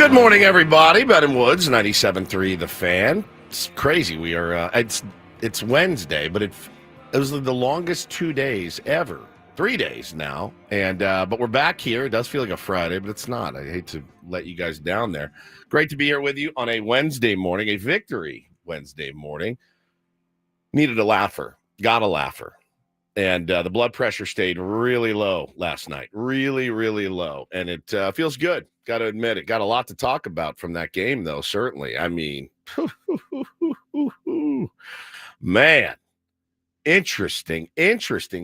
Good morning, everybody. Ben and Woods, 97.3 The Fan. It's crazy. We are. It's Wednesday, but it was the longest 2 days ever. 3 days now, and but we're back here. It does feel like a Friday, but it's not. I hate to let you guys down there. Great to be here with you on a Wednesday morning, a victory Wednesday morning. Needed a laugher. Got a laugher. And the blood pressure stayed really low last night. Really, really low. And it feels good. Got to admit it. Got a lot to talk about from that game, though, certainly. I mean, man, interesting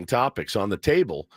topics on the table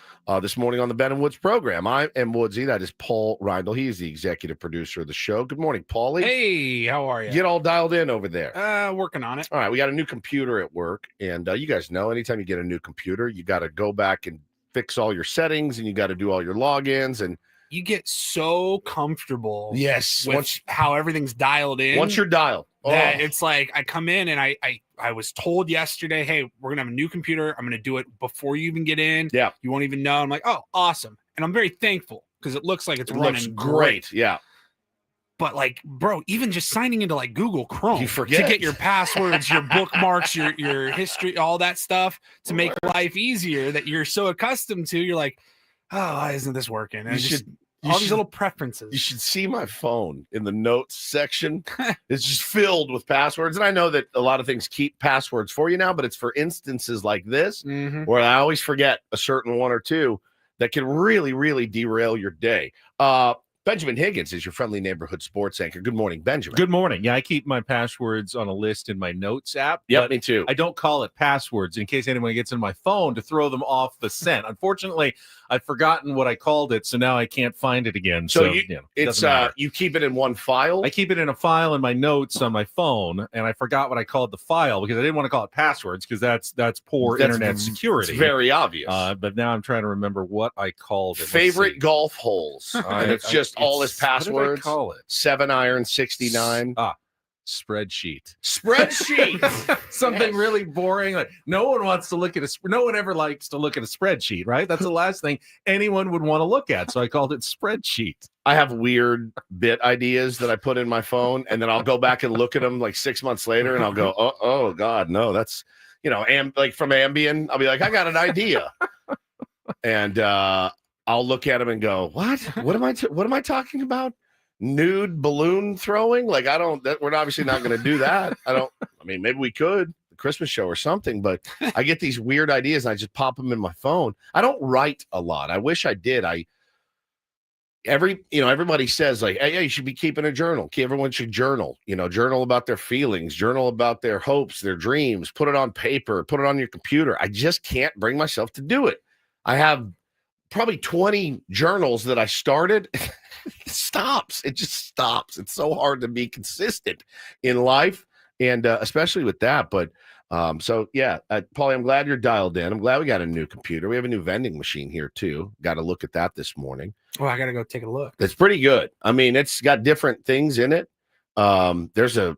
this morning on the Ben and Woods program. I am Woodsy. That is Paul Reindl. He is the executive producer of the show. Good morning, Paulie. Hey, how are you? Get all dialed in over there. Working on it. All right, we got a new computer at work, and you guys know anytime you get a new computer, you got to go back and fix all your settings, and you got to do all your logins, and you get so comfortable. Yes, with how everything's dialed in. Once you're dialed, that it's like I come in and I was told yesterday, hey, we're gonna have a new computer. I'm gonna do it before you even get in. Yeah, you won't even know. I'm like, oh, awesome, and I'm very thankful because it looks like it's running great. Yeah. But like, bro, even just signing into like Google Chrome you forget to get your passwords, your bookmarks, your history, all that stuff to make life easier that you're so accustomed to, you're like, oh, why isn't this working? And these little preferences. You should see my phone in the notes section. It's just filled with passwords. And I know that a lot of things keep passwords for you now, but it's for instances like this where I always forget a certain one or two that can really, really derail your day. Benjamin Higgins is your friendly neighborhood sports anchor. Good morning, Benjamin. Good morning. Yeah, I keep my passwords on a list in my notes app. Yep, me too. I don't call it passwords in case anyone gets in my phone to throw them off the scent. Unfortunately, I've forgotten what I called it, so now I can't find it again. So you keep it in one file? I keep it in a file in my notes on my phone, and I forgot what I called the file because I didn't want to call it passwords because that's poor internet security. It's very obvious. But now I'm trying to remember what I called it. Favorite golf holes. And it's just all his passwords. What did I call it? 7-iron 69. Spreadsheet. Yes. Something really boring. Like no one wants to look at no one ever likes to look at a spreadsheet, right? That's the last thing anyone would want to look at. So I called it spreadsheet. I have weird bit ideas that I put in my phone, and then I'll go back and look at them like 6 months later, and I'll go, oh God, no, that's like from Ambien. I'll be like, I got an idea, and I'll look at them and go, what? What am I talking about? Nude balloon throwing? Like we're obviously not going to do that. Maybe we could, the Christmas show or something, but I get these weird ideas and I just pop them in my phone. I don't write a lot. I wish I did. Everybody says like, hey, you should be keeping a journal. Everyone should journal, journal about their feelings, journal about their hopes, their dreams, put it on paper, put it on your computer. I just can't bring myself to do it. I have probably 20 journals that I started. It just stops. It's so hard to be consistent in life, and especially with that. But Paulie, I'm glad you're dialed in. I'm glad we got a new computer. We have a new vending machine here too. Got to look at that this morning. Oh, I got to go take a look. It's pretty good. I mean, it's got different things in it. There's a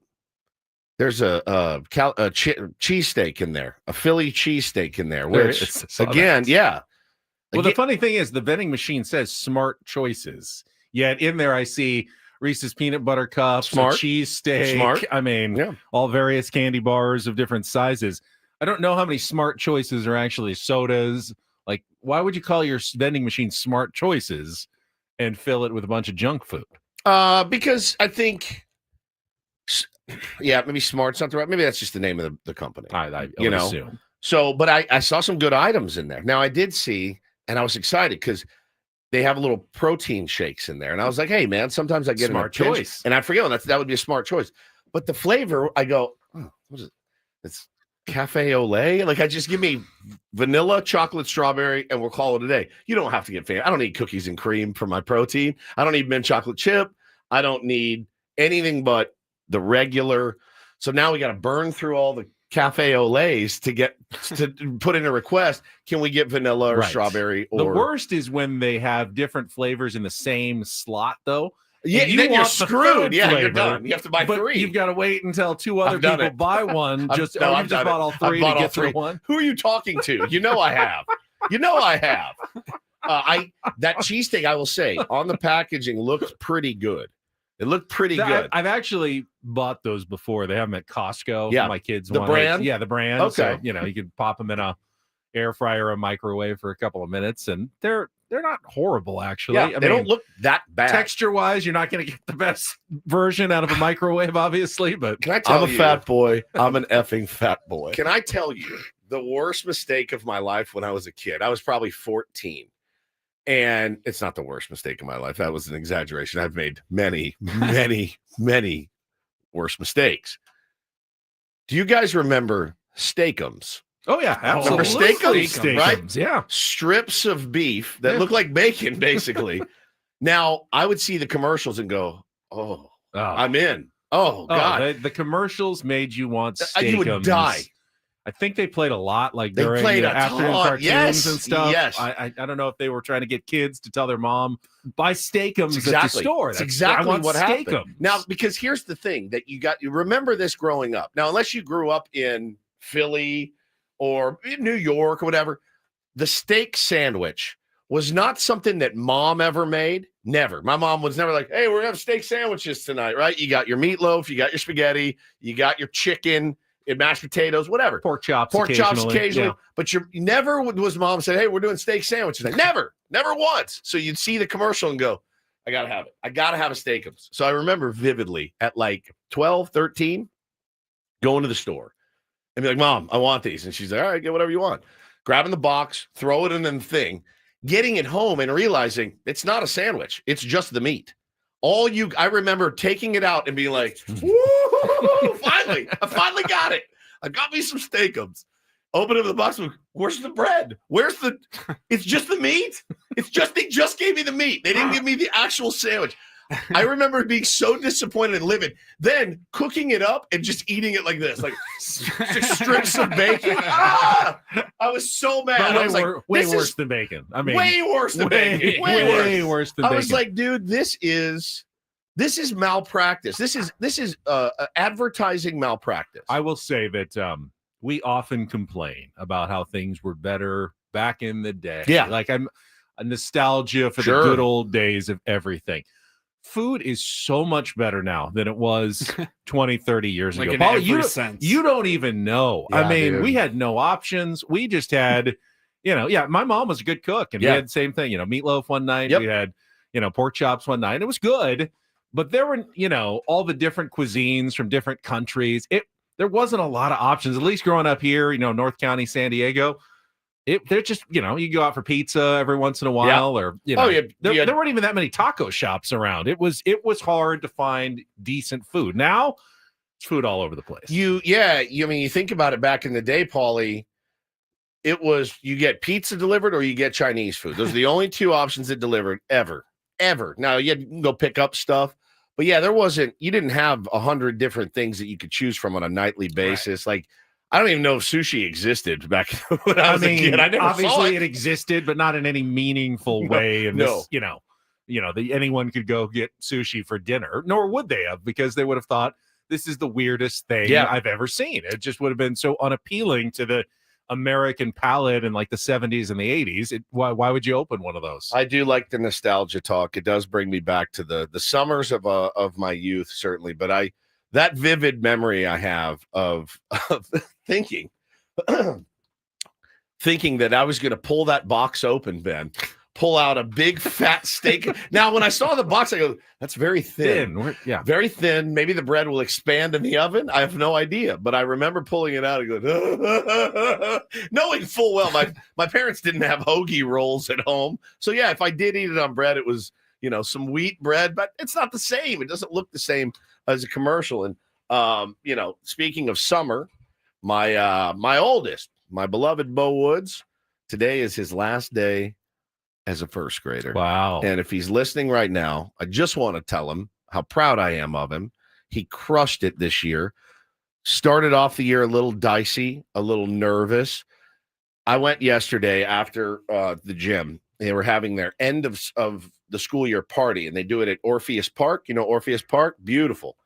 cheesesteak in there, a Philly cheesesteak in there, which again, yeah. Well, the funny thing is the vending machine says smart choices. Yet in there I see Reese's peanut butter cups, cheesesteak. I mean, all various candy bars of different sizes. I don't know how many smart choices are actually sodas. Like, why would you call your vending machine smart choices and fill it with a bunch of junk food? Because I think, maybe smart's not the right. Maybe that's just the name of the company. I assume. So, but I saw some good items in there. Now I did see, and I was excited because they have little protein shakes in there. And I was like, hey, man, sometimes I get smart choice. And I forget that would be a smart choice. But the flavor, I go, what is it? It's cafe au lait. Like, give me vanilla, chocolate, strawberry, and we'll call it a day. You don't have to get fancy. I don't need cookies and cream for my protein. I don't need mint chocolate chip. I don't need anything but the regular. So now we got to burn through all the cafe au laits to put in a request. Can we get vanilla or strawberry? Or the worst is when they have different flavors in the same slot, though. Yeah, then you're screwed. Yeah, you're done. You have to buy three. You've got to wait until two other people buy one. You just bought all three to get through one. Who are you talking to? I have. That cheesesteak, I will say, on the packaging looked pretty good. It looked pretty good. I've actually bought those before. They have them at Costco. Yeah. My kids the want brand? Yeah, the brand. Okay. So, you could pop them in a air fryer or a microwave for a couple of minutes, and they're not horrible, actually. Yeah, they don't look that bad. Texture-wise, you're not going to get the best version out of a microwave, obviously, but Can I tell I'm a fat boy. I'm an effing fat boy. Can I tell you the worst mistake of my life when I was a kid? I was probably 14. And it's not the worst mistake of my life. That was an exaggeration. I've made many, many, many worse mistakes. Do you guys remember Steakums? Oh, yeah, absolutely. Remember Steakums, right? Yeah. Strips of beef that look like bacon, basically. Now, I would see the commercials and go, I'm in. Oh, God. The commercials made you want Steakums. You would die. I think they played a lot, like they during played afternoon cartoons and stuff. Yes. I don't know if they were trying to get kids to tell their mom, buy Steakums at the store. That's exactly what happened. Now, because here's the thing that you remember this growing up. Now, unless you grew up in Philly or in New York or whatever, the steak sandwich was not something that mom ever made. Never. My mom was never like, hey, we're going to have steak sandwiches tonight, right? You got your meatloaf, you got your spaghetti, you got your chicken, and mashed potatoes, whatever. Pork chops occasionally. Yeah. But you never was mom said, hey, we're doing steak sandwiches. Like, never once. So you'd see the commercial and go, I got to have it. I got to have a Steakums. So I remember vividly at like 12, 13, going to the store and be like, Mom, I want these. And she's like, all right, get whatever you want. Grabbing the box, throw it in the thing, getting it home and realizing it's not a sandwich. It's just the meat. I remember taking it out and being like, woo, finally, I finally got it. I got me some Steakums. Open up the box. Where's the bread? It's just the meat. They just gave me the meat. They didn't give me the actual sandwich. I remember being so disappointed and livid. Then cooking it up and just eating it like this, like strips of bacon. I was so mad. I was way worse than bacon. I mean, way worse than bacon. Way worse than bacon. I was like, dude, this is malpractice. This is advertising malpractice. I will say that we often complain about how things were better back in the day. Yeah, like I'm a nostalgia for the good old days of everything. Food is so much better now than it was 20, 30 years ago. Paul, you don't even know. Yeah, I mean, dude. We had no options. We just had, my mom was a good cook, and we had the same thing, meatloaf one night. Yep. We had, pork chops one night. It was good, but there were, all the different cuisines from different countries. There wasn't a lot of options, at least growing up here, North County, San Diego. They're just, you go out for pizza every once in a while, or there weren't even that many taco shops around. It was hard to find decent food. Now, it's food all over the place. You think about it back in the day, Paulie, it was you get pizza delivered or you get Chinese food. Those are the only two options that delivered ever. Now, you had to go pick up stuff. But yeah, you didn't have 100 different things that you could choose from on a nightly basis. Right. Like, I don't even know if sushi existed back when I was a kid. I never obviously saw it. It existed, but not in any meaningful way. And anyone could go get sushi for dinner, nor would they have, because they would have thought this is the weirdest thing I've ever seen. It just would have been so unappealing to the American palate in like the 70s and the 80s. Why would you open one of those? I do like the nostalgia talk. It does bring me back to the summers of my youth, certainly. But that vivid memory I have of thinking that I was going to pull that box open, Ben, pull out a big fat steak. Now, when I saw the box, I go, that's very thin. Very thin. Maybe the bread will expand in the oven. I have no idea. But I remember pulling it out and going, knowing full well my parents didn't have hoagie rolls at home. So, yeah, if I did eat it on bread, it was, some wheat bread. But it's not the same. It doesn't look the same as a commercial. And, speaking of summer, my oldest, my beloved Bo Woods, today is his last day as a first grader. Wow. And if he's listening right now, I just want to tell him how proud I am of him. He crushed it this year. Started off the year a little dicey, a little nervous. I went yesterday after the gym. They were having their end of the school year party, and they do it at Orpheus Park. Orpheus Park? Beautiful.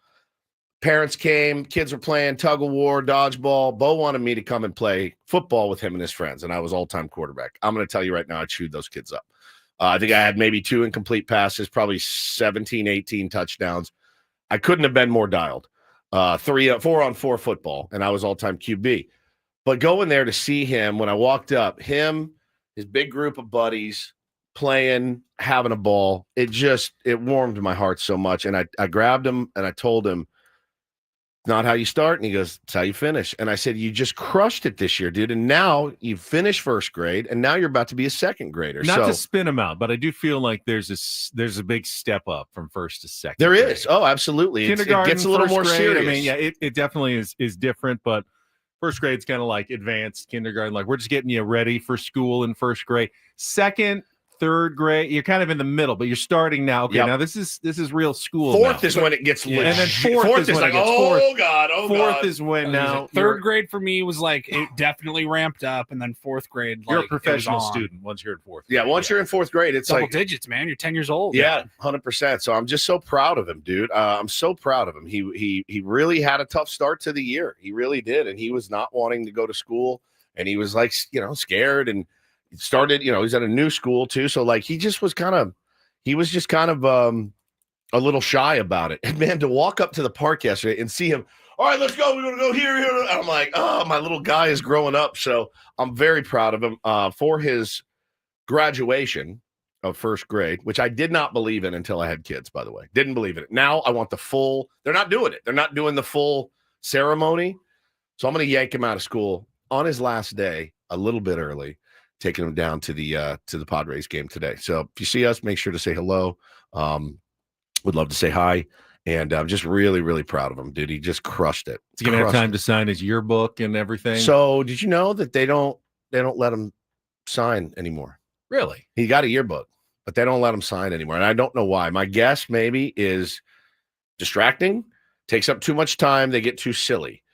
Parents came, kids were playing tug of war, dodgeball. Bo wanted me to come and play football with him and his friends, and I was all-time quarterback. I'm going to tell you right now, I chewed those kids up. I think I had maybe 2 incomplete passes, probably 17, 18 touchdowns. I couldn't have been more dialed. 4-on-4 football, and I was all-time QB. But going there to see him, when I walked up, him, his big group of buddies playing, having a ball, it warmed my heart so much. And I grabbed him and I told him, not how you start. And he goes, it's how you finish. And I said, you just crushed it this year, dude. And now you finished first grade, and now you're about to be a second grader. Not to spin him out, but I do feel like there's a big step up from first to second. There grade. is. Oh, absolutely. Kindergarten, it gets a little more grade, serious. I mean, yeah, it definitely is different, but first grade's kind of like advanced kindergarten. Like, we're just getting you ready for school in first grade. Second, third grade, you're kind of in the middle, but you're starting now. Okay, now this is real school. Fourth now. is when it gets legit. And then fourth is like, when oh God. Fourth is when now third grade for me was like it definitely ramped up, and then fourth grade. Like, you're a professional student once you're in fourth grade. Yeah, once you're in fourth grade, it's double like digits, man. You're 10 years old. Yeah, 100%. So I'm just so proud of him, dude. I'm so proud of him. He really had a tough start to the year. He really did, and he was not wanting to go to school, and he was like, scared and. Started, he's at a new school too. So like he was just kind of a little shy about it. And man, to walk up to the park yesterday and see him, all right, let's go. We're going to go here. And I'm like, oh, my little guy is growing up. So I'm very proud of him for his graduation of first grade, which I did not believe in until I had kids, by the way. Didn't believe in it. Now I want they're not doing it. They're not doing the full ceremony. So I'm going to yank him out of school on his last day a little bit early. Taking him down to the Padres game today. So if you see us, make sure to say hello. Would love to say hi. And I'm just really, really proud of him, dude. He just crushed it. He's gonna have time to sign his yearbook and everything. So did you know that they don't let him sign anymore? Really? He got a yearbook, but they don't let him sign anymore. And I don't know why. My guess maybe is distracting, takes up too much time. They get too silly.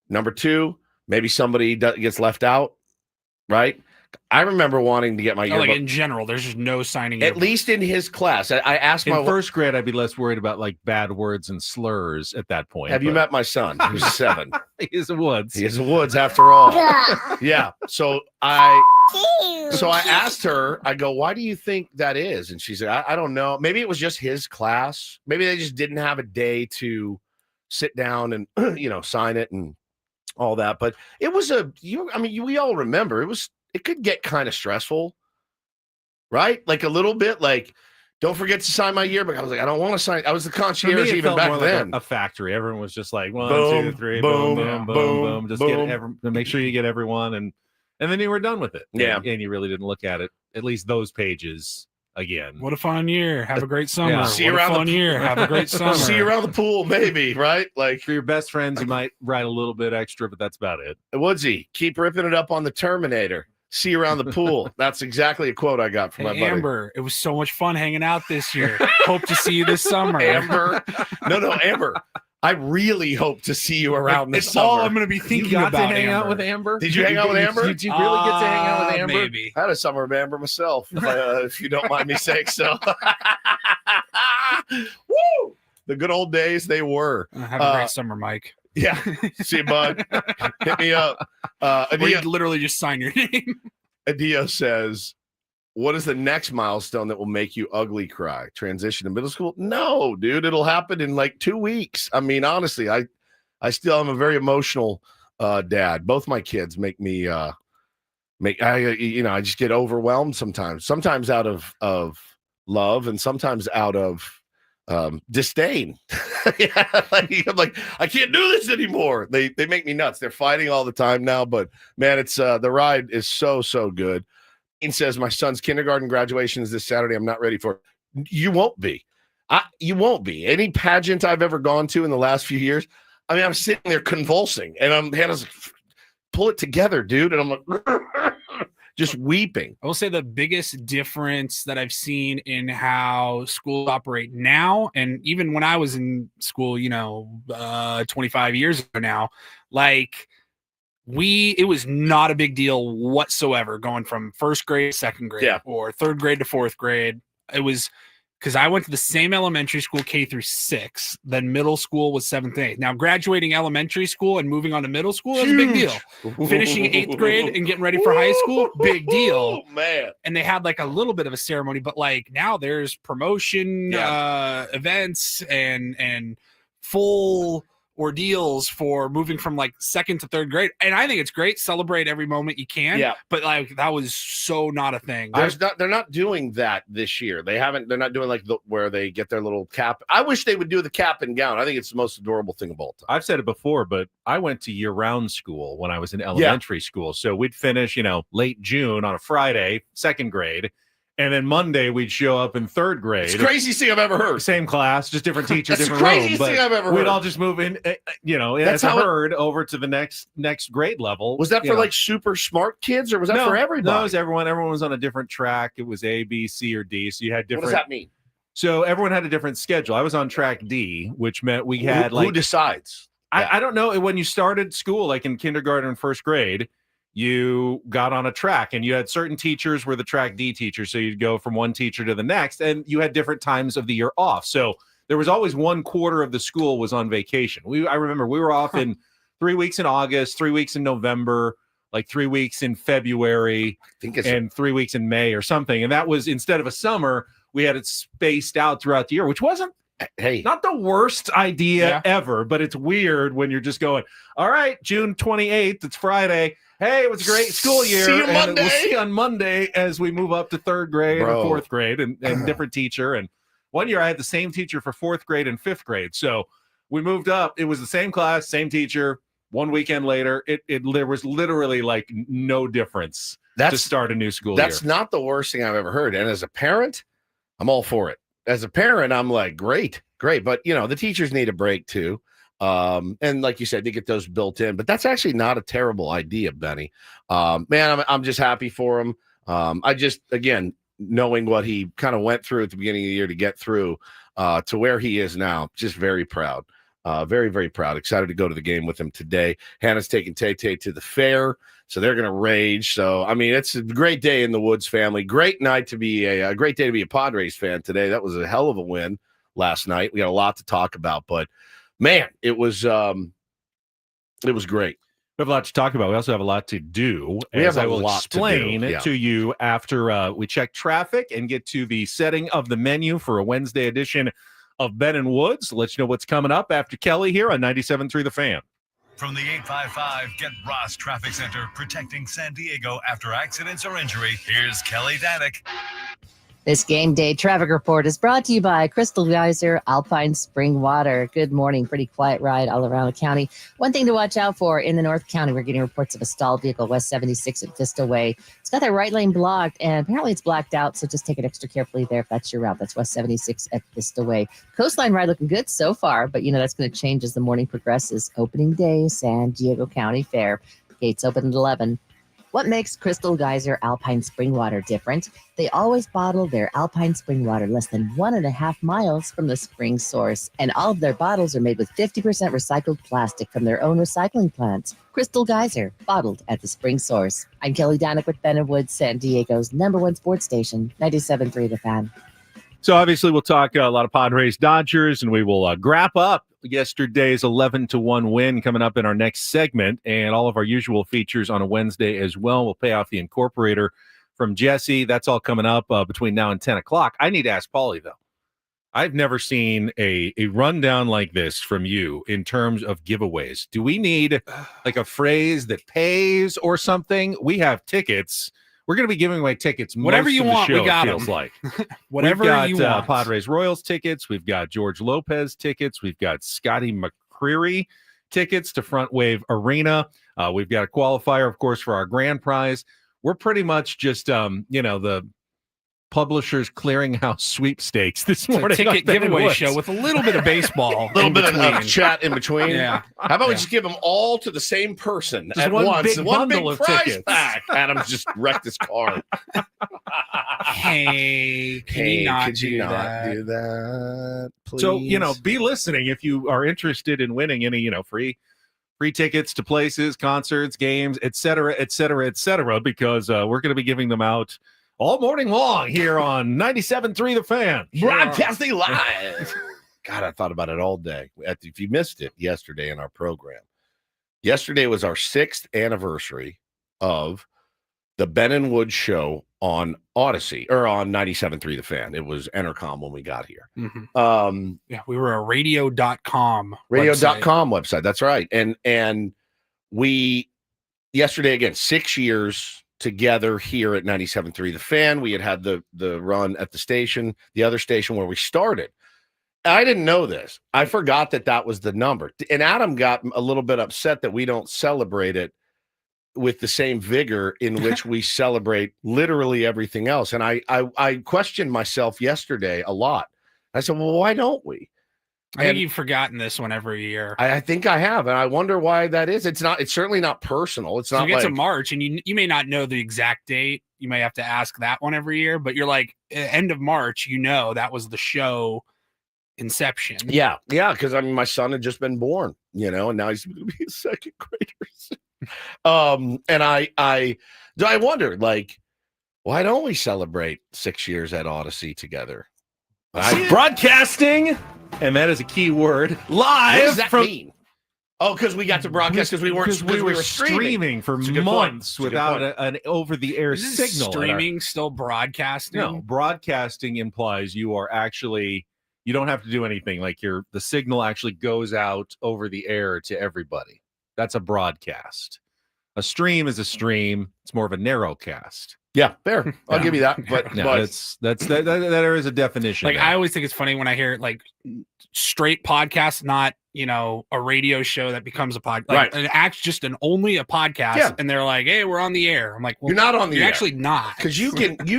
Number two, maybe somebody gets left out, right? I remember wanting to get my yearbook. Like in general, there's just no signing. At least in his class. I asked in first grade, I'd be less worried about like bad words and slurs at that point. Have you met my son? Who's 7. He is a Woods. He is a Woods after all. Yeah. So I asked her, I go, why do you think that is? And she said, I don't know. Maybe it was just his class. Maybe they just didn't have a day to sit down and, sign it and all that. But it was we all remember it could get kind of stressful, right? Like a little bit, like, don't forget to sign my yearbook. I was like, I don't want to sign. I was the concierge even back then. Like a factory. Everyone was just like, 1, boom, 2, 3, boom, boom, boom, boom, boom. Just boom. make sure you get everyone. And then you were done with it. Yeah. And you really didn't look at it, at least those pages again. What a fun year. Have a great summer. Yeah. See you what around a fun year. Have a great summer. See you around the pool, maybe, right? Like for your best friends, you might write a little bit extra, but that's about it. Woodsy, keep ripping it up on the Terminator. See you around the pool. That's exactly a quote I got from my buddy. Amber, it was so much fun hanging out this year. Hope to see you this summer. Amber. No, Amber. I really hope to see you around this summer. All I'm going to be thinking about. To hang out with Amber? Did you hang out with Amber? Did you really get to hang out with Amber? Maybe. I had a summer of Amber myself, if you don't mind me saying so. Woo! The good old days they were. Have a great summer, Mike. Yeah. See you, bud. Hit me up. You literally just sign your name. Adio says, what is the next milestone that will make you ugly cry? Transition to middle school? No, dude. It'll happen in like 2 weeks. I mean, honestly, I still am a very emotional dad. Both my kids make me I just get overwhelmed sometimes. Sometimes out of love and sometimes out of disdain. Yeah, I'm like, I can't do this anymore. They make me nuts. They're fighting all the time now, but man, it's the ride is so good. Ian says my son's kindergarten graduation is this Saturday. I'm not ready for it. You won't be. You won't be. Any pageant I've ever gone to in the last few years, I mean, I'm sitting there convulsing, and Hannah's like, pull it together, dude, and I'm like. Just weeping. I will say the biggest difference that I've seen in how schools operate now, and even when I was in school, 25 years ago now, like it was not a big deal whatsoever going from first grade to second grade or third grade to fourth grade. It was because I went to the same elementary school K through 6, then middle school was 7th and 8th. Now graduating elementary school and moving on to middle school is a big deal. Finishing 8th grade and getting ready for high school, big deal. Man. And they had like a little bit of a ceremony, but like now there's promotion events and full ordeals for moving from like second to third grade, and I think it's great. Celebrate every moment you can. Yeah, but like that was so not a thing. They're not doing that this year. They're not doing like where they get their little cap. I wish they would do the cap and gown. I think it's the most adorable thing of all time. I've said it before, but I went to year-round school when I was in elementary school, so we'd finish late June on a Friday, second grade. And then Monday we'd show up in third grade. It's the craziest thing I've ever heard. Same class, just different teacher, That's different the room. craziest thing I've ever heard. We'd all just move in, as a herd over to the next grade level. Was that for like super smart kids, or was that for everybody? No, it was everyone. Everyone was on a different track. It was A, B, C, or D. So you had different. What does that mean? So everyone had a different schedule. I was on track D, which meant we had who decides? I don't know. When you started school, like in kindergarten and first grade, you got on a track and you had certain teachers were the track D teachers. So you'd go from one teacher to the next, and you had different times of the year off. So there was always one quarter of the school was on vacation. I remember we were off in 3 weeks in August, 3 weeks in November, like 3 weeks in February, and 3 weeks in May or something. And that was, instead of a summer, we had it spaced out throughout the year, which wasn't not the worst idea ever, but it's weird when you're just going, all right, June 28th, it's Friday. Hey, it was a great school year. See you Monday. We'll see you on Monday as we move up to third grade and fourth grade and different teacher. And one year I had the same teacher for fourth grade and fifth grade. So we moved up. It was the same class, same teacher. One weekend later, there was literally like no difference to start a new school year. That's not the worst thing I've ever heard. And as a parent, I'm all for it. As a parent, I'm like, great. But, the teachers need a break too. And like you said, they get those built in, but that's actually not a terrible idea, Benny. Man, I'm just happy for him. I just, again, knowing what he kind of went through at the beginning of the year to get through to where he is now, just very proud. Very, very proud. Excited to go to the game with him today. Hannah's taking Tay-Tay to the fair, so they're going to rage. So, I mean, it's a great day in the Woods family. Great night to be a great day to be a Padres fan today. That was a hell of a win last night. We got a lot to talk about, but man, it was great. We have a lot to talk about. We also have a lot to do. I will explain to you after we check traffic and get to the setting of the menu for a Wednesday edition of Ben and Woods. Let you know what's coming up after Kelly here on 97.3 The Fan. From the 855 Get Ross Traffic Center, protecting San Diego after accidents or injury, here's Kelly Danick. This game day traffic report is brought to you by Crystal Geyser Alpine Spring Water. Good morning. Pretty quiet ride all around the county. One thing to watch out for in the North County, we're getting reports of a stalled vehicle west 76 at Vista Way. It's got that right lane blocked, and apparently it's blacked out, so just take it extra carefully there if that's your route. That's west 76 at Vista Way. Coastline ride looking good so far, but that's going to change as the morning progresses. Opening day, San Diego County Fair. Gates open at 11. What makes Crystal Geyser Alpine Spring Water different? They always bottle their Alpine Spring Water less than 1.5 miles from the spring source. And all of their bottles are made with 50% recycled plastic from their own recycling plants. Crystal Geyser, bottled at the spring source. I'm Kelly Danick with Ben and Woods, San Diego's #1 sports station, 97.3 The Fan. So obviously we'll talk a lot of Padres Dodgers, and we will wrap up yesterday's 11-1 win coming up in our next segment, and all of our usual features on a Wednesday as well. We'll pay off the incorporator from Jesse. That's all coming up between now and 10 o'clock. I need to ask Paulie, though. I've never seen a rundown like this from you in terms of giveaways. Do we need like a phrase that pays or something? We have tickets. We're going to be giving away tickets. Whatever you want, show, we got feels them. like. Whatever We've got, you want. Padres Royals tickets. We've got George Lopez tickets. We've got Scotty McCreery tickets to Front Wave Arena. We've got a qualifier, of course, for our grand prize. We're pretty much just, the Publishers Clearinghouse sweepstakes this morning. Ticket giveaway show with a little bit of baseball. A little bit of chat in between. Yeah. How about we just give them all to the same person just at one once? Big one big bundle of prize tickets. pack. Adam's just wrecked his car. Hey, could you not do that? Please? So, be listening if you are interested in winning any, free tickets to places, concerts, games, et cetera, because we're going to be giving them out all morning long here on 97.3 The Fan. Broadcasting live. God, I thought about it all day. If you missed it yesterday in our program, yesterday was our 6th anniversary of the Ben and Wood show on Odyssey or on 97.3 The Fan. It was Entercom when we got here. Yeah, we were a radio.com website. That's right. And we yesterday again 6 years together here at 97.3 The Fan. We had the run at the station, the other station where we started. I didn't know this. I forgot that was the number. And Adam got a little bit upset that we don't celebrate it with the same vigor in which we celebrate literally everything else. And I questioned myself yesterday a lot. I said, well, why don't we? I think you've forgotten this one every year. I think I have, and I wonder why that is. It's certainly not personal. It's not. You get to March, and you may not know the exact date. You may have to ask that one every year, but you're like, end of March, that was the show inception. Yeah, because I mean, my son had just been born, and now he's going to be a second grader. And I wonder, like, why don't we celebrate 6 years at Odyssey together? Broadcasting, and that is a key word. Live. What does that mean? Oh, because we got to broadcast because we were streaming for months without an over-the-air signal. Streaming still broadcasting? No, broadcasting implies you are actually. You don't have to do anything. Like the signal actually goes out over the air to everybody. That's a broadcast. A stream is a stream. It's more of a narrowcast. Yeah, fair. I'll give you that. But there is a definition. Like there. I always think it's funny when I hear like straight podcast, not a radio show that becomes a podcast. Like, right. Only a podcast. Yeah. And they're like, hey, we're on the air. I'm like, well, you're not on the air. You're actually not. Because you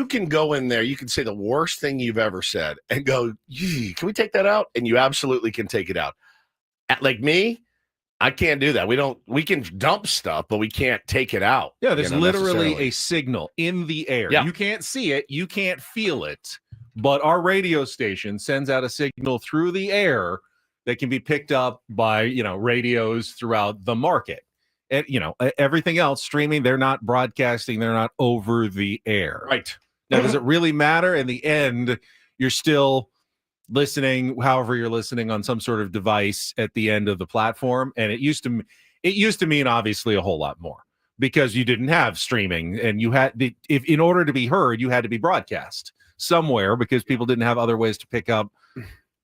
can go in there, you can say the worst thing you've ever said and go, can we take that out? And you absolutely can take it out. Like me, I can't do that. We can dump stuff, but we can't take it out. Yeah, there's literally a signal in the air. Yeah. You can't see it, you can't feel it, but our radio station sends out a signal through the air that can be picked up by, radios throughout the market. And, everything else streaming, they're not broadcasting, they're not over the air. Right. Now, does it really matter? In the end, you're still listening, however you're listening on some sort of device at the end of the platform. And it used to mean obviously a whole lot more because you didn't have streaming and you had if in order to be heard, you had to be broadcast somewhere because people didn't have other ways to pick up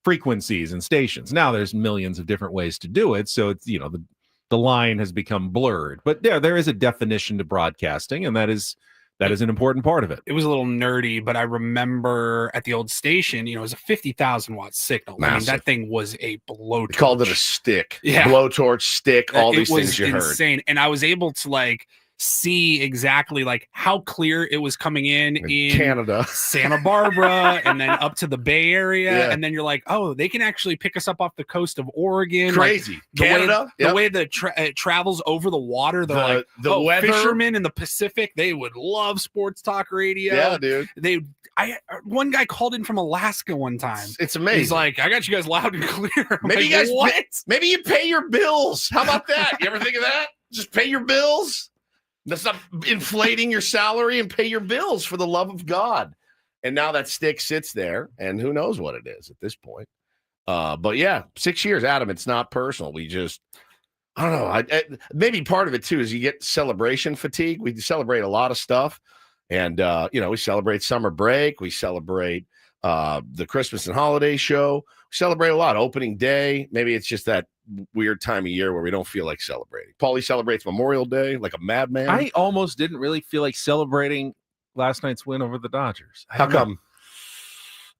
frequencies and stations. Now there's millions of different ways to do it. So it's, the line has become blurred, but there is a definition to broadcasting, and that is an important part of it. It was a little nerdy, but I remember at the old station, it was a 50,000 watt signal. Massive. I mean, that thing was a blowtorch. They called it a stick. Yeah. Blowtorch, stick, all these things you heard. It was insane. And I was able to see exactly how clear it was coming in Canada, Santa Barbara, and then up to the Bay Area. Yeah. And then you're like, oh, they can actually pick us up off the coast of Oregon. Crazy. Canada. The way that it travels over the water. They're the weather. Fishermen in the Pacific, they would love sports talk radio. Yeah, dude. One guy called in from Alaska one time. It's amazing. He's like, I got you guys loud and clear. Maybe you guys, what? Maybe you pay your bills. How about that? You ever think of that? Just pay your bills. That's not inflating your salary and pay your bills for the love of God. And now that stick sits there, and who knows what it is at this point. But yeah, 6 years, Adam, it's not personal. We just, I don't know. Maybe part of it too is you get celebration fatigue. We celebrate a lot of stuff. And, we celebrate summer break. We celebrate the Christmas and holiday show. We celebrate a lot. Opening day. Maybe it's just that weird time of year where we don't feel like celebrating. Paulie celebrates Memorial Day like a madman. I almost didn't really feel like celebrating last night's win over the Dodgers. How come?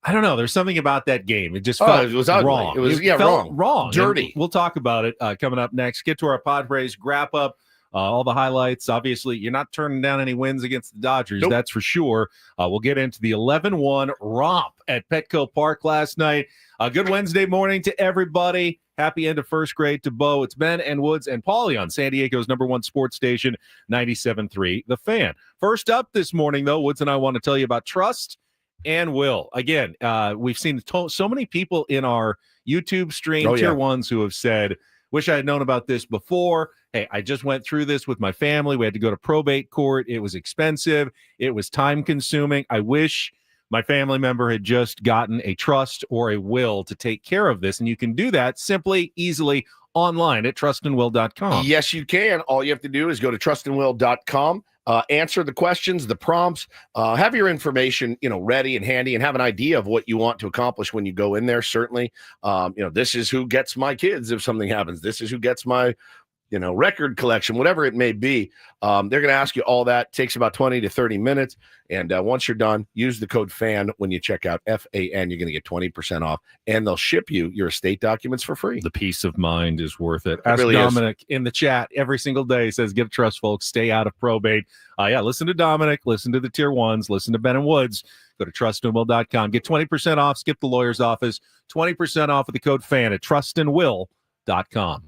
I don't know. There's something about that game. It just felt it was ugly. Wrong. It was wrong. Dirty. And we'll talk about it coming up next. Get to our Padres Wrap-Up. All the highlights. Obviously, you're not turning down any wins against the Dodgers. Nope. That's for sure. We'll get into the 11-1 romp at Petco Park last night. Good Wednesday morning to everybody. Happy end of first grade to Bo. It's Ben and Woods and Paulie on San Diego's #1 sports station, 97.3 The Fan. First up this morning, though, Woods and I want to tell you about trust and will. Again, we've seen so many people in our YouTube stream, Tier 1s, who have said, wish I had known about this before. Hey, I just went through this with my family. We had to go to probate court. It was expensive. It was time consuming. I wish my family member had just gotten a trust or a will to take care of this. And you can do that simply, easily online at trustandwill.com. Yes, you can. All you have to do is go to trustandwill.com. answer the questions, the prompts, have your information, ready and handy, and have an idea of what you want to accomplish when you go in there. Certainly, this is who gets my kids if something happens. This is who gets my record collection, whatever it may be. They're going to ask you all that. It takes about 20 to 30 minutes. And once you're done, use the code FAN when you check out, FAN. You're going to get 20% off, and they'll ship you your estate documents for free. The peace of mind is worth it. Ask really Dominic in the chat every single day. Says, get a trust, folks. Stay out of probate. Listen to Dominic. Listen to the tier ones. Listen to Ben and Woods. Go to trustandwill.com. Get 20% off. Skip the lawyer's office. 20% off with the code FAN at trustandwill.com.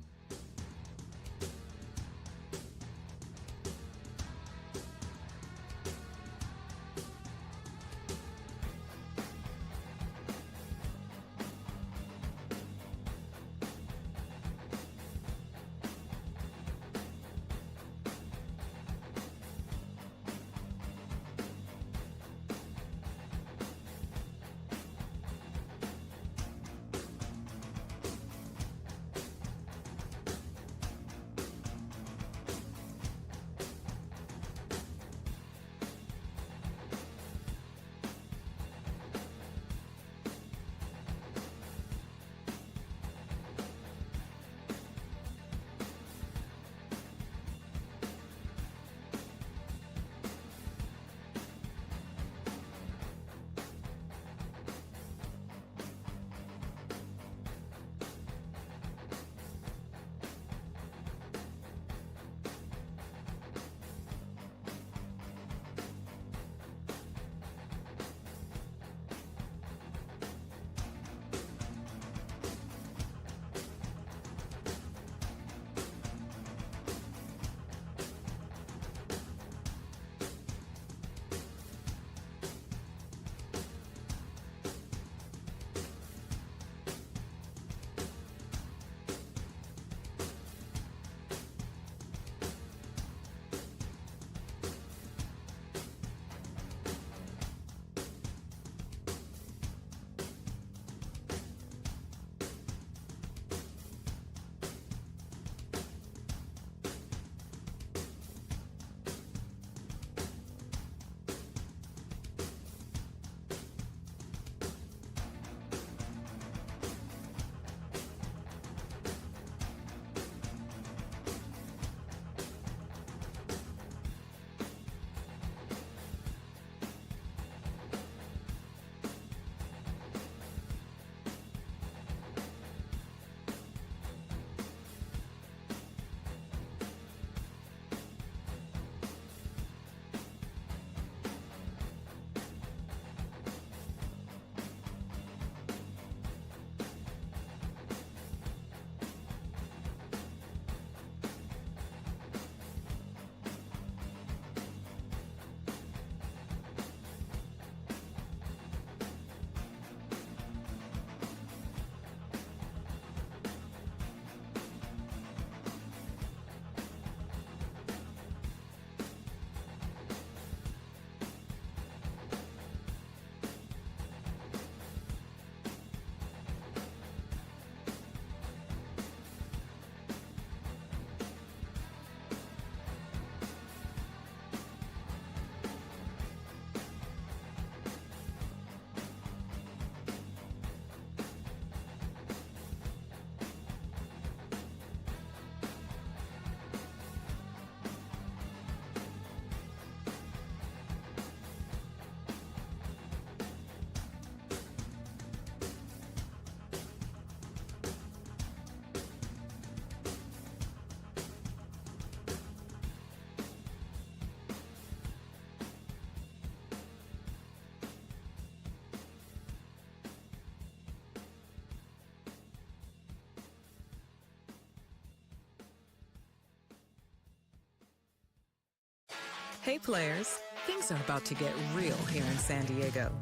Hey players, things are about to get real here in San Diego.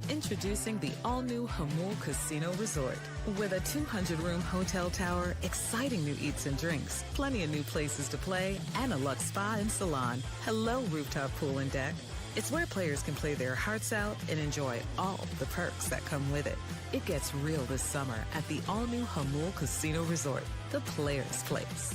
Introducing the all-new Jamul Casino Resort. With a 200-room hotel tower, exciting new eats and drinks, plenty of new places to play, and a luxe spa and salon. Hello, rooftop pool and deck. It's where players can play their hearts out and enjoy all the perks that come with it. It gets real this summer at the all-new Jamul Casino Resort, the players' place.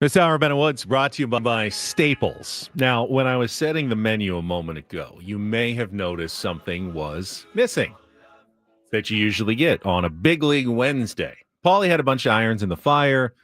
This hour of Ben and Woods brought to you by Staples. Now, when I was setting the menu a moment ago, you may have noticed something was missing that you usually get on a Big League Wednesday. Paulie had a bunch of irons in the fire.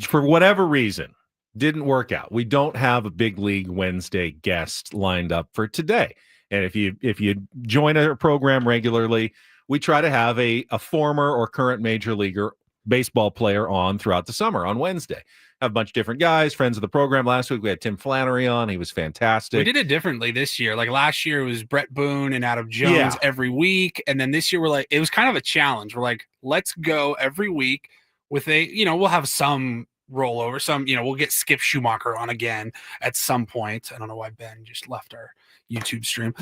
For whatever reason, didn't work out. We don't have a Big League Wednesday guest lined up for today. And if you join our program regularly, we try to have a former or current major leaguer baseball player on throughout the summer on Wednesday. Have a bunch of different guys, friends of the program. Last week we had Tim Flannery on. He was fantastic. We did it differently this year. Like last year it was Brett Boone and Adam Jones every week. And then this year it was kind of a challenge. We're like, let's go every week with we'll have some rollover, we'll get Skip Schumacher on again at some point. I don't know why Ben just left our YouTube stream.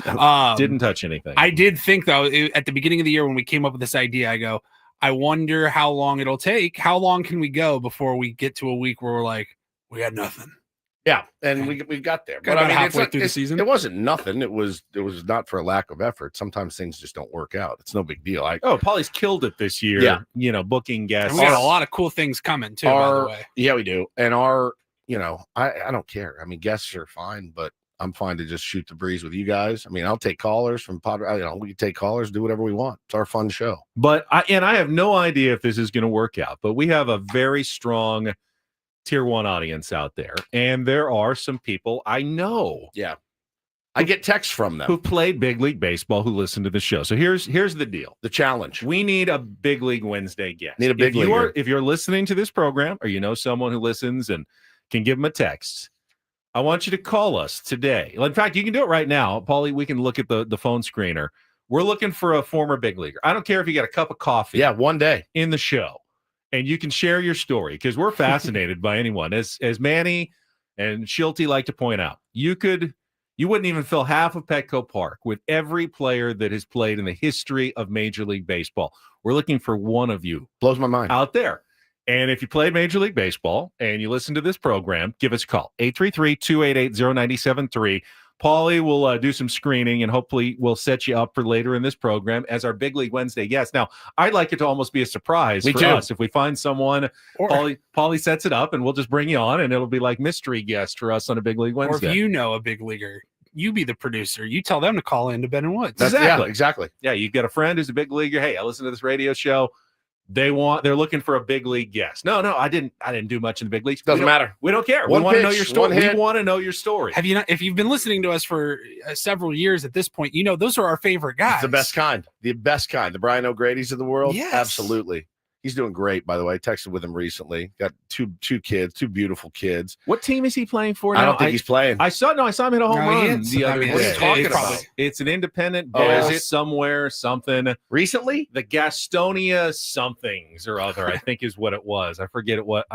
Didn't touch anything. I did think though, at the beginning of the year when we came up with this idea, I go, I wonder how long it'll take. How long can we go before we get to a week where we're like, we had nothing? Yeah, and we got there. But halfway through the season. It wasn't nothing. It was not for a lack of effort. Sometimes things just don't work out. It's no big deal. Paulie's killed it this year. Yeah. Booking guests. And we got a lot of cool things coming too, by the way. Yeah, we do. And I don't care. I mean, guests are fine, but I'm fine to just shoot the breeze with you guys. I mean, I'll take callers from Padres. We can take callers, do whatever we want. It's our fun show. But I have no idea if this is going to work out. But we have a very strong Tier 1 audience out there, and there are some people I know. Yeah, I get texts from them who played Big League Baseball who listen to the show. So here's the deal. The challenge. We need a Big League Wednesday guest. Need a big leaguer. If you're listening to this program, or you know someone who listens and can give them a text, I want you to call us today. In fact, you can do it right now. Paulie, we can look at the phone screener. We're looking for a former big leaguer. I don't care if you got a cup of coffee. Yeah, one day. In the show. And you can share your story because we're fascinated by anyone. As Manny and Schulte like to point out, you wouldn't even fill half of Petco Park with every player that has played in the history of Major League Baseball. We're looking for one of you. Blows my mind. Out there. And if you played Major League Baseball and you listen to this program, give us a call, 833-288-0973. Paulie will do some screening, and hopefully we'll set you up for later in this program as our Big League Wednesday guest. Now, I'd like it to almost be a surprise for us. If we find someone, Paulie sets it up, and we'll just bring you on, and it'll be like mystery guest for us on a Big League Wednesday. Or if you know a big leaguer, you be the producer. You tell them to call in to Ben and Woods. Exactly. Yeah, you've got a friend who's a big leaguer. Hey, I listen to this radio show. They're looking for a big league guest. No, I didn't do much in the big leagues. Doesn't matter. We don't care. We want to know your story. We want to know your story. If you've been listening to us for several years at this point, those are our favorite guys. It's the best kind. The Brian O'Grady's of the world. Yes. Absolutely. He's doing great, by the way. I texted with him recently. Got two kids, two beautiful kids. What team is he playing for now? I don't think he's playing. I saw him hit a home run the other day. What are you talking about? It's an independent ball somewhere, something. Recently? The Gastonia somethings or other, I think is what it was. I forget, but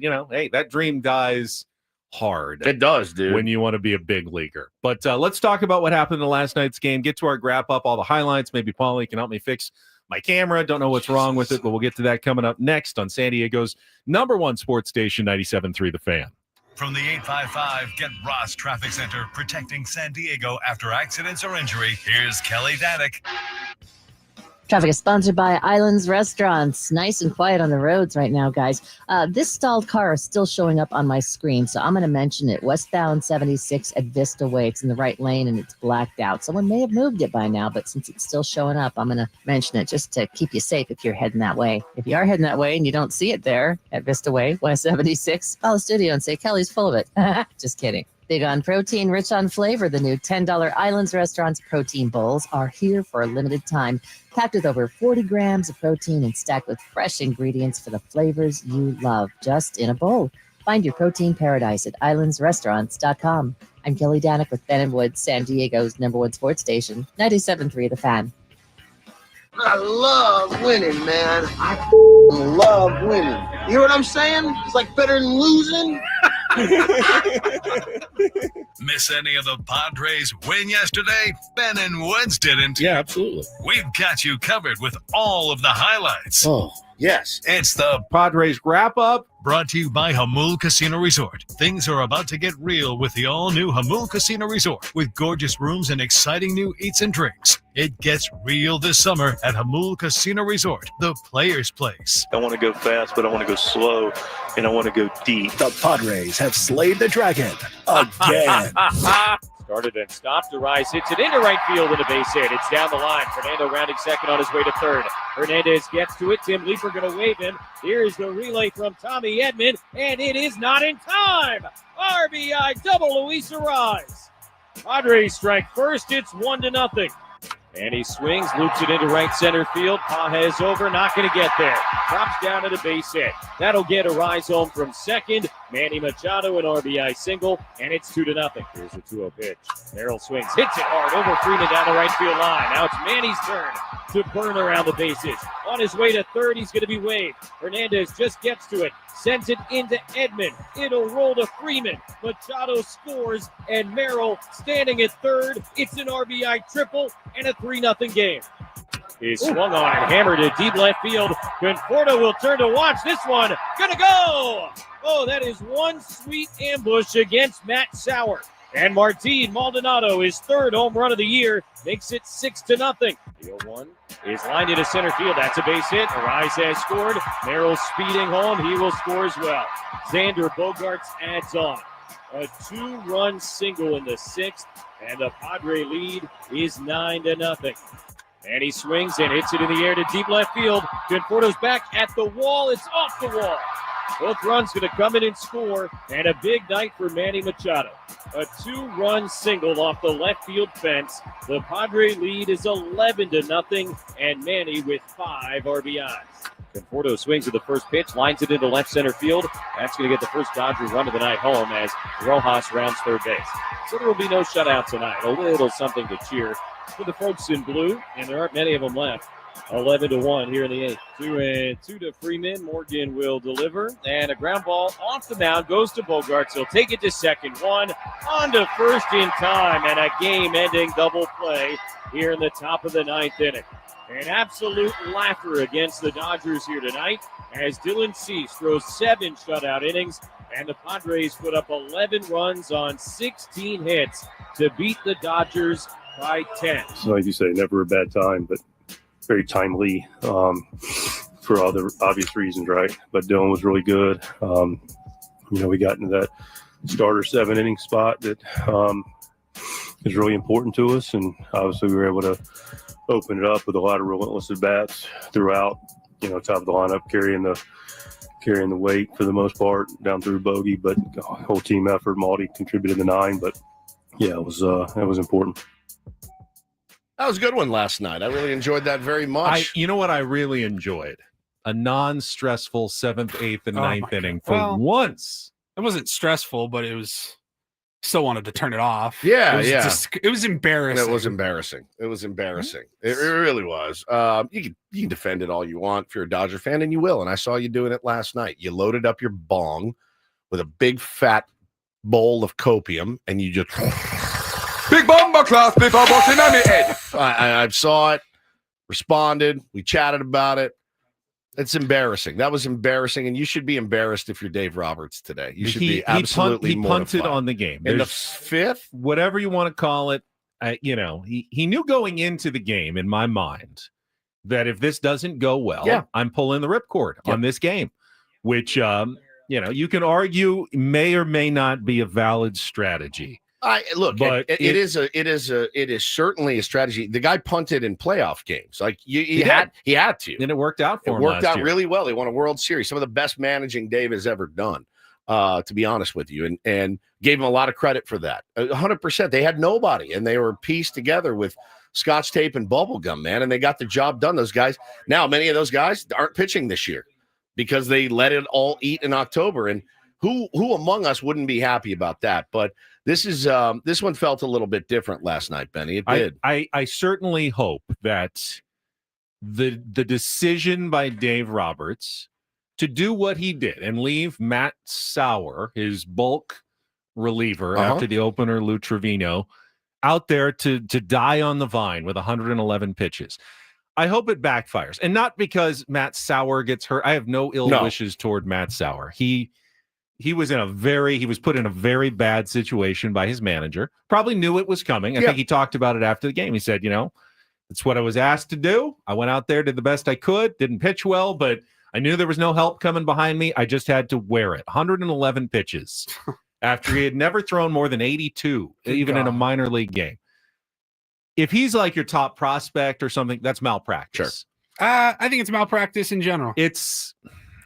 hey, that dream dies hard. It does, dude. When you want to be a big leaguer. But let's talk about what happened in last night's game. Get to our wrap up, all the highlights. Maybe Paulie can help me fix my camera. Don't know what's wrong with it, but we'll get to that coming up next on San Diego's #1 sports station, 97.3 The Fan. From the 855 Get Ross Traffic Center, protecting San Diego after accidents or injury, here's Kelly Danick. Traffic is sponsored by Islands Restaurants. Nice and quiet on the roads right now, guys. This stalled car is still showing up on my screen, so I'm going to mention it. Westbound 76 at Vista Way. It's in the right lane, and it's blacked out. Someone may have moved it by now, but since it's still showing up, I'm going to mention it just to keep you safe if you're heading that way. If you are heading that way and you don't see it there at Vista Way, West 76, call the studio and say, Kelly's full of it. Just kidding. Big on protein, rich on flavor, the new $10 Islands Restaurants protein bowls are here for a limited time. Packed with over 40 grams of protein and stacked with fresh ingredients for the flavors you love, just in a bowl. Find your protein paradise at islandsrestaurants.com. I'm Kelly Danick with Ben and Woods, San Diego's #1 sports station, 97.3 The Fan. I love winning, man. I love winning. You know what I'm saying? It's like better than losing. Miss any of the Padres win yesterday? Ben and Woods didn't. Yeah, absolutely. We've got you covered with all of the highlights. Oh, Yes. It's the Padres Wrap-Up. Brought to you by Hamul Casino Resort. Things are about to get real with the all-new Hamul Casino Resort with gorgeous rooms and exciting new eats and drinks. It gets real this summer at Hamul Casino Resort, the player's place. I want to go fast, but I want to go slow, and I want to go deep. The Padres have slayed the dragon again. Started and stopped. Arise hits it into right field and a base hit. It's down the line. Fernando rounding second on his way to third. Hernandez gets to it. Tim Leeper going to wave him. Here is the relay from Tommy Edman, and it is not in time. RBI double Luis Arise. Padres strike first. It's 1-0. And he swings, loops it into right center field. Pages over, not going to get there. Drops down at a base hit. That'll get Arise home from second. Manny Machado an RBI single, and it's 2-0. Here's the 2-0 pitch. Merrill swings, hits it hard over Freeman down the right field line. Now it's Manny's turn to burn around the bases. On his way to third, he's going to be waved. Hernandez just gets to it, sends it into Edman. It'll roll to Freeman. Machado scores, and Merrill standing at third. It's an RBI triple and a 3-0 game. He swung on and hammered it deep left field. Conforto will turn to watch this one. Gonna go! Oh, that is one sweet ambush against Matt Sauer. And Martin Maldonado, his third home run of the year, makes it 6-0. The 0-1 is lined into center field. That's a base hit. Arise has scored. Merrill speeding home. He will score as well. Xander Bogaerts adds on. A 2-run single in the sixth, and the Padre lead is 9-0. And he swings and hits it in the air to deep left field. Conforto's back at the wall. It's off the wall. Both runs going to come in and score, and a big night for Manny Machado. A 2-run single off the left field fence. The Padre lead is 11-0, and Manny with 5 RBIs. Conforto swings at the first pitch, lines it into left center field. That's going to get the first Dodger run of the night home as Rojas rounds third base. So there will be no shutout tonight. A little something to cheer for the folks in blue, and there aren't many of them left. 11-1 here in the eighth. 2-2 to Freeman. Morgan will deliver, and a ground ball off the mound goes to Bogaerts. He'll take it to second. One on to first in time, and a game-ending double play here in the top of the ninth inning. An absolute laugher against the Dodgers here tonight as Dylan Cease throws 7 shutout innings, and the Padres put up 11 runs on 16 hits to beat the Dodgers by 10. So like you say, never a bad time, but very timely for all the obvious reasons, right? But Dylan was really good. We got into that starter 7-inning spot that is really important to us, and obviously we were able to open it up with a lot of relentless at-bats throughout, top of the lineup, carrying the weight for the most part down through bogey, but whole team effort. Maldi contributed the 9, but yeah, it was important. That was a good one last night. I really enjoyed that very much. You know what I really enjoyed? A non-stressful 7th, 8th, and 9th inning for once. It wasn't stressful, but it was. Still wanted to turn it off. Yeah, it was embarrassing. It was embarrassing. It really was. You can defend it all you want if you're a Dodger fan, and you will. And I saw you doing it last night. You loaded up your bong with a big fat bowl of copium, and you just big bomber class before busting on my head. I saw it, responded. We chatted about it. It's embarrassing. That was embarrassing, and you should be embarrassed if you're Dave Roberts today. You should be absolutely mortified. He punted on the game. In the 5th? Whatever you want to call it, he knew going into the game, in my mind, that if this doesn't go well, I'm pulling the ripcord on this game, which, you can argue may or may not be a valid strategy. But it is certainly a strategy. The guy punted in playoff games. Like he had to, and it worked out for him. It worked out really well. They won a World Series, some of the best managing Dave has ever done. To be honest with you, and gave him a lot of credit for that. 100%. They had nobody, and they were pieced together with Scotch tape and bubble gum, man, and they got the job done. Those guys. Now, many of those guys aren't pitching this year because they let it all eat in October. And who among us wouldn't be happy about that? But this one felt a little bit different last night, Benny. It did. I certainly hope that the decision by Dave Roberts to do what he did and leave Matt Sauer, his bulk reliever after the opener, Lou Trevino, out there to die on the vine with 111 pitches. I hope it backfires, and not because Matt Sauer gets hurt. I have no ill wishes toward Matt Sauer. He was put in a very bad situation by his manager. Probably knew it was coming. I think he talked about it after the game. He said, it's what I was asked to do. I went out there, did the best I could, didn't pitch well, but I knew there was no help coming behind me. I just had to wear it. 111 pitches after he had never thrown more than 82, even in a minor league game. If he's like your top prospect or something, that's malpractice. Sure. I think it's malpractice in general.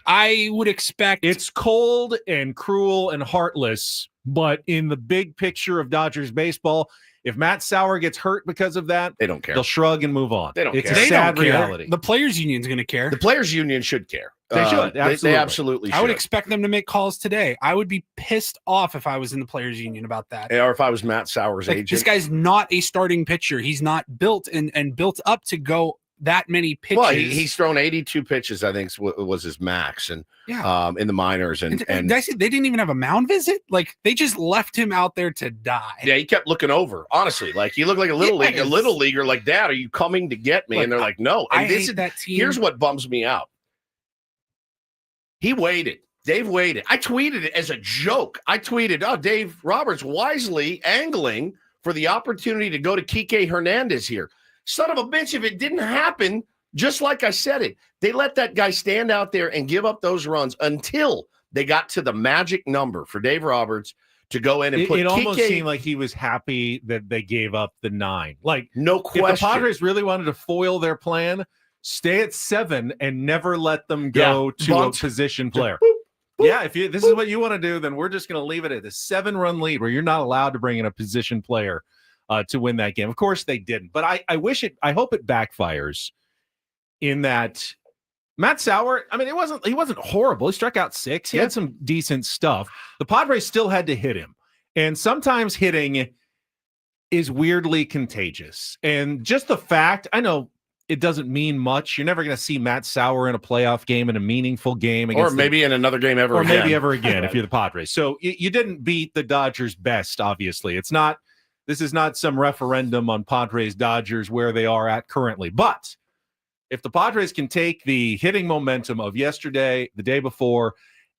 I would expect it's cold and cruel and heartless, but in the big picture of Dodgers baseball, if Matt Sauer gets hurt because of that, they don't care. They'll shrug and move on. They don't care. It's a sad reality. The players' union's going to care. The players' union should care. They should. Absolutely. They absolutely should. I would expect them to make calls today. I would be pissed off if I was in the players' union about that. Or if I was Matt Sauer's agent. This guy's not a starting pitcher. He's not built and built up to go that many pitches. Well, he's thrown 82 pitches, I think was his max, and in the minors. And did I see they didn't even have a mound visit? Like they just left him out there to die. Yeah, he kept looking over. Honestly, like he looked like a little leaguer. Like, Dad, are you coming to get me? And they're like, no. And hate that team. Here's what bums me out. He waited. Dave waited. I tweeted it as a joke. I tweeted, Dave Roberts wisely angling for the opportunity to go to Kike Hernandez here. Son of a bitch, if it didn't happen, just like I said it, they let that guy stand out there and give up those runs until they got to the magic number for Dave Roberts to go in and put it almost seemed like he was happy that they gave up the 9. Like, no question. If the Padres really wanted to foil their plan, stay at 7 and never let them go to a position player. Yeah, if this is what you want to do, then we're just going to leave it at a 7-run lead where you're not allowed to bring in a position player to win that game. Of course they didn't, but I hope it backfires in that Matt Sauer, I mean, he wasn't horrible. He struck out 6. He had some decent stuff. The Padres still had to hit him. And sometimes hitting is weirdly contagious. And just the fact, I know it doesn't mean much. You're never going to see Matt Sauer in a playoff game, in a meaningful game. Or maybe in another game ever again. Or maybe ever again if you're the Padres. So you didn't beat the Dodgers best, obviously. This is not some referendum on Padres Dodgers where they are at currently. But if the Padres can take the hitting momentum of yesterday, the day before,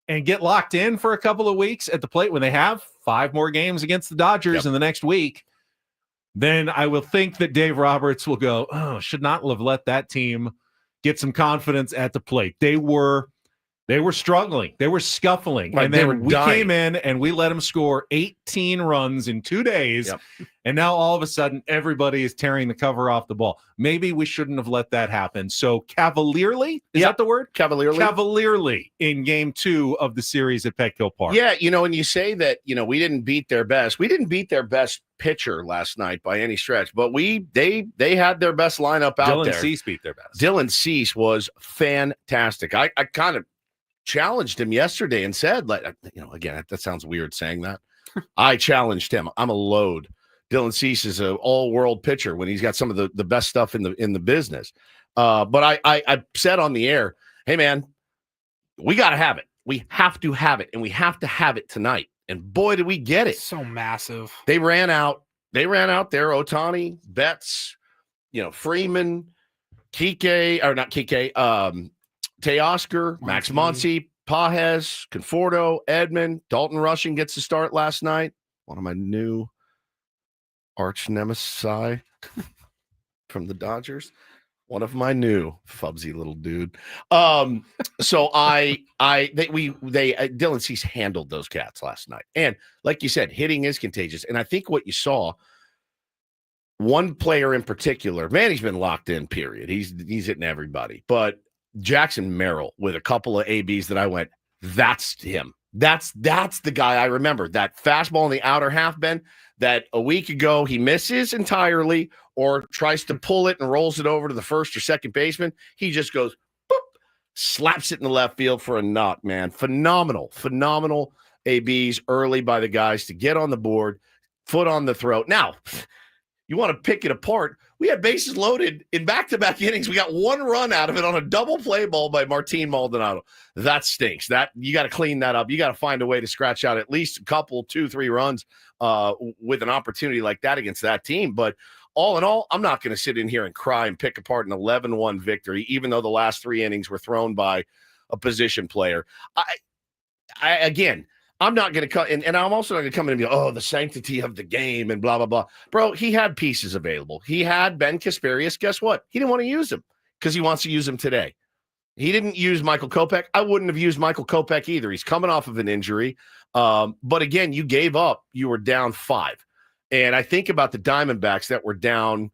and get locked in for a couple of weeks at the plate when they have 5 more games against the Dodgers in the next week, then I will think that Dave Roberts will go, should not have let that team get some confidence at the plate. They were struggling. They were scuffling. Right, and then we came in and we let them score 18 runs in 2 days. Yep. And now all of a sudden, everybody is tearing the cover off the ball. Maybe we shouldn't have let that happen. So cavalierly, is that the word? Cavalierly in game 2 of the series at Petco Park. Yeah, and you say that, we didn't beat their best. We didn't beat their best pitcher last night by any stretch, but they had their best lineup out there. Dylan Cease beat their best. Dylan Cease was fantastic. I kind of challenged him yesterday and said, again, that sounds weird saying that. I challenged him. I'm a load. Dylan Cease is an all-world pitcher when he's got some of the best stuff in the business. But I said on the air, hey man, we got to have it. We have to have it, and we have to have it tonight. And boy, did we get it! So massive. They ran out there. Ohtani, Betts, Freeman, Kike, or not Kike. Teoscar, Max Muncy, Pages, Conforto, Edman, Dalton Rushing gets the start last night. One of my new arch nemesis from the Dodgers. One of my new fubsy little dude. So Dylan Cease handled those cats last night. And like you said, hitting is contagious. And I think what you saw, one player in particular, man, he's been locked in, period. He's hitting everybody. But Jackson Merrill with a couple of ABs that I went, that's him. That's the guy I remember. That fastball in the outer half bend that a week ago he misses entirely or tries to pull it and rolls it over to the first or second baseman. He just goes, boop, slaps it in the left field for a knock, man. Phenomenal ABs early by the guys to get on the board, foot on the throat. Now, you want to pick it apart. We had bases loaded in back-to-back innings. We got 1 run out of it on a double play ball by Martin Maldonado. That stinks. That you got to clean that up. You got to find a way to scratch out at least a couple, 2-3 runs with an opportunity like that against that team. But all in all, I'm not going to sit in here and cry and pick apart an 11-1 victory, even though the last 3 innings were thrown by a position player. Again, I'm not going to come, and I'm also not going to come in and be, oh, the sanctity of the game and blah, blah, blah. Bro, he had pieces available. He had Ben Kasparius. Guess what? He didn't want to use him because he wants to use him today. He didn't use Michael Kopech. I wouldn't have used Michael Kopech either. He's coming off of an injury. But again, you gave up. You were down 5. And I think about the Diamondbacks that were down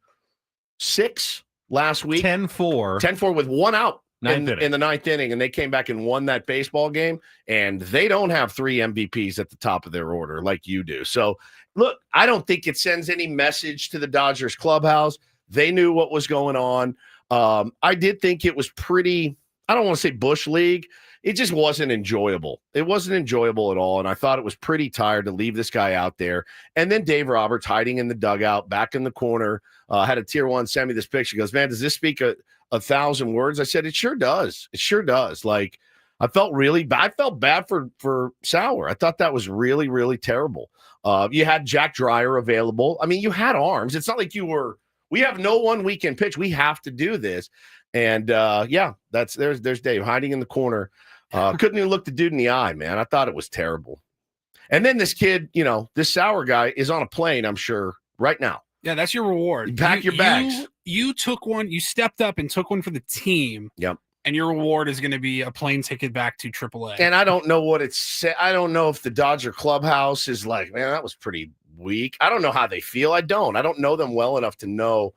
6 last week. 10-4. 10-4 with 1 out. In the 9th inning, and they came back and won that baseball game, and they don't have 3 MVPs at the top of their order like you do. So, look, I don't think it sends any message to the Dodgers clubhouse. They knew what was going on. I did think it was pretty, I don't want to say Bush League. It just wasn't enjoyable. It wasn't enjoyable at all, and I thought it was pretty tired to leave this guy out there. And then Dave Roberts hiding in the dugout, back in the corner, had a Tier 1 send me this picture. He goes, man, does this speak a 1,000 words? I said, it sure does. It sure does. Like, I felt really bad. I felt bad for Sauer. I thought that was really, really terrible. You had Jack Dreyer available. I mean, you had arms. It's not like we have no 1 weekend pitch. We have to do this. And there's Dave hiding in the corner. Couldn't even look the dude in the eye, man. I thought it was terrible. And then this kid, this Sauer guy is on a plane, I'm sure, right now. Yeah, that's your reward. You pack your bags. You took one. You stepped up and took one for the team. Yep. And your reward is going to be a plane ticket back to AAA. And I don't know what it's. I don't know if the Dodger clubhouse is like, man, that was pretty weak. I don't know how they feel. I don't know them well enough to know.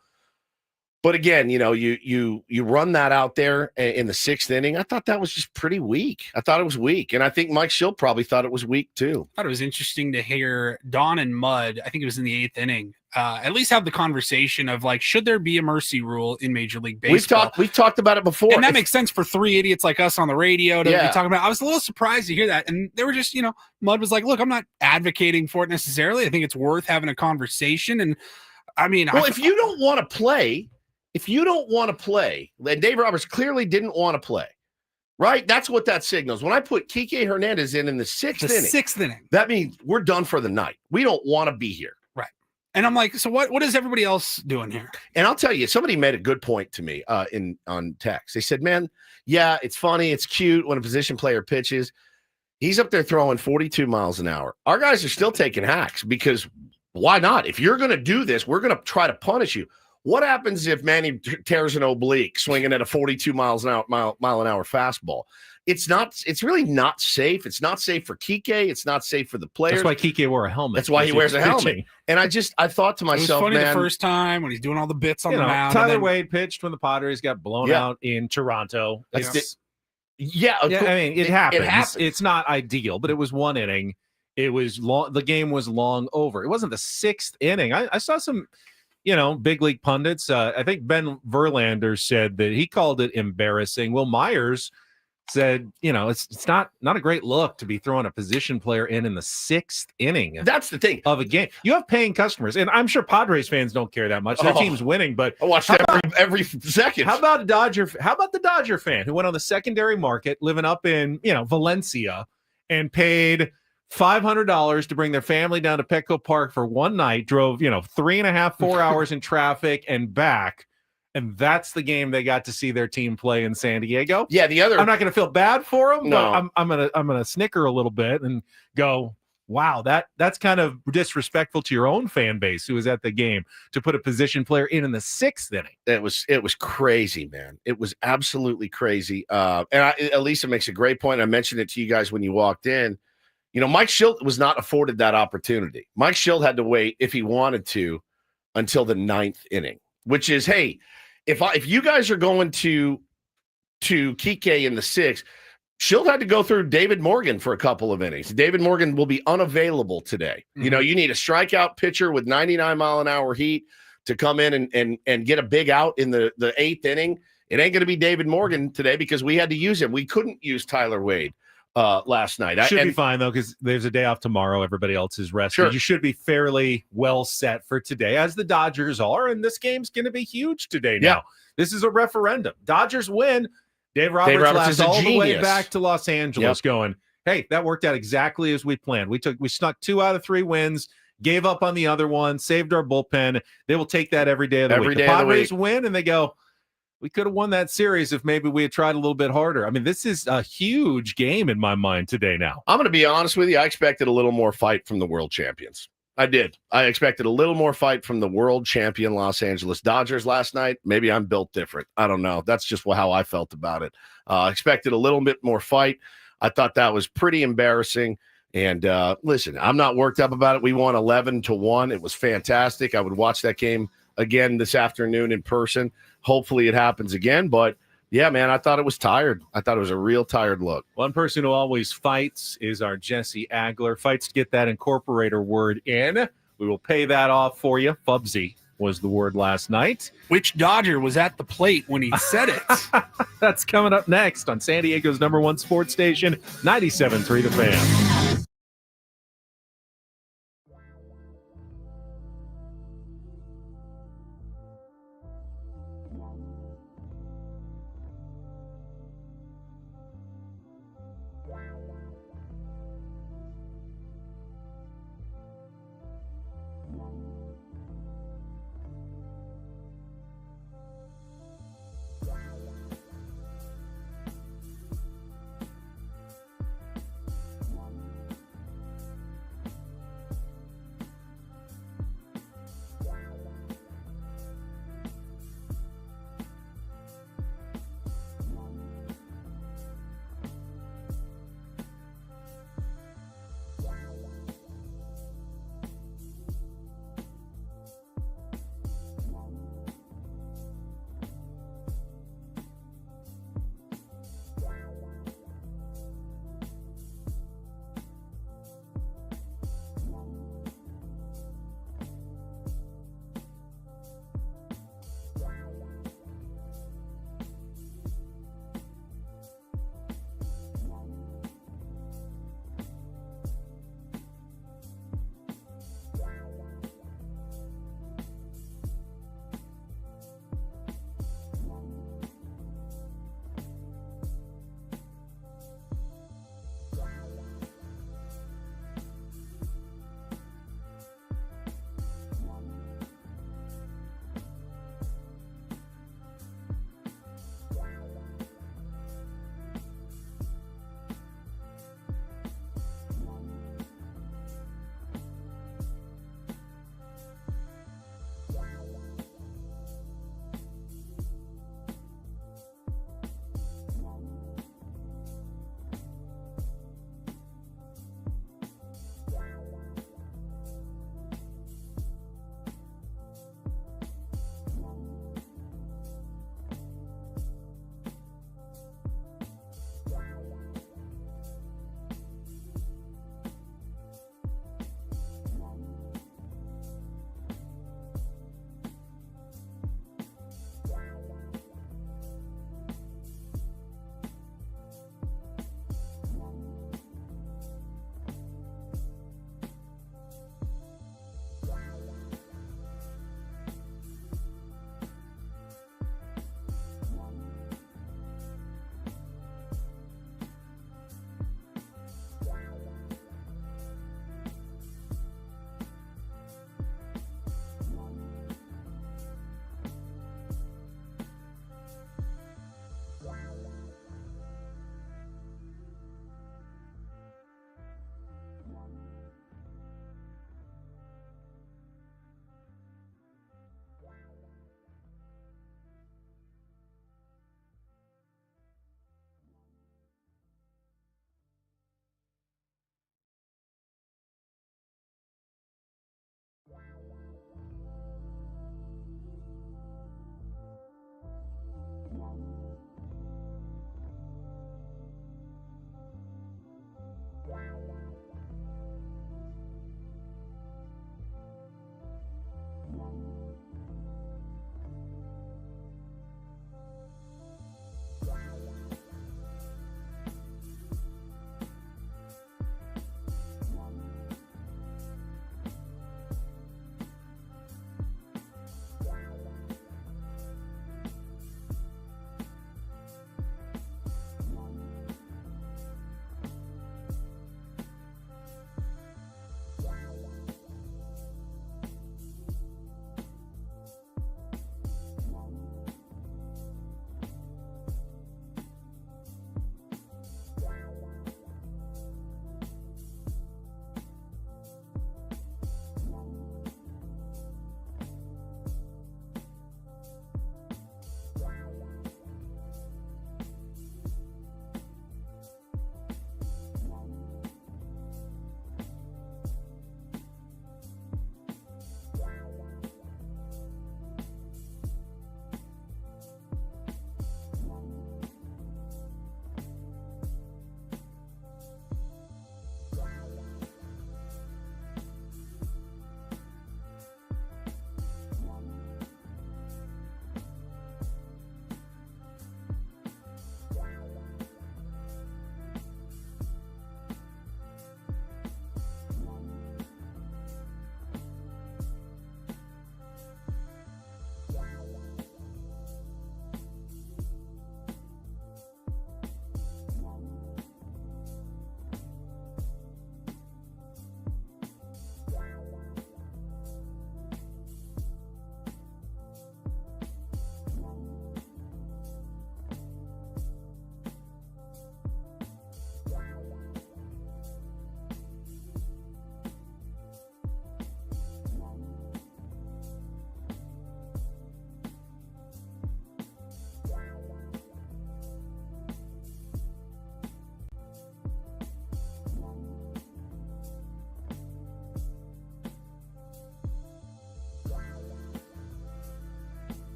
But again, you run that out there in the 6th inning. I thought that was just pretty weak. I thought it was weak. And I think Mike Schilt probably thought it was weak too. I thought it was interesting to hear Don and Mud, I think it was in the 8th inning, at least have the conversation of like, should there be a mercy rule in Major League Baseball? We've talked about it before. And that makes sense for 3 idiots like us on the radio to be talking about. I was a little surprised to hear that. And they were just, Mud was like, look, I'm not advocating for it necessarily. I think it's worth having a conversation. And I mean, if you don't want to play, and Dave Roberts clearly didn't want to play, right? That's what that signals. When I put Kike Hernandez in the 6th inning, that means we're done for the night. We don't want to be here. Right. And I'm like, so what is everybody else doing here? And I'll tell you, somebody made a good point to me on text. They said, man, yeah, it's funny. It's cute when a position player pitches. He's up there throwing 42 miles an hour. Our guys are still taking hacks because why not? If you're going to do this, we're going to try to punish you. What happens if Manny tears an oblique swinging at a 42 mile an hour fastball? It's really not safe. It's not safe for Kike. It's not safe for the players. That's why Kike wore a helmet. That's why he wears a helmet. And I thought to myself, it was funny man, the first time when he's doing all the bits on the mound. Tyler Wade pitched when the Padres got blown out in Toronto. I mean, it happens. It's not ideal, but it was 1 inning. It was long. The game was long over. It wasn't the 6th inning. I saw some big league pundits. I think Ben Verlander said that he called it embarrassing. Will Myers said, it's not a great look to be throwing a position player in the 6th inning. That's the thing of a game. You have paying customers, and I'm sure Padres fans don't care that much. Their team's winning, but I watch every second. How about the Dodger fan who went on the secondary market, living up in Valencia, and paid $500 to bring their family down to Petco Park for one night, drove 3.5, 4 hours in traffic and back, and that's the game they got to see their team play in San Diego. Yeah, I'm not going to feel bad for them, no. but I'm gonna snicker a little bit and go, wow, that's kind of disrespectful to your own fan base who was at the game to put a position player in the 6th inning. It was crazy, man. It was absolutely crazy. Elisa makes a great point. I mentioned it to you guys when you walked in. Mike Schilt was not afforded that opportunity. Mike Schilt had to wait, if he wanted to, until the 9th inning, which is, hey, if you guys are going to Kike in the 6th, Schilt had to go through David Morgan for a couple of innings. David Morgan will be unavailable today. Mm-hmm. You need a strikeout pitcher with 99 mile an hour heat to come in and get a big out in the 8th inning. It ain't going to be David Morgan today because we had to use him. We couldn't use Tyler Wade last night. Should be fine, though, because there's a day off tomorrow. Everybody else is rested. Sure. You should be fairly well set for today, as the Dodgers are, and this game's going to be huge today now. Yeah. This is a referendum. Dodgers win. Dave Roberts is all genius. the way back to Los Angeles going, hey, that worked out exactly as we planned. We snuck 2 out of 3 wins gave up on the other one, saved our bullpen. They will take that every day of the Every week. day The of the Padres week. win, and they go, we could have won that series if maybe we had tried a little bit harder. I mean, this is a huge game in my mind today now. I'm going to be honest with you. I expected a little more fight from the world champions. I did. I expected a little more fight from the world champion Los Angeles Dodgers last night. Maybe I'm built different. I don't know. That's just how I felt about it. Expected a little bit more fight. I thought that was pretty embarrassing. And listen, I'm not worked up about it. We won 11-1. It was fantastic. I would watch that game again this afternoon in person. Hopefully it happens again. But yeah, man, I thought it was tired. I thought it was a real tired look. One person who always fights is our Jesse Agler. Fights to get that incorporator word in. We will pay that off for you. Fubsy was the word last night. Which Dodger was at the plate when he said it? That's coming up next on San Diego's #1 sports station, 97.3 The Fan.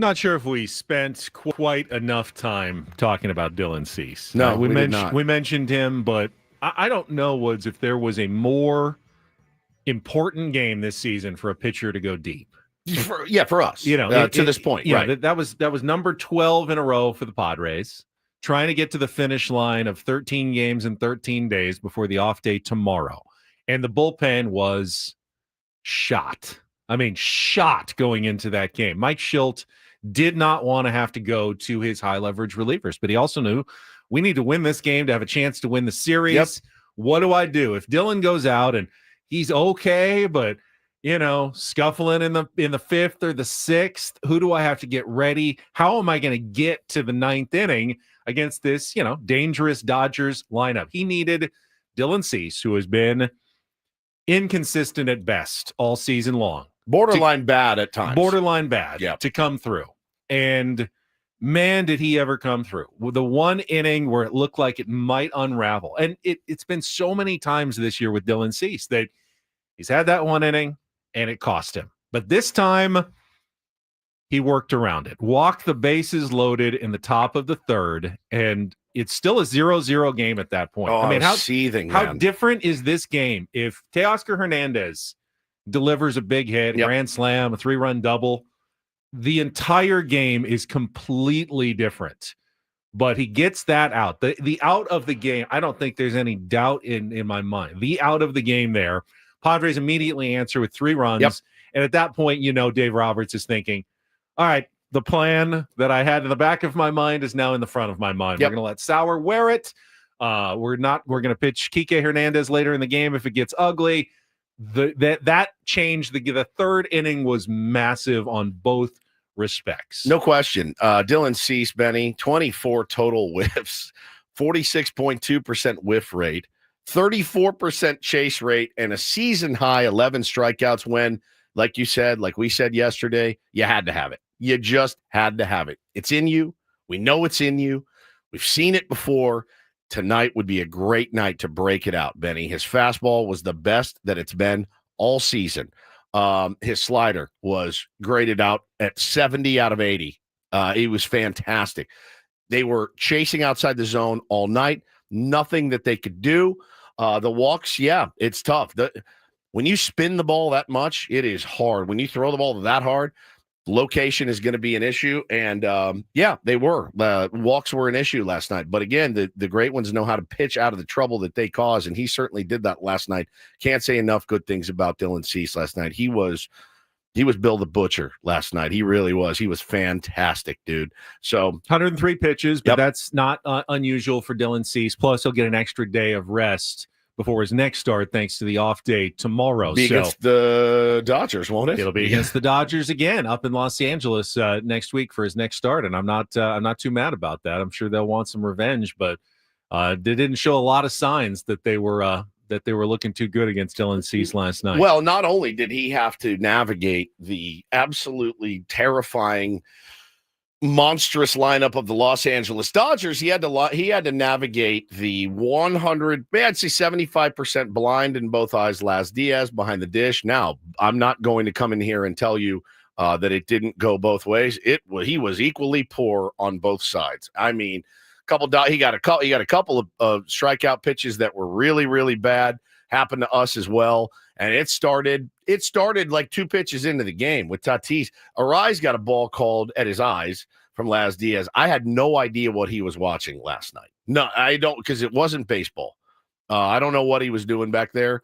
Not sure if we spent quite enough time talking about Dylan Cease. No, we did not. We mentioned him, but I don't know, Woods, if there was a more important game this season for a pitcher to go deep. For us, to this point, right? That was number 12 in a row for the Padres, trying to get to the finish line of 13 games in 13 days before the off day tomorrow, and the bullpen was shot. I mean, shot going into that game. Mike Schilt did not want to have to go to his high leverage relievers, but he also knew we need to win this game to have a chance to win the series. Yep. What do I do if Dylan goes out and he's okay, but scuffling in the fifth or the sixth? Who do I have to get ready? How am I going to get to the ninth inning against this, dangerous Dodgers lineup? He needed Dylan Cease, who has been inconsistent at best all season long. Borderline bad at times. Borderline bad Yep. to come through. And man, did he ever come through. With the one inning where it looked like it might unravel. And it's been so many times this year with Dylan Cease that he's had that one inning and it cost him. But this time, he worked around it. Walked the bases loaded in the top of the third, and it's still a 0-0 game at that point. Oh, I mean, how man. different is this game if Teoscar Hernandez delivers a big hit, grand slam, a 3-run double? The entire game is completely different. But he gets that out. The out of the game, I don't think there's any doubt in my mind. The out of the game there, Padres immediately answer with 3 runs. Yep. And at that point, Dave Roberts is thinking, all right, the plan that I had in the back of my mind is now in the front of my mind. Yep. We're going to let Sauer wear it. We're going to pitch Kike Hernandez later in the game if it gets ugly. That change, the third inning was massive on both respects. No question. Dylan Cease, Benny, 24 total whiffs, 46.2% whiff rate, 34% chase rate, and a season high 11 strikeouts when, like you said, like we said yesterday, you had to have it. You just had to have it. It's in you. We know it's in you. We've seen it before. Tonight would be a great night to break it out, Benny. His fastball was the best that it's been all season. His slider was graded out at 70 out of 80. He was fantastic. They were chasing outside the zone all night. Nothing that they could do. The walks, it's tough. When you spin the ball that much, it is hard. When you throw the ball that hard, location is going to be an issue. And they were. Walks were an issue last night. But again, the great ones know how to pitch out of the trouble that they cause. And he certainly did that last night. Can't say enough good things about Dylan Cease last night. He was Bill the Butcher last night. He really was. He was fantastic, dude. So 103 pitches, but that's not unusual for Dylan Cease. Plus, he'll get an extra day of rest before his next start, thanks to the off day tomorrow. Be against the Dodgers, won't it? It'll be against the Dodgers again up in Los Angeles next week for his next start, and I'm not too mad about that. I'm sure they'll want some revenge, but they didn't show a lot of signs that they were looking too good against Dylan Cease last night. Well, not only did he have to navigate the absolutely terrifying, monstrous lineup of the Los Angeles Dodgers, he had to navigate the 75% blind in both eyes Laz Diaz behind the dish. Now, I'm not going to come in here and tell you that it didn't go both ways. He was equally poor on both sides. I mean, he got a couple of strikeout pitches that were really, really bad. Happened to us as well. And it started like 2 pitches into the game with Tatis. Arise got a ball called at his eyes from Laz Diaz. I had no idea what he was watching last night. No, I don't, because it wasn't baseball. I don't know what he was doing back there.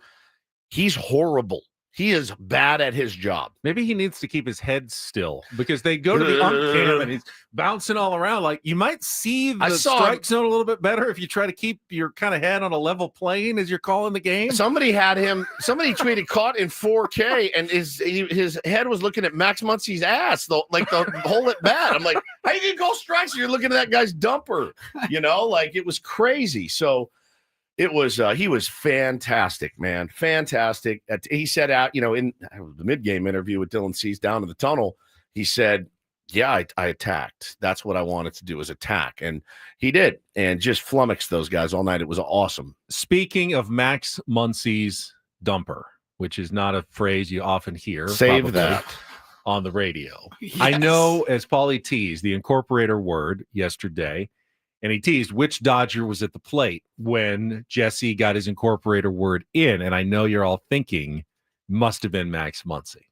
He's horrible. He is bad at his job. Maybe he needs to keep his head still because they go to the ump cam and he's bouncing all around. Like, you might see the strike zone a little bit better if you try to keep your kind of head on a level plane as you're calling the game. Somebody tweeted caught in 4K and his head was looking at Max Muncy's ass, the hole at bat. I'm like, how you gonna call strikes? You're looking at that guy's dumper. It was crazy. So it was he was fantastic, man. Fantastic. He said out, in the mid-game interview with Dylan Cease down in the tunnel, he said, I attacked. That's what I wanted to do, is attack. And he did, and just flummoxed those guys all night. It was awesome. Speaking of Max Muncy's dumper, which is not a phrase you often hear. Save that. on the radio. Yes. I know, as Paulie teased, the incorporator word yesterday, and he teased which Dodger was at the plate when Jesse got his incorporator word in, and I know you're all thinking must have been Max Muncy.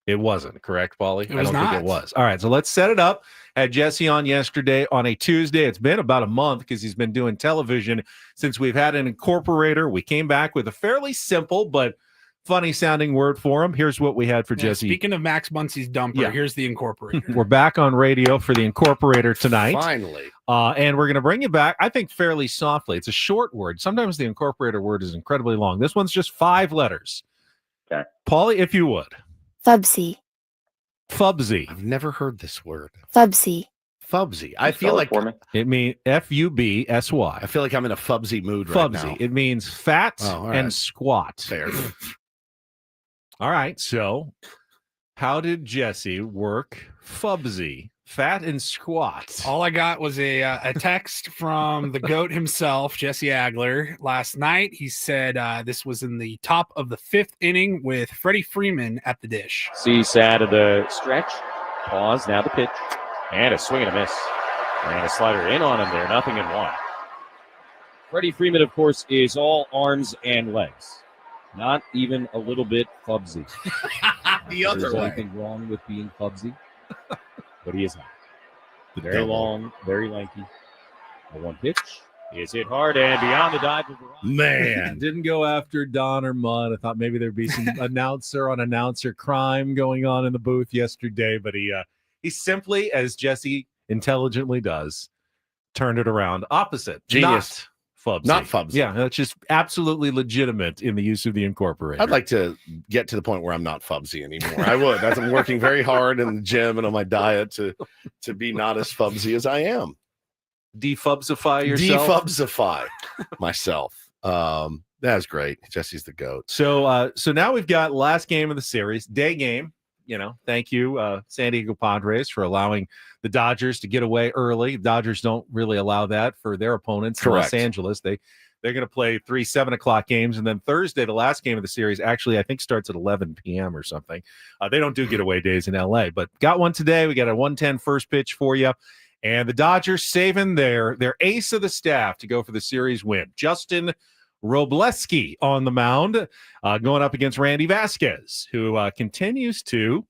It wasn't, correct, Paulie? It was I don't not. think it was. All right, so let's set it up. Had Jesse on yesterday on a Tuesday. It's been about a month because he's been doing television since we've had an incorporator. We came back with a fairly simple but funny-sounding word for him. Here's what we had for Jesse. Speaking of Max Muncy's dumper, here's the incorporator. We're back on radio for the incorporator tonight. Finally. And we're going to bring you back, I think, fairly softly. It's a short word. Sometimes the incorporator word is incredibly long. This one's just 5 letters. Okay. Paulie, if you would. Fubsy. Fubsy. I've never heard this word. Fubsy. Fubsy. I feel like it means Fubsy. I feel like I'm in a fubsy mood right now. Fubsy. It means fat and squat. Fair. All right. So, how did Jesse work Fubsy? Fat and squat. All I got was a text from the GOAT himself, Jesse Agler, last night. He said this was in the top of the 5th inning with Freddie Freeman at the dish. Sad of the stretch. Pause. Now the pitch. And a swing and a miss. And a slider in on him there. 0-1. Freddie Freeman, of course, is all arms and legs. Not even a little bit fubsy. The other There's way. anything wrong with being fubsy, but he is not. Very long, very lanky. The one pitch is hit hard and beyond the Dodgers. Man, didn't go after Don or Mudd. I thought maybe there'd be some announcer crime going on in the booth yesterday, but he simply, as Jesse intelligently does, turned it around. Opposite. Genius. Fubsy. Not Fubsy. Yeah, that's just absolutely legitimate in the use of the incorporator. I'd like to get to the point where I'm not Fubsy anymore. I would. I'm working very hard in the gym and on my diet to be not as Fubsy as I am. Defubsify yourself. Defubsify myself. That's great. Jesse's the GOAT. So now we've got last game of the series, day game. Thank you, San Diego Padres, for allowing the Dodgers to get away early. Dodgers don't really allow that for their opponents in Los Angeles. They're going to play 3 7:00 games, and then Thursday, the last game of the series, actually I think starts at 11 p.m. or something. They don't do getaway days in LA, but got one today. We got a 1:10 first pitch for you, and the Dodgers saving their ace of the staff to go for the series win. Justin Robleski on the mound, going up against Randy Vasquez, who continues to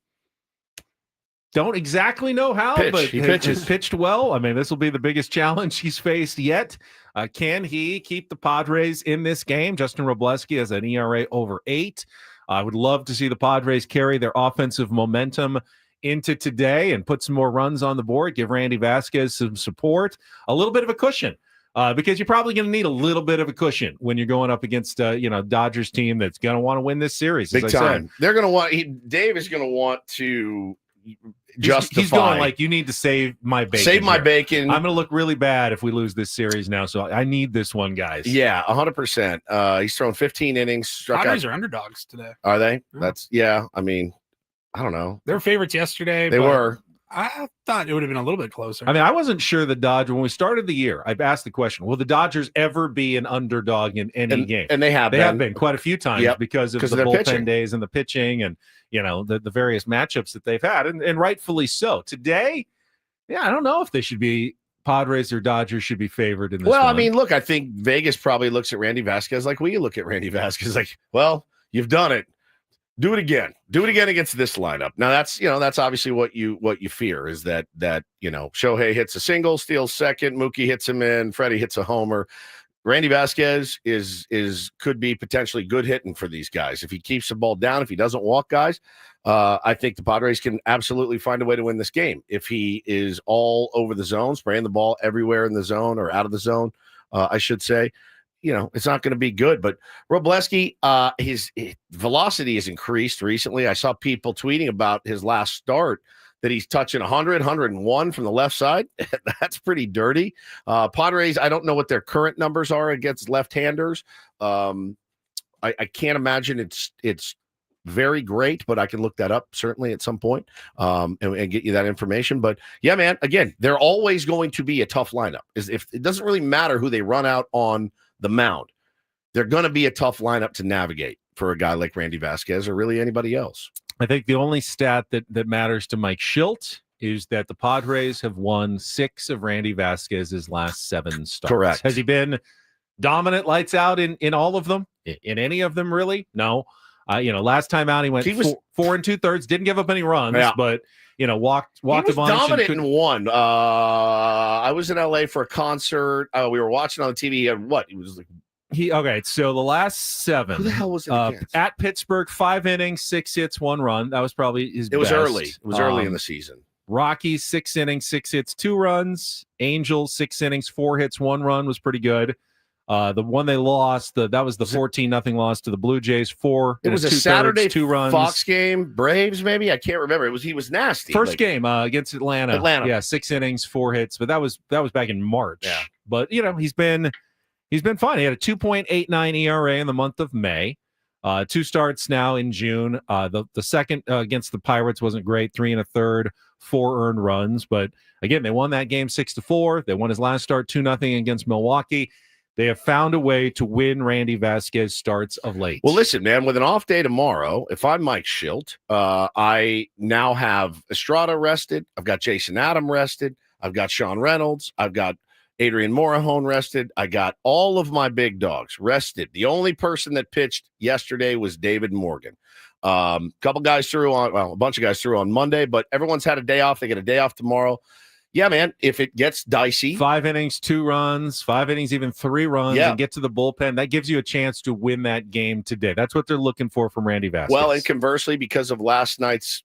don't exactly know how, but he has pitched well. I mean, this will be the biggest challenge he's faced yet. Can he keep the Padres in this game? Justin Robleski has an ERA over 8. I would love to see the Padres carry their offensive momentum into today and put some more runs on the board, give Randy Vasquez some support, a little bit of a cushion. Because you're probably going to need a little bit of a cushion when you're going up against Dodgers team that's going to want to win this series. Big time. They're going to want. Dave is going to want to justify. He's going like, you need to save my bacon. Save my bacon. I'm going to look really bad if we lose this series now. So I need this one, guys. Yeah, 100%. He's thrown 15 innings. Padres are underdogs today. Are they? I mean, I don't know. They were favorites yesterday. They were. I thought it would have been a little bit closer. I mean, I wasn't sure the Dodgers, when we started the year, I've asked the question, will the Dodgers ever be an underdog in any game? And they have been quite a few times because of the bullpen days and the pitching and, the various matchups that they've had, and rightfully so. Today, I don't know if they should be Padres or Dodgers should be favored in this one. I mean, look, I think Vegas probably looks at Randy Vasquez like we look at Randy Vasquez like, well, you've done it. Do it again. Do it again against this lineup. Now that's obviously what you fear is that Shohei hits a single, steals second, Mookie hits him in, Freddie hits a homer. Randy Vasquez could be potentially good hitting for these guys if he keeps the ball down. If he doesn't walk guys, I think the Padres can absolutely find a way to win this game. If he is all over the zone, spraying the ball everywhere in the zone or out of the zone, I should say. It's not going to be good. But Robleski, his velocity has increased recently. I saw people tweeting about his last start that he's touching 100, 101 from the left side. That's pretty dirty. Padres, I don't know what their current numbers are against left-handers. I can't imagine it's very great, but I can look that up certainly at some point and get you that information. But yeah, man, again, they're always going to be a tough lineup. If it doesn't really matter who they run out on the mound, they're going to be a tough lineup to navigate for a guy like Randy Vasquez or really anybody else. I think the only stat that matters to Mike Schilt is that the Padres have won 6 of Randy Vasquez's last 7 starts. Correct. Has he been dominant, lights out in all of them? In any of them, really? No. Last time out he went 4 2/3, didn't give up any runs, but walked he was a bunch. Dominant in one. I was in LA for a concert. We were watching on the TV. He had what? He was like. So the last 7. Who the hell was it against? At Pittsburgh, 5 innings, 6 hits, 1 run. That was probably his best. It was early. It was early in the season. Rockies, 6 innings, 6 hits, 2 runs. Angels, 6 innings, 4 hits, 1 run was pretty good. The one they lost, that was the 14-0 loss to the Blue Jays. 4. It was a Saturday 2 runs. Fox game, Braves maybe. I can't remember. He was nasty. First game against Atlanta. Yeah, 6 innings, 4 hits, but that was back in March. Yeah. But he's been fine. He had a 2.89 ERA in the month of May. 2 starts now in June. The second against the Pirates wasn't great. 3 1/3, 4 earned runs. But again, they won that game 6-4. They won his last start 2-0 against Milwaukee. They have found a way to win Randy Vasquez starts of late. Well, listen, man, with an off day tomorrow, if I'm Mike Schilt, I now have Estrada rested. I've got Jason Adam rested. I've got Sean Reynolds. I've got Adrian Morejon rested. I got all of my big dogs rested. The only person that pitched yesterday was David Morgan. A bunch of guys threw on Monday, but everyone's had a day off. They get a day off tomorrow. Yeah, man, if it gets dicey. 5 innings, 2 runs, 5 innings, even 3 runs, and get to the bullpen, that gives you a chance to win that game today. That's what they're looking for from Randy Vasquez. Well, and conversely, because of last night's,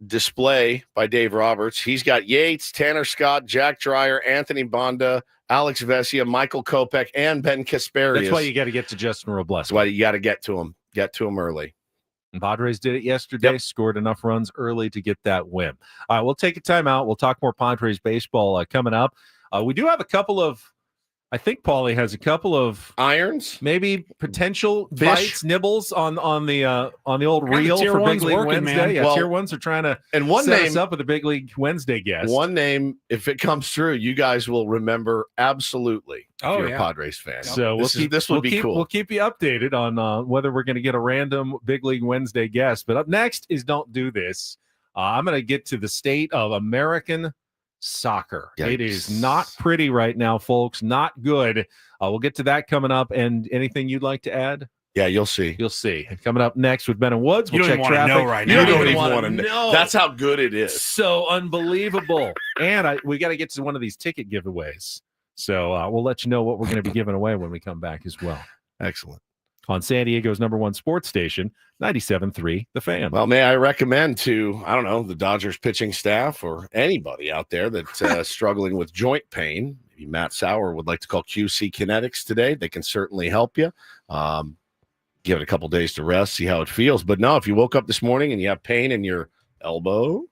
display by Dave Roberts, he's got Yates, Tanner Scott, Jack Dreyer, Anthony Bonda, Alex Vesia, Michael Kopech, and Ben Kasperius. That's why you got to get to Justin Robles. That's why you got to get to him. Get to him early. And Padres did it yesterday, scored enough runs early to get that win. All right, we'll take a timeout. We'll talk more Padres baseball coming up. We do have a couple of, I think Paulie has a couple of irons, maybe potential bites, nibbles on the old reel for Big League Wednesday. Yeah, Tier 1s are trying to set us up with a Big League Wednesday guest. One name, if it comes through, you guys will remember absolutely. If you're a Padres fan. So this would be cool. We'll keep you updated on whether we're going to get a random Big League Wednesday guest. But up next is Don't Do This. I'm going to get to the state of American soccer. Yikes. It is not pretty right now, folks. Not good. We'll get to that coming up. And anything you'd like to add? Yeah, you'll see. You'll see. Coming up next with Ben and Woods, we'll check traffic. Know right now. You don't even want to know. That's how good it is. So unbelievable. And we got to get to one of these ticket giveaways. So we'll let you know what we're going to be giving away when we come back as well. Excellent. On San Diego's #1 sports station, 97.3 The Fan. Well, may I recommend to, the Dodgers pitching staff or anybody out there that's struggling with joint pain, maybe Matt Sauer would like to call QC Kinetics today. They can certainly help you. Give it a couple days to rest, see how it feels. But no, if you woke up this morning and you have pain in your elbow,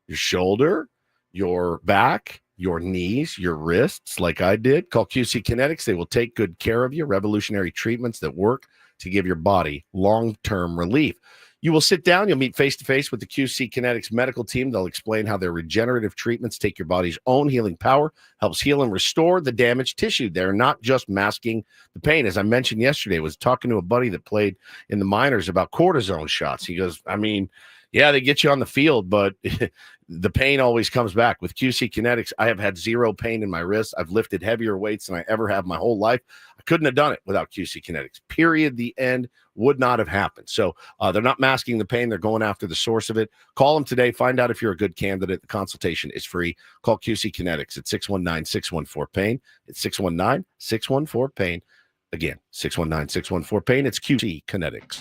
your shoulder, your back, your knees, your wrists, like I did, call QC Kinetics. They will take good care of you. Revolutionary treatments that work to give your body long-term relief. You will sit down. You'll meet face-to-face with the QC Kinetics medical team. They'll explain how their regenerative treatments take your body's own healing power, helps heal and restore the damaged tissue. They're not just masking the pain. As I mentioned yesterday, I was talking to a buddy that played in the minors about cortisone shots. He goes, yeah, they get you on the field, but the pain always comes back. With QC Kinetics, I have had zero pain in my wrists. I've lifted heavier weights than I ever have my whole life. I couldn't have done it without QC Kinetics. Period. The end would not have happened. So they're not masking the pain. They're going after the source of it. Call them today. Find out if you're a good candidate. The consultation is free. Call QC Kinetics at 619-614-PAIN. It's 619-614-PAIN. Again, 619-614-PAIN. It's QC Kinetics.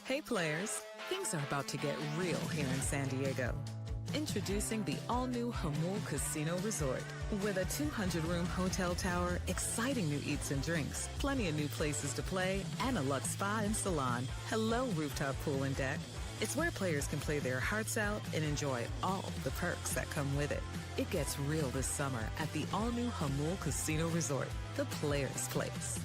Hey players, things are about to get real here in San Diego. Introducing the all-new Hamul Casino Resort. With a 200-room hotel tower, exciting new eats and drinks, plenty of new places to play, and a luxe spa and salon. Hello, rooftop pool and deck. It's where players can play their hearts out and enjoy all the perks that come with it. It gets real this summer at the all-new Hamul Casino Resort, the players' place.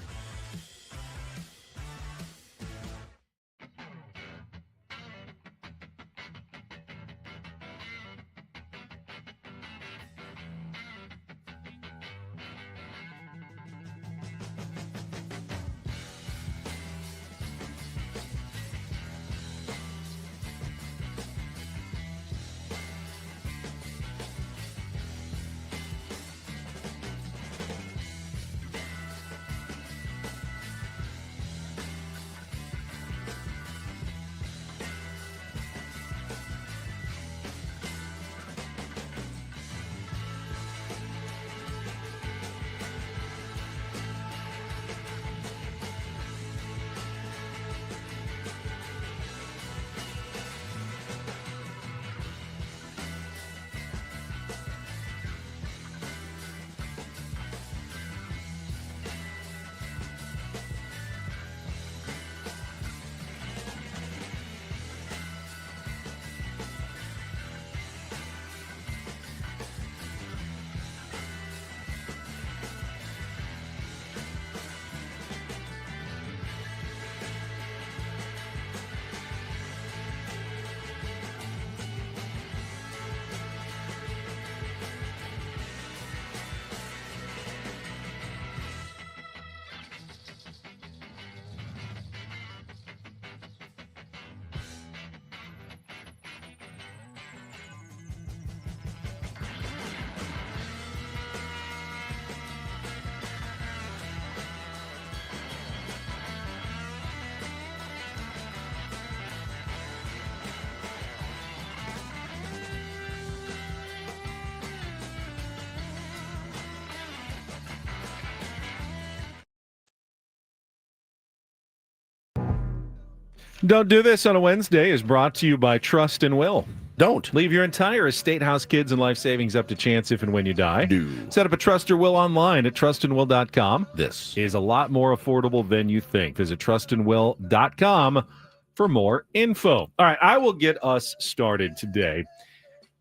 Don't Do This on a Wednesday is brought to you by Trust and Will. Don't. Leave your entire estate, house, kids, and life savings up to chance if and when you die. Do. Set up a Trust or Will online at trustandwill.com. This is a lot more affordable than you think. Visit trustandwill.com for more info. All right, I will get us started today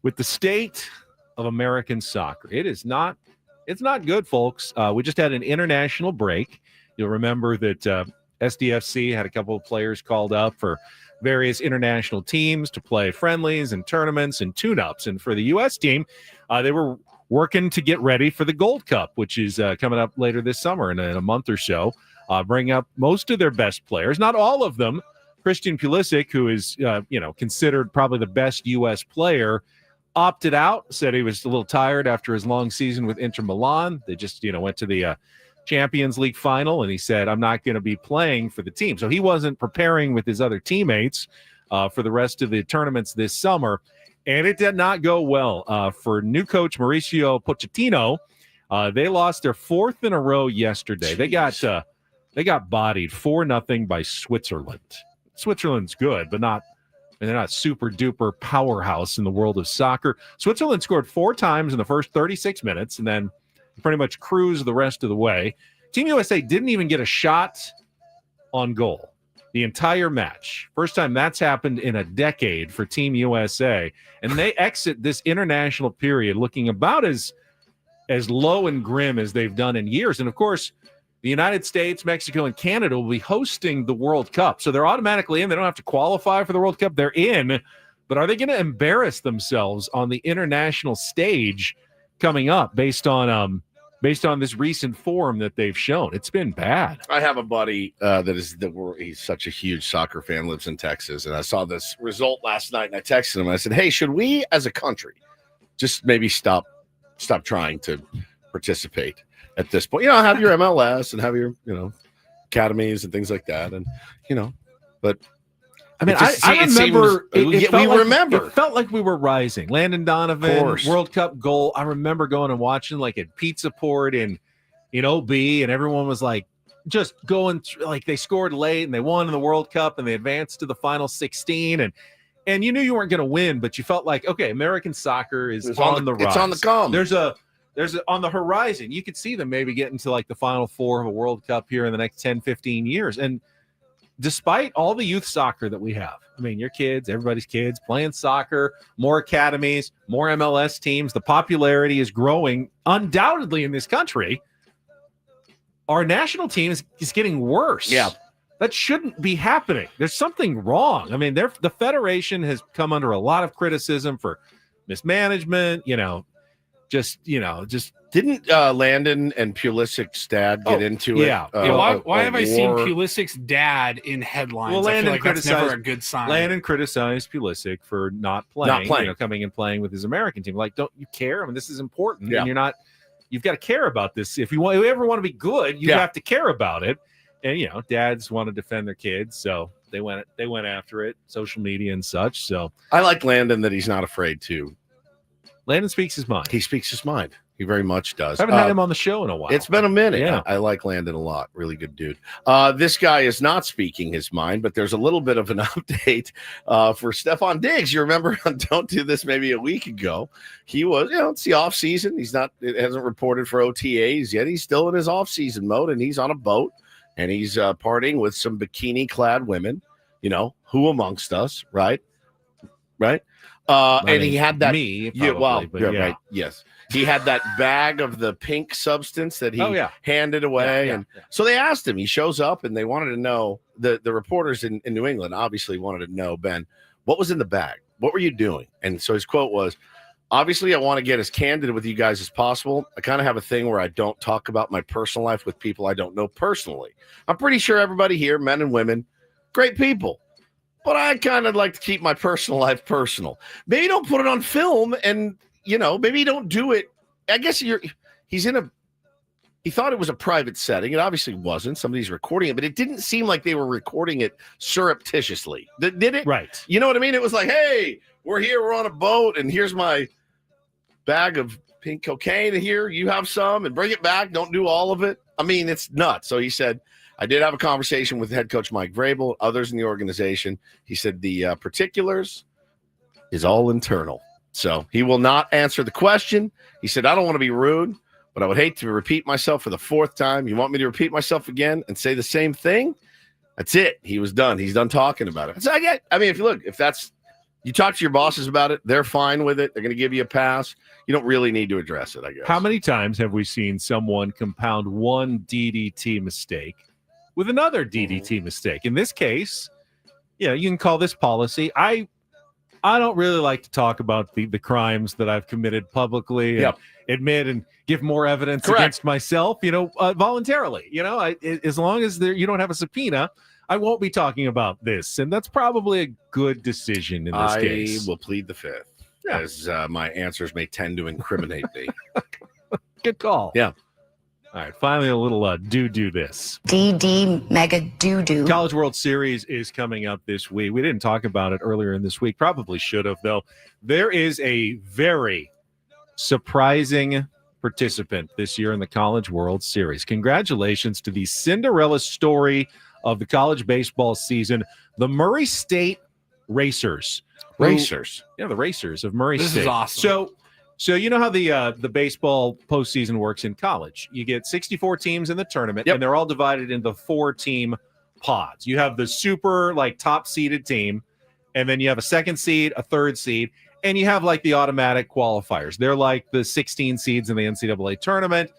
with the state of American soccer. It's not good, folks. We just had an international break. You'll remember that SDFC had a couple of players called up for various international teams to play friendlies and tournaments and tune-ups. And for the U.S. team, they were working to get ready for the Gold Cup, which is coming up later this summer in a month or so. Bring up most of their best players, not all of them. Christian Pulisic, who is considered probably the best U.S. player, opted out, said he was a little tired after his long season with Inter Milan. They just went to the Champions League final, and he said, I'm not going to be playing for the team. So he wasn't preparing with his other teammates for the rest of the tournaments this summer, and it did not go well for new coach Mauricio Pochettino. They lost their fourth in a row yesterday. Jeez. They got bodied 4-0 by Switzerland. Switzerland's good, but they're not super duper powerhouse in the world of soccer. Switzerland scored 4 times in the first 36 minutes, and then pretty much cruise the rest of the way. Team USA didn't even get a shot on goal the entire match. First time that's happened in a decade for Team USA. And they exit this international period looking about as low and grim as they've done in years. And, of course, the United States, Mexico, and Canada will be hosting the World Cup. So they're automatically in. They don't have to qualify for the World Cup. They're in. But are they going to embarrass themselves on the international stage coming up based on this recent form that they've shown? It's been bad. I have a buddy he's such a huge soccer fan, lives in Texas, and I saw this result last night, and I texted him. And I said, "Hey, should we, as a country, just maybe stop trying to participate at this point? Have your MLS and have your academies and things like that, and but." I mean, I remember. It felt like we were rising. Landon Donovan, World Cup goal. I remember going and watching like at Pizza Port in OB, and everyone was like just going through, like they scored late and they won in the World Cup and they advanced to the final 16 and you knew you weren't going to win, but you felt like, okay, American soccer is on the rise. It's on the come. There's on the horizon. You could see them maybe getting to like the final four of a World Cup here in the next 10, 15 years. And despite all the youth soccer that we have, I mean, your kids, everybody's kids playing soccer, more academies, more MLS teams, the popularity is growing undoubtedly in this country. Our national team is getting worse. Yeah. That shouldn't be happening. There's something wrong. I mean, the Federation has come under a lot of criticism for mismanagement, just didn't Landon and Pulisic's dad get into it? Yeah. Why have I seen Pulisic's dad in headlines? Well, I feel like that's never a good sign. Landon criticized Pulisic for not playing. Coming and playing with his American team. Like, don't you care? I mean, this is important. Yeah. And you've got to care about this. If you ever want to be good, you have to care about it. And dads want to defend their kids, so they went after it, social media and such. So I like Landon that he's not afraid to. Landon speaks his mind. He speaks his mind. He very much does. I haven't had him on the show in a while. It's been a minute. Yeah. I like Landon a lot. Really good dude. This guy is not speaking his mind, but there's a little bit of an update for Stephon Diggs. You remember on Don't Do This maybe a week ago. He was, it's the off season. It hasn't reported for OTAs yet. He's still in his off season mode, and he's on a boat. And he's partying with some bikini-clad women, who amongst us, right? And he had that. Me, probably, right. Yes. He had that bag of the pink substance that he handed away. So they asked him. He shows up, and they wanted to know, the reporters in New England obviously wanted to know, Ben, what was in the bag? What were you doing? And so his quote was, obviously, I want to get as candid with you guys as possible. I kind of have a thing where I don't talk about my personal life with people I don't know personally. I'm pretty sure everybody here, men and women, great people. But I kind of like to keep my personal life personal. Maybe don't put it on film and, maybe don't do it. I guess he thought it was a private setting. It obviously wasn't. Somebody's recording it, but it didn't seem like they were recording it surreptitiously. Did it? Right. You know what I mean? It was like, hey, we're here. We're on a boat, and here's my bag of pink cocaine here. You have some and bring it back. Don't do all of it. I mean, it's nuts. So he said, I did have a conversation with head coach Mike Vrabel, others in the organization. He said the particulars is all internal. So he will not answer the question. He said, I don't want to be rude, but I would hate to repeat myself for the fourth time. You want me to repeat myself again and say the same thing? That's it. He was done. He's done talking about it. So if that's, you talk to your bosses about it, they're fine with it. They're going to give you a pass. You don't really need to address it, I guess. How many times have we seen someone compound one DDT mistake with another DDT mistake? In this case, you can call this policy. I don't really like to talk about the crimes that I've committed publicly and admit and give more evidence against myself, voluntarily. As long as you don't have a subpoena, I won't be talking about this, and that's probably a good decision in this case. I will plead the fifth, as my answers may tend to incriminate me. Good call. Yeah. All right, finally a little do this. DD Mega Do. College World Series is coming up this week. We didn't talk about it earlier in this week. Probably should have, though. There is a very surprising participant this year in the College World Series. Congratulations to the Cinderella story of the college baseball season, the Murray State Racers. The Racers of Murray State. This is awesome. So you know how the baseball postseason works in college. You get 64 teams in the tournament, and they're all divided into 4-team pods. You have the super top-seeded team, and then you have a second seed, a third seed, and you have the automatic qualifiers. They're like the 16 seeds in the NCAA tournament.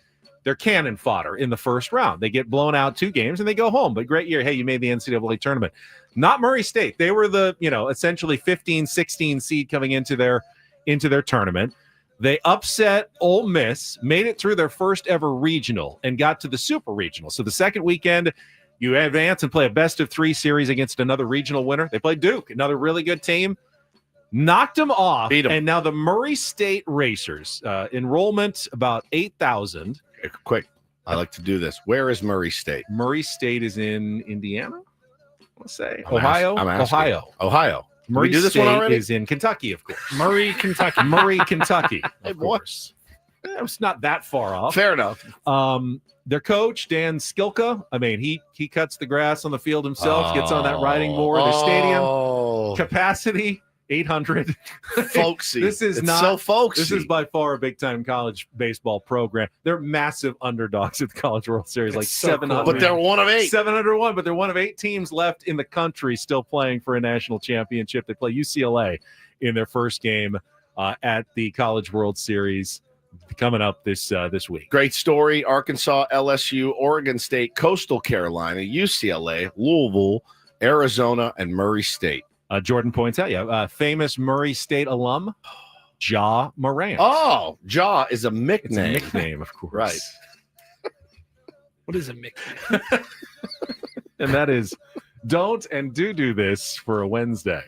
They're cannon fodder in the first round. They get blown out 2 games and they go home. But great year. Hey, you made the NCAA tournament. Not Murray State. They were the, essentially 15, 16 seed coming into their tournament. They upset Ole Miss, made it through their first ever regional, and got to the super regional. So the second weekend, you advance and play a best-of-3 series against another regional winner. They played Duke, another really good team. Knocked them off. Beat 'em. And now the Murray State Racers, enrollment about 8,000. Quick, I like to do this. Where is Murray State? Murray State is in Indiana, let's say. Ohio. Murray do this State one already? is in Kentucky, of course. Murray, Kentucky. Murray, Kentucky. Hey, of boy. course. It's not that far off. Fair enough. Their coach, Dan Skilka, I mean, he cuts the grass on the field himself, gets on that riding board. The stadium capacity, 800. Folksy. It's not so folksy. This is by far a big-time college baseball program. They're massive underdogs at the College World Series, like 700. But they're one of 8. 701, but they're one of 8 teams left in the country still playing for a national championship. They play UCLA in their first game at the College World Series coming up this week. Great story. Arkansas, LSU, Oregon State, Coastal Carolina, UCLA, Louisville, Arizona, and Murray State. Jordan points out, famous Murray State alum, Ja Morant. Oh, Ja is a nickname. It's a nickname, of course. Right. What is a nickname? And that is don't and do this for a Wednesday.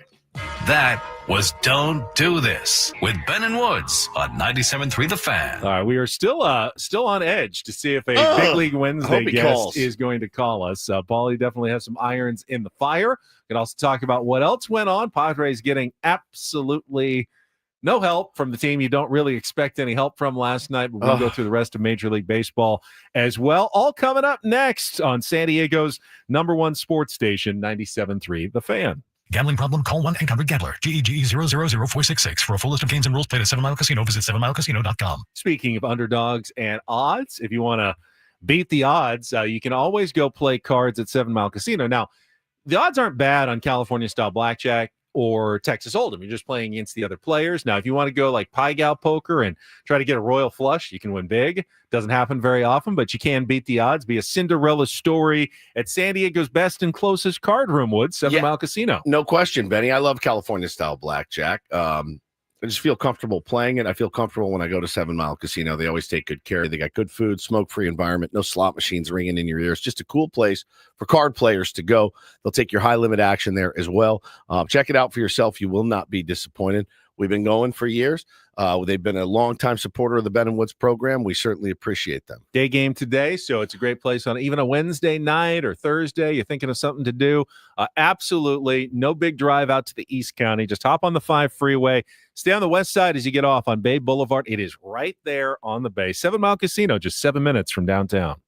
That was Don't Do This with Ben and Woods on 97.3 The Fan. All right, we are still on edge to see if a Big League Wednesday guest is going to call us. Paulie definitely has some irons in the fire. We can also talk about what else went on. Padres getting absolutely no help from the team you don't really expect any help from last night. But we'll go through the rest of Major League Baseball as well. All coming up next on San Diego's #1 sports station, 97.3 The Fan. Gambling problem? Call 1-800-GAMBLER. GEGE 000-466. For a full list of games and rules, play at 7 Mile Casino. Visit 7milecasino.com. Speaking of underdogs and odds, if you want to beat the odds, you can always go play cards at 7 Mile Casino. Now, the odds aren't bad on California-style blackjack or Texas Hold'em. You're just playing against the other players. Now, if you want to go like Pie Gal poker and try to get a royal flush, you can win big. Doesn't happen very often, but you can beat the odds. Be a Cinderella story at San Diego's best and closest card room, Woods, 7 Mile Casino. No question, Benny. I love California-style blackjack. I just feel comfortable playing it. I feel comfortable when I go to 7 Mile Casino. They always take good care. They got good food, smoke-free environment, no slot machines ringing in your ears. Just a cool place for card players to go. They'll take your high-limit action there as well. Check it out for yourself. You will not be disappointed. We've been going for years. They've been a long-time supporter of the Ben and Woods program. We certainly appreciate them. Day game today, so it's a great place on even a Wednesday night or Thursday. You're thinking of something to do. Absolutely no big drive out to the East County. Just hop on the 5 freeway. Stay on the west side as you get off on Bay Boulevard. It is right there on the bay. 7 Mile Casino, just 7 minutes from downtown.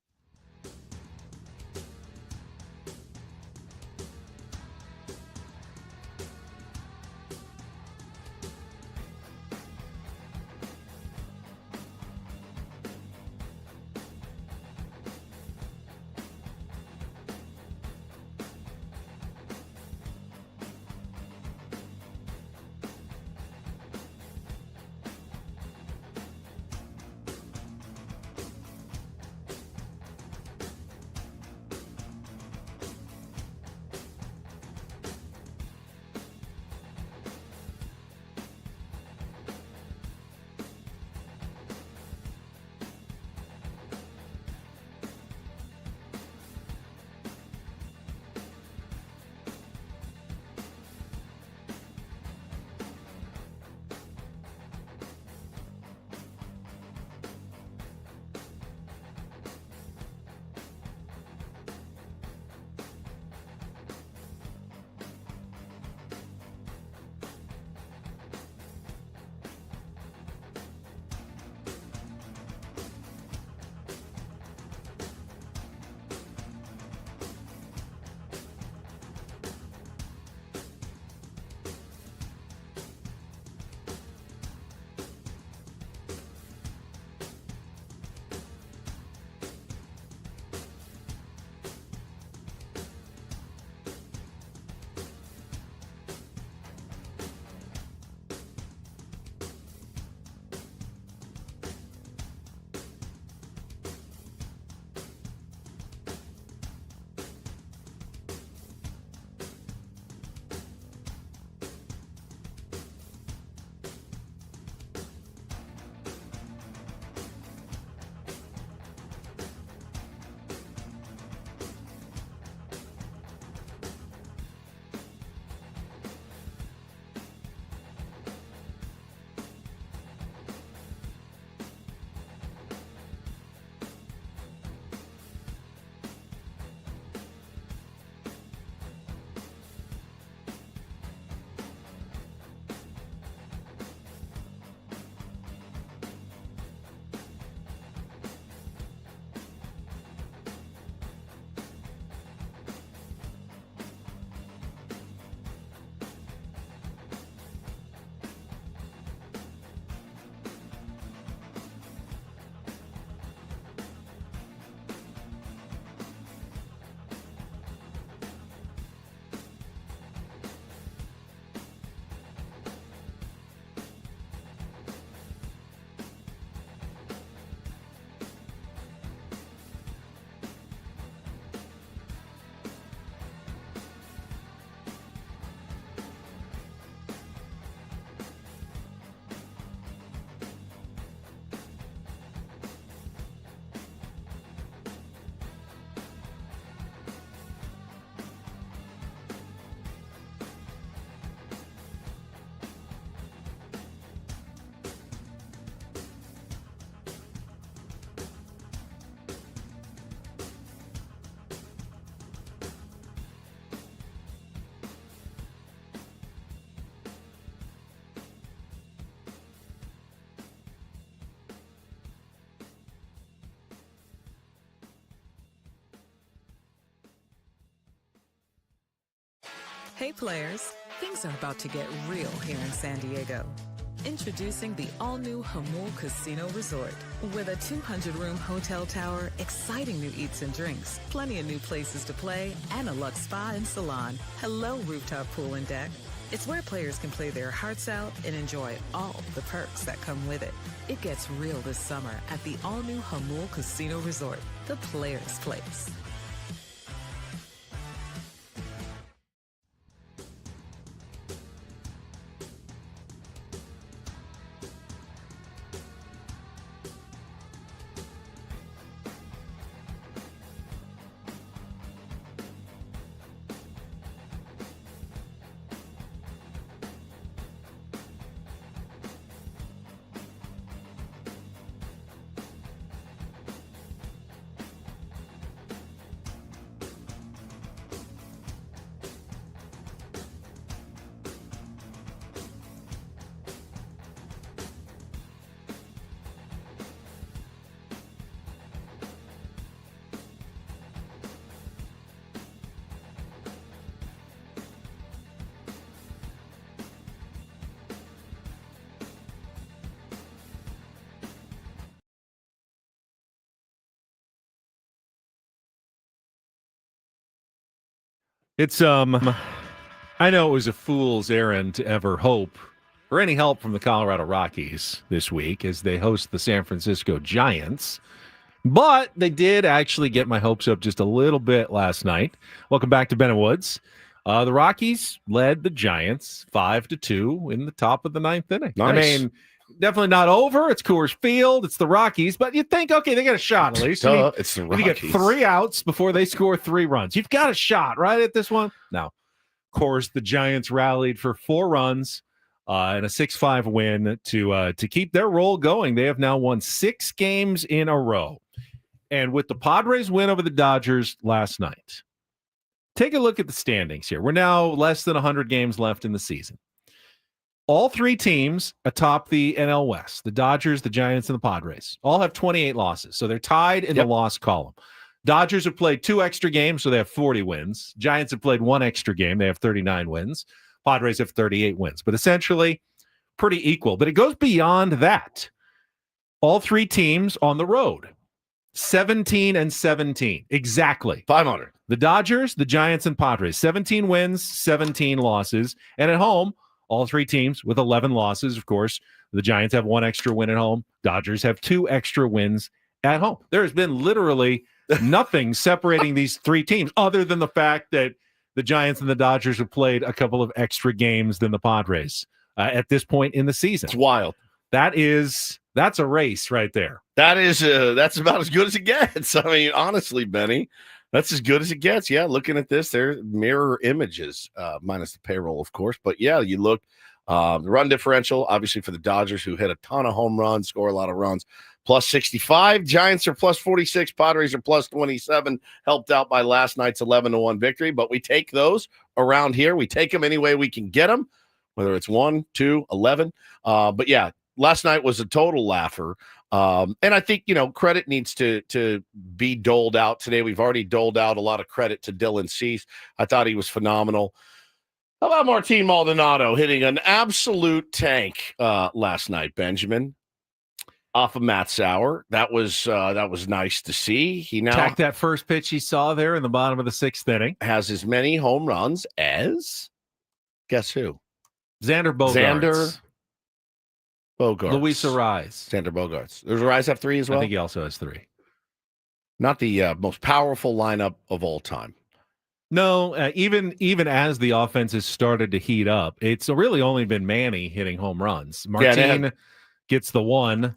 Hey players, things are about to get real here in San Diego. Introducing the all-new Hamul Casino Resort. With a 200-room hotel tower, exciting new eats and drinks, plenty of new places to play, and a luxe spa and salon. Hello, rooftop pool and deck. It's where players can play their hearts out and enjoy all the perks that come with it. It gets real this summer at the all-new Hamul Casino Resort, the players' place. It's I know it was a fool's errand to ever hope for any help from the Colorado Rockies this week as they host the San Francisco Giants, but they did actually get my hopes up just a little bit last night. Welcome back to Ben and Woods. The Rockies led the Giants 5-2 in the top of the ninth inning. Nice. I mean, definitely not over. It's Coors Field. It's the Rockies, but you think, okay, they got a shot at least. It's the Rockies. You get 3 outs before they score 3 runs. You've got a shot, right, at this one? No. Of course, the Giants rallied for 4 runs and a 6-5 win to keep their roll going. They have now won 6 games in a row. And with the Padres win over the Dodgers last night, take a look at the standings here. We're now less than 100 games left in the season. All 3 teams atop the NL West, the Dodgers, the Giants, and the Padres, all have 28 losses. So they're tied in the loss column. Dodgers have played 2 extra games, so they have 40 wins. Giants have played 1 extra game. They have 39 wins. Padres have 38 wins. But essentially, pretty equal. But it goes beyond that. All 3 teams on the road, 17-17. Exactly. 500. The Dodgers, the Giants, and Padres, 17 wins, 17 losses. And at home, all 3 teams with 11 losses. Of course, the Giants have 1 extra win at home. Dodgers have 2 extra wins at home. There has been literally nothing separating these 3 teams other than the fact that the Giants and the Dodgers have played a couple of extra games than the Padres at this point in the season. It's wild. That's a race right there. That's about as good as it gets. I mean, honestly, Benny, that's as good as it gets. Yeah, looking at this, they're mirror images, minus the payroll, of course. But yeah, you look, the run differential, obviously for the Dodgers, who hit a ton of home runs, score a lot of runs, plus 65. Giants are plus 46. Padres are plus 27, helped out by last night's 11-1 victory. But we take those around here. We take them any way we can get them, whether it's 1, 2, 11. But yeah, last night was a total laugher. And I think, credit needs to be doled out today. We've already doled out a lot of credit to Dylan Cease. I thought he was phenomenal. How about Martin Maldonado hitting an absolute tank last night, Benjamin, off of Matt Sauer? That was nice to see. He now attacked that first pitch he saw there in the bottom of the 6th inning. Has as many home runs as, guess who? Xander Bogaerts. Bogarts. Luis Arraez. Xander Bogaerts. Does Arraez have 3 as well? I think he also has 3. Not the most powerful lineup of all time. No, even as the offense has started to heat up, it's really only been Manny hitting home runs. Martin gets the 1.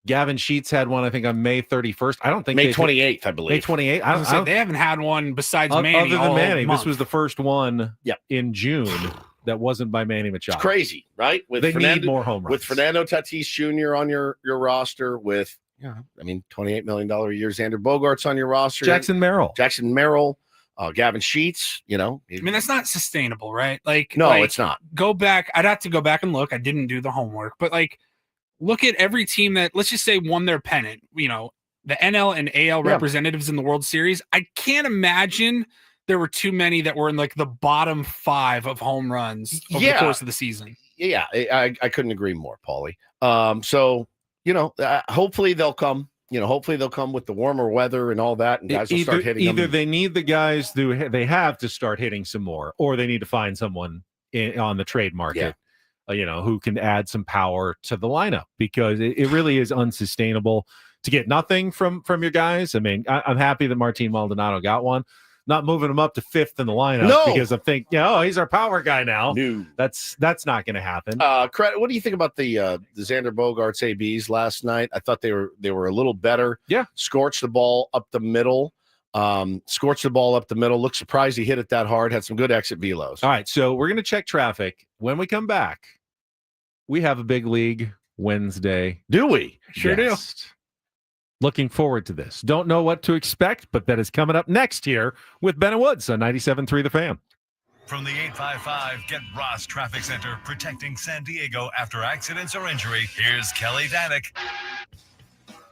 Gavin Sheets had one, I think, on May 31st. I don't think May 28th, I believe. May 28th. I don't they haven't had one besides Manny. Other than Manny, month. this was the first one in June that wasn't by Manny Machado. It's crazy, right? They need more home runs. With Fernando Tatis Jr. on your roster, with $28 million a year Xander Bogaerts on your roster. Jackson Merrill. Gavin Sheets, I mean, that's not sustainable, right? It's not. Go back. I'd have to go back and look. I didn't do the homework, but look at every team that, let's just say, won their pennant, the NL and AL representatives in the World Series. I can't imagine there were too many that were in like the bottom 5 of home runs over the course of the season. Yeah, I couldn't agree more, Paulie. So, hopefully they'll come. Hopefully they'll come with the warmer weather and all that, and guys will start hitting them. Either they need the guys they have to start hitting some more, or they need to find someone on the trade market, who can add some power to the lineup, because it really is unsustainable to get nothing from your guys. I mean, I'm happy that Martin Maldonado got one. Not moving him up to 5th in the lineup because I think, he's our power guy now. No. That's not going to happen. What do you think about the Xander Bogaerts ABs last night? I thought they were a little better. Yeah. Scorched the ball up the middle. Looked surprised he hit it that hard. Had some good exit velos. All right, so we're going to check traffic. When we come back, we have a Big League Wednesday. Do we? Sure do. Looking forward to this. Don't know what to expect, but that is coming up next here with Ben and Woods on 97.3 The Fan. From the 855 Get Ross Traffic Center, protecting San Diego after accidents or injury, here's Kelly Danick.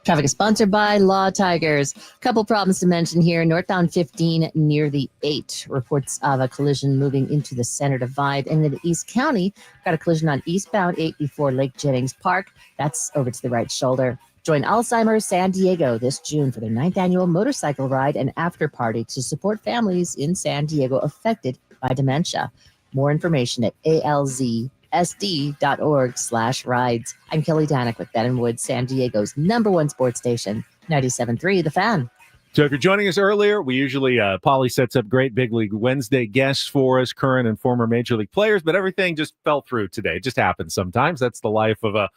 Traffic is sponsored by Law Tigers. Couple problems to mention here. Northbound 15 near the 8. Reports of a collision moving into the center divide. And in East County, got a collision on eastbound 8 before Lake Jennings Park. That's over to the right shoulder. Join Alzheimer's San Diego this June for their 9th annual motorcycle ride and after party to support families in San Diego affected by dementia. More information at alzsd.org/rides. I'm Kelly Danick with Ben and Woods, San Diego's #1 sports station, 97.3 The Fan. So if you're joining us earlier, we usually, Paulie sets up great Big League Wednesday guests for us, current and former Major League players, but everything just fell through today. It just happens sometimes. That's the life of a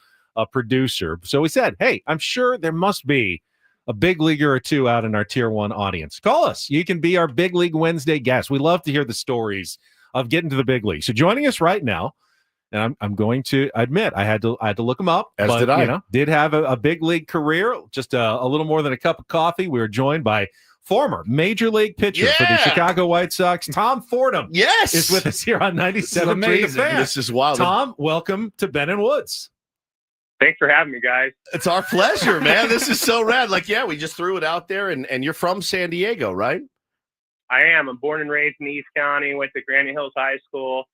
producer. So we said, hey, I'm sure there must be a big leaguer or two out in our tier 1 audience. Call us. You can be our Big League Wednesday guest. We love to hear the stories of getting to the big league. So joining us right now, and I'm going to admit I had to look him up. As did I. Did have a big league career, just a little more than a cup of coffee. We were joined by former Major League pitcher for the Chicago White Sox, Tom Fordham. Yes, is with us here on 97.3 The Fan. This is wild. Tom, welcome to Ben and Woods. Thanks for having me, guys. It's our pleasure, man. This is so rad. We just threw it out there, and you're from San Diego, right? I am. I'm born and raised in East County, went to Granite Hills High School,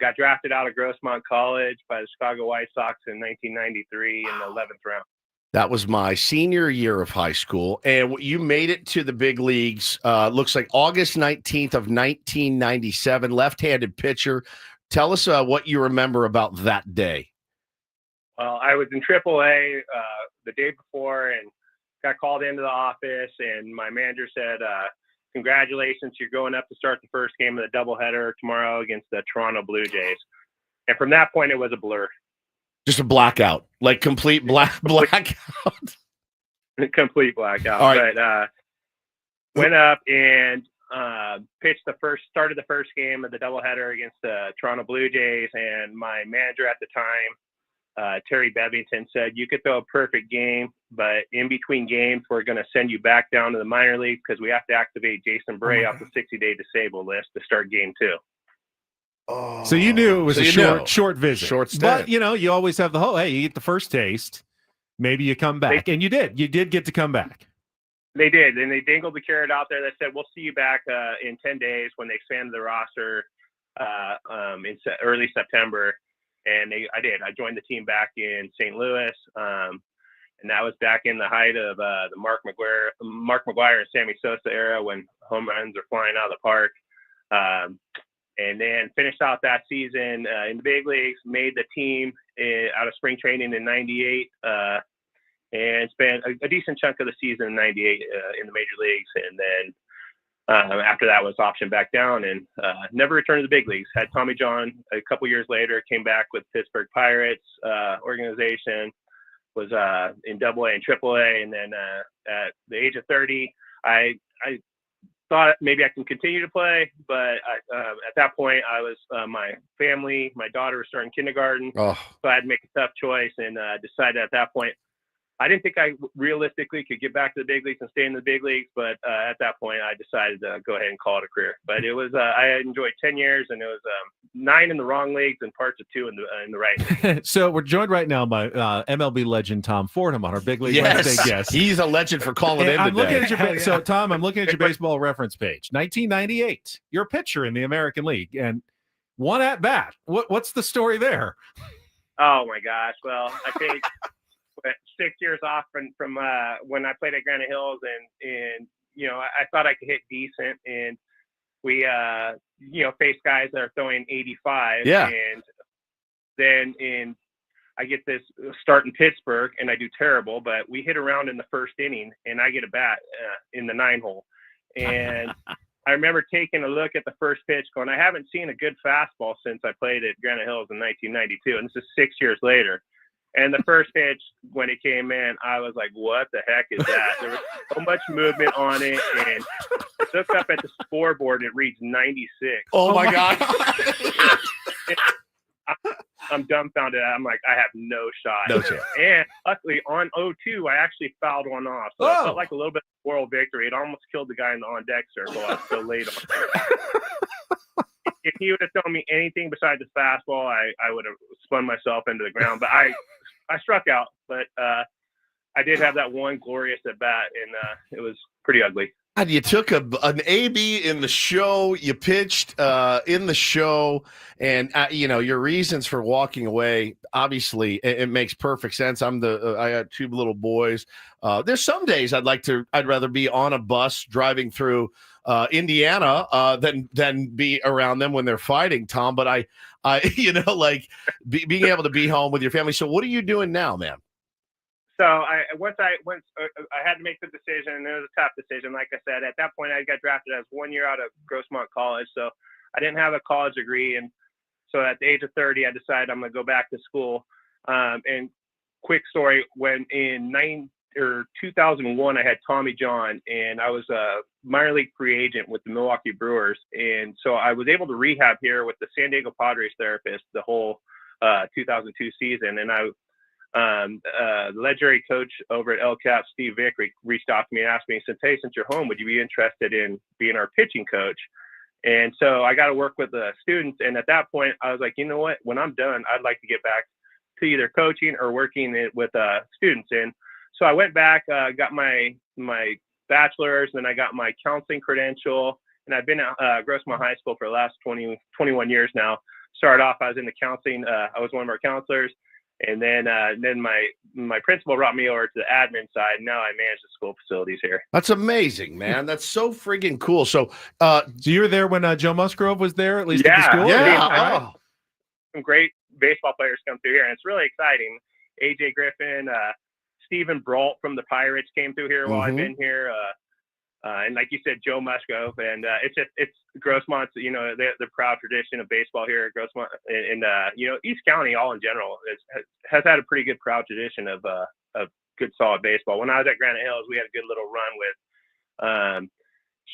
got drafted out of Grossmont College by the Chicago White Sox in 1993 in the 11th round. That was my senior year of high school, and you made it to the big leagues, looks like August 19th of 1997, left-handed pitcher. Tell us what you remember about that day. Well, I was in AAA the day before and got called into the office, and my manager said, congratulations, you're going up to start the first game of the doubleheader tomorrow against the Toronto Blue Jays. And from that point, it was a blur. Just a blackout, like complete blackout. Complete blackout. All right. But went up and started the first game of the doubleheader against the Toronto Blue Jays, and my manager at the time, Terry Bevington, said, you could throw a perfect game, but in between games, we're going to send you back down to the minor league because we have to activate Jason Bray off the 60-day disabled list to start game 2. Oh, so you knew it was short visit. Short stint. But, you always have the whole, hey, you get the first taste, maybe you come back. And you did. You did get to come back. They did. And they dangled the carrot out there that said, we'll see you back in 10 days when they expanded the roster in early September. And I did. I joined the team back in St. Louis, and that was back in the height of the Mark McGuire and Sammy Sosa era when home runs are flying out of the park. And then finished out that season in the big leagues, made the team out of spring training in '98, and spent a decent chunk of the season in '98 in the major leagues. And then after that was optioned back down and never returned to the big leagues. Had Tommy John a couple years later, came back with Pittsburgh Pirates organization, was in AA and AAA. And then at the age of 30, I thought maybe I can continue to play. But at that point, I was my daughter was starting kindergarten. So I had to make a tough choice and decided at that point I didn't think I realistically could get back to the big leagues and stay in the big leagues, but at that point, I decided to go ahead and call it a career. But it was I enjoyed 10 years, and it was 9 in the wrong leagues and parts of 2 in the right league. So we're joined right now by MLB legend Tom Fordham on our Big League Wednesday guest. He's a legend for calling in I'm today. looking at your, so, Tom, I'm looking at your baseball reference page. 1998, you're a pitcher in the American League, and one at bat. What's the story there? Oh, my gosh. Well, I think 6 years off from when I played at Granite Hills, and I thought I could hit decent, and we faced guys that are throwing 85. Yeah. And then I get this start in Pittsburgh, and I do terrible, but we hit around in the first inning, and I get a bat in the 9-hole. And I remember taking a look at the first pitch going, I haven't seen a good fastball since I played at Granite Hills in 1992, and this is 6 years later. And the first pitch, when it came in, I was like, what the heck is that? There was so much movement on it. And I looked up at the scoreboard, and it reads 96. Oh, my God. I'm dumbfounded. I'm like, I have no shot. No chance. And luckily, on 0-2, I actually fouled one off. So it felt like a little bit of moral victory. It almost killed the guy in the on-deck circle. I was so late on. If he would have thrown me anything besides the fastball, I would have spun myself into the ground. But I struck out. But I did have that one glorious at bat, and it was pretty ugly. God, you took an AB in the show. You pitched in the show, and your reasons for walking away. Obviously, it makes perfect sense. I got 2 little boys. There's some days I'd rather be on a bus driving through Indiana than be around them when they're fighting, Tom. But I being able to be home with your family. So what are you doing now, man? So I had to make the decision, and it was a tough decision. Like I said, at that point, I got drafted as 1 year out of Grossmont College, so I didn't have a college degree. And so at the age of 30, I decided I'm going to go back to school. And quick story, when in 2001, I had Tommy John, and I was a minor league free agent with the Milwaukee Brewers. And so I was able to rehab here with the San Diego Padres therapist the whole 2002 season. And the legendary coach over at El Cap, Steve Vick, reached out to me and asked me, since you're home, would you be interested in being our pitching coach? And so I got to work with the students. And at that point, I was like, you know what? When I'm done, I'd like to get back to either coaching or working with students. And so I went back, got my bachelor's, and I got my counseling credential. And I've been at Grossmont High School for the last 21 years now. Started off, I was in the counseling. I was one of our counselors. And then my principal brought me over to the admin side. And now I manage the school facilities here. That's amazing, man. That's so friggin' cool. So you were there when Joe Musgrove was there, at least at the school? Yeah. Some great baseball players come through here, and it's really exciting. AJ Griffin, Stephen Brault from the Pirates came through here while I've been here. And like you said, Joe Musgrove, and it's Grossmont's, the proud tradition of baseball here at Grossmont, and East County all in general has had a pretty good proud tradition of good solid baseball. When I was at Granite Hills, we had a good little run with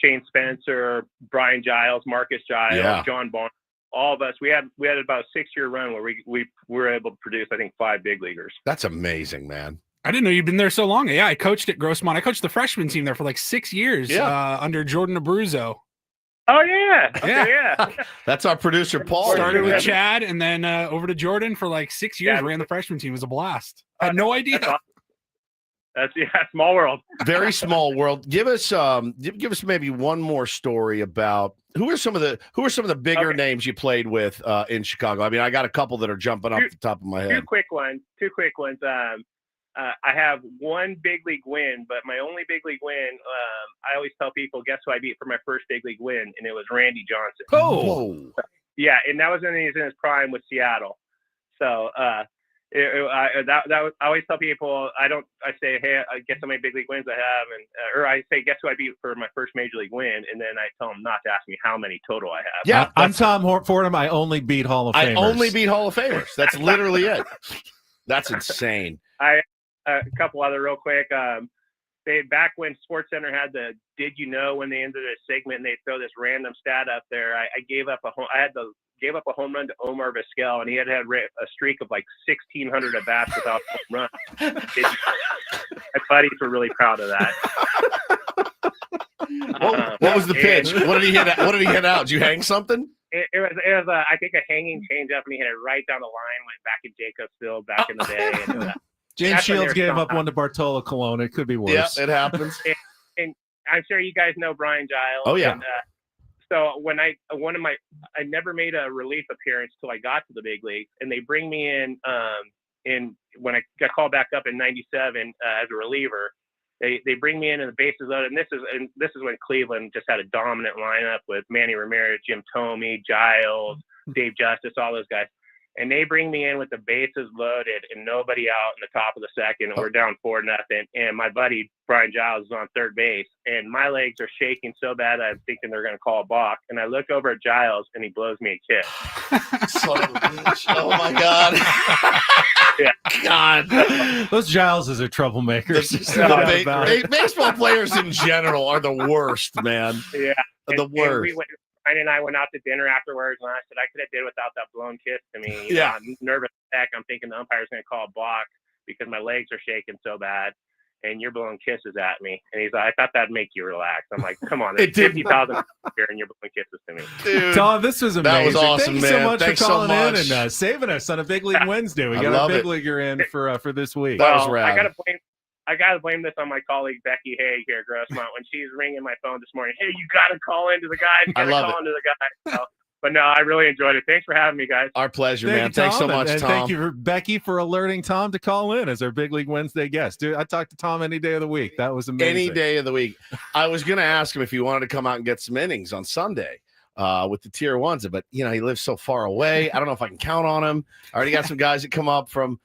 Shane Spencer, Brian Giles, Marcus Giles, John Barnes, all of us. We had about a 6-year run where we were able to produce, I think, 5 big leaguers. That's amazing, man. I didn't know you'd been there so long. Yeah, I coached at Grossmont. I coached the freshman team there for like 6 years under Jordan Abruzzo. Oh, yeah. Okay, yeah. That's our producer, Paul. Started with Chad and then over to Jordan for like 6 years. Ran the freshman team. It was a blast. I had no idea. That's small world. Very small world. Give us maybe one more story about who are some of the bigger names you played with in Chicago. I mean, I got a couple that are jumping off the top of my head. Two quick ones. I have one big league win, but my only big league win, I always tell people, guess who I beat for my first big league win? And it was Randy Johnson. Oh, yeah. And that was when he was in his prime with Seattle. So, I always tell people, I say, hey, guess how many big league wins I have? Or I say, guess who I beat for my first major league win? And then I tell them not to ask me how many total I have. Yeah. I'm Tom Fordham. I only beat Hall of Famers. I only beat Hall of Famers. That's literally it. That's insane. A couple other real quick. Back when SportsCenter had the "Did you know" when they ended a segment and they throw this random stat up there, I gave up I had to gave up a home run to Omar Vizquel, and he had a streak of like 1,600 at bats without a home run. My buddies were really proud of that. What was the pitch? What did he hit? What did he hit out? Did you hang something? It was I think a hanging changeup, and he hit it right down the line. Went back in Jacobs Field back in the day. And, James Shields gave up one to Bartolo Colon. It could be worse. Yeah, it happens. And I'm sure you guys know Brian Giles. Oh yeah. And, so when I never made a relief appearance till I got to the big leagues, and they bring me in when I got called back up in '97 as a reliever. They bring me in and the bases loaded, and this is when Cleveland just had a dominant lineup with Manny Ramirez, Jim Thome, Giles, Dave Justice, all those guys. And they bring me in with the bases loaded and nobody out in the top of the second, and we're down 4-0. And my buddy Brian Giles is on third base, and my legs are shaking so bad I'm thinking they're going to call a balk. And I look over at Giles, and he blows me a kiss. Son of a bitch. Oh my God. Yeah. God. Those Gileses are troublemakers. Baseball players in general are the worst, man. Yeah. The worst. Brian and I went out to dinner afterwards, and I said I could have did without that blown kiss to me. You know, I'm nervous as heck. I'm thinking the umpire's going to call a balk because my legs are shaking so bad, and you're blowing kisses at me. And he's like, I thought that'd make you relax. I'm like, come on, there's 50,000 here, and you're blowing kisses to me. Dude, Tom, this was amazing. That was awesome, Thank you so much for calling in and saving us on a Big League Wednesday. We got a big leaguer in for this week. That was rad. I gotta blame this on my colleague Becky Haig here at Grossmont when she's ringing my phone this morning. Hey, you gotta call into the guy. You gotta call into the guy. So, but no, I really enjoyed it. Thanks for having me, guys. Our pleasure, man. Thanks so much, and Tom. Thank you, for Becky, for alerting Tom to call in as our Big League Wednesday guest. Dude, I talk to Tom any day of the week. That was amazing. Any day of the week. I was going to ask him if he wanted to come out and get some innings on Sunday with the tier ones, but he lives so far away. I don't know if I can count on him. I already got some guys that come up from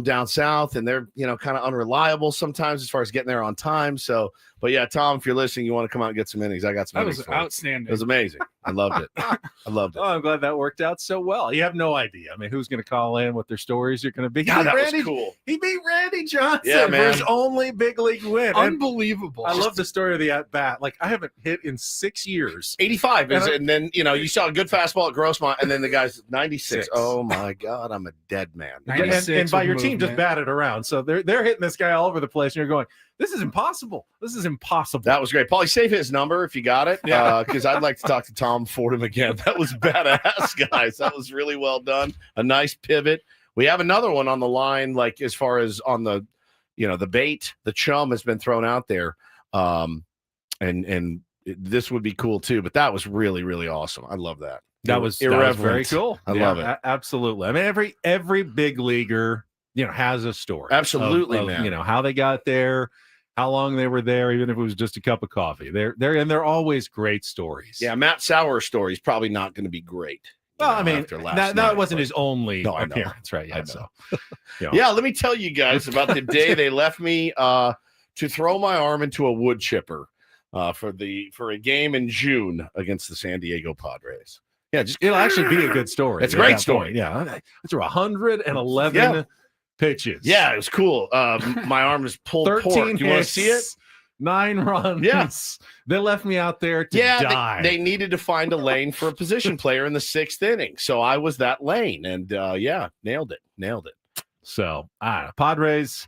down south, and they're kind of unreliable sometimes as far as getting there on time. So, but yeah, Tom, if you're listening, you want to come out and get some innings, I got some. That innings was for you. outstanding. It was amazing. I loved it. I loved it. Oh, I'm glad that worked out so well. You have no idea. I mean, who's going to call in, what their stories are going to be. God, that was cool. He beat Randy Johnson Yeah, man. for his only big league win. Unbelievable. I love the story of the at bat. Like, I haven't hit in 6 years. 85 and then you saw a good fastball at Grossmont, and then the guy's 96. Oh my God, I'm a dead man. And by your team just batted around, so they're hitting this guy all over the place, and you're going, this is impossible. This is impossible. That was great. Paulie, save his number if you got it, because I'd like to talk to Tom Fordham again. That was badass, guys. That was really well done. A nice pivot. We have another one on the line, like as far as on the, the bait, the chum has been thrown out there, and this would be cool too. But that was really, really awesome. I love that. That was very cool. I love it. Absolutely. I mean, every big leaguer, has a story. Absolutely, of, man. How they got there, how long they were there, even if it was just a cup of coffee. They're always great stories. Yeah, Matt Sauer's story is probably not going to be great. Well, I mean, that wasn't his only appearance, right? Yeah, so yeah, let me tell you guys about the day they left me to throw my arm into a wood chipper for a game in June against the San Diego Padres. Yeah, it'll actually be a good story. It's a great story. Point. Yeah, it's 111 pitches. Yeah, it was cool. My arm is pulled 13 pork. You want to see it? 9 runs. Yes. They left me out there to die. They needed to find a lane for a position player in the 6th inning. So I was that lane. And nailed it. So Padres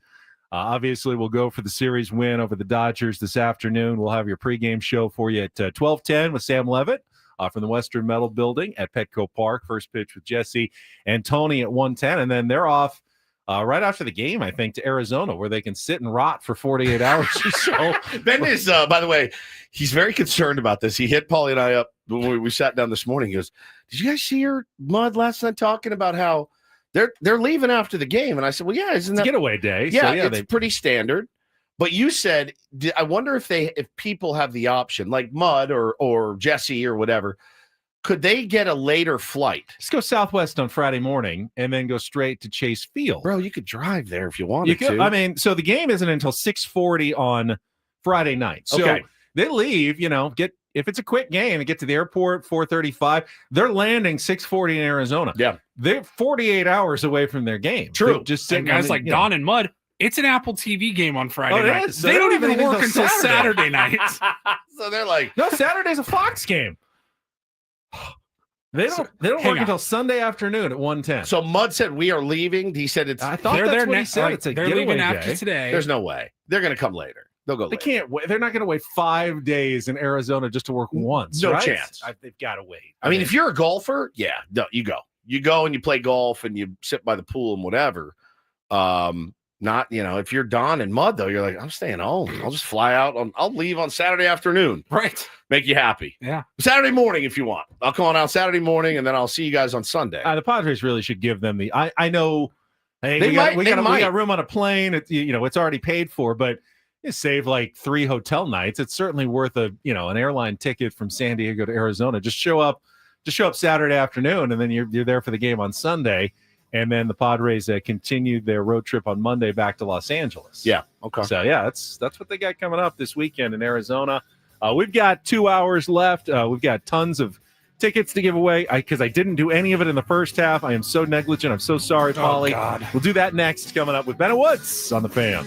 obviously will go for the series win over the Dodgers this afternoon. We'll have your pregame show for you at 12:10 with Sam Levitt from the Western Metal Building at Petco Park. First pitch with Jesse and Tony at 1:10. And then they're off right after the game, I think, to Arizona, where they can sit and rot for 48 hours or so. Ben is, by the way, he's very concerned about this. He hit Paulie and I up when we sat down this morning. He goes, did you guys see your Mud last night talking about how they're leaving after the game? And I said, well, yeah, isn't that getaway day? Yeah, so, it's pretty standard. But you said, I wonder if people have the option, like Mud or Jesse or whatever, could they get a later flight? Just go Southwest on Friday morning and then go straight to Chase Field. Bro, you could drive there if you wanted to. I mean, so the game isn't until 6:40 on Friday night. So they leave, if it's a quick game, they get to the airport 4:35. They're landing 6:40 in Arizona. Yeah. They're 48 hours away from their game. True. They're just and guys like Don and Mud, it's an Apple TV game on Friday night. So they don't even work until Saturday night. So they're like, no, Saturday's a Fox game. They don't work until Sunday afternoon at 1:10. So Mudd said we are leaving. He said it's. I thought that's what he said. It's a they're getaway leaving after day. today. There's no way. They're going to come later. They'll go. They later. can't wait. They're not going to wait 5 days in Arizona just to work once. No right? chance. They've got to wait. I mean, if you're a golfer, yeah, no, you go. You go and you play golf and you sit by the pool and whatever. Not, if you're Don and Mudd, though, you're like, I'm staying home. I'll just fly out. I'll leave on Saturday afternoon. Right. Make you happy. Yeah. Saturday morning if you want. I'll call out Saturday morning and then I'll see you guys on Sunday. The Padres really should give them the. I know. Hey, we got room on a plane. It's already paid for, but you save like 3 hotel nights. It's certainly worth an airline ticket from San Diego to Arizona. Just show up Saturday afternoon, and then you're there for the game on Sunday. And then the Padres continued their road trip on Monday back to Los Angeles. Yeah. Okay. So yeah, that's what they got coming up this weekend in Arizona. We've got 2 hours left. We've got tons of tickets to give away because I didn't do any of it in the first half. I am so negligent. I'm so sorry, Paulie. God. We'll do that next. Coming up with Ben Woods on the Fan.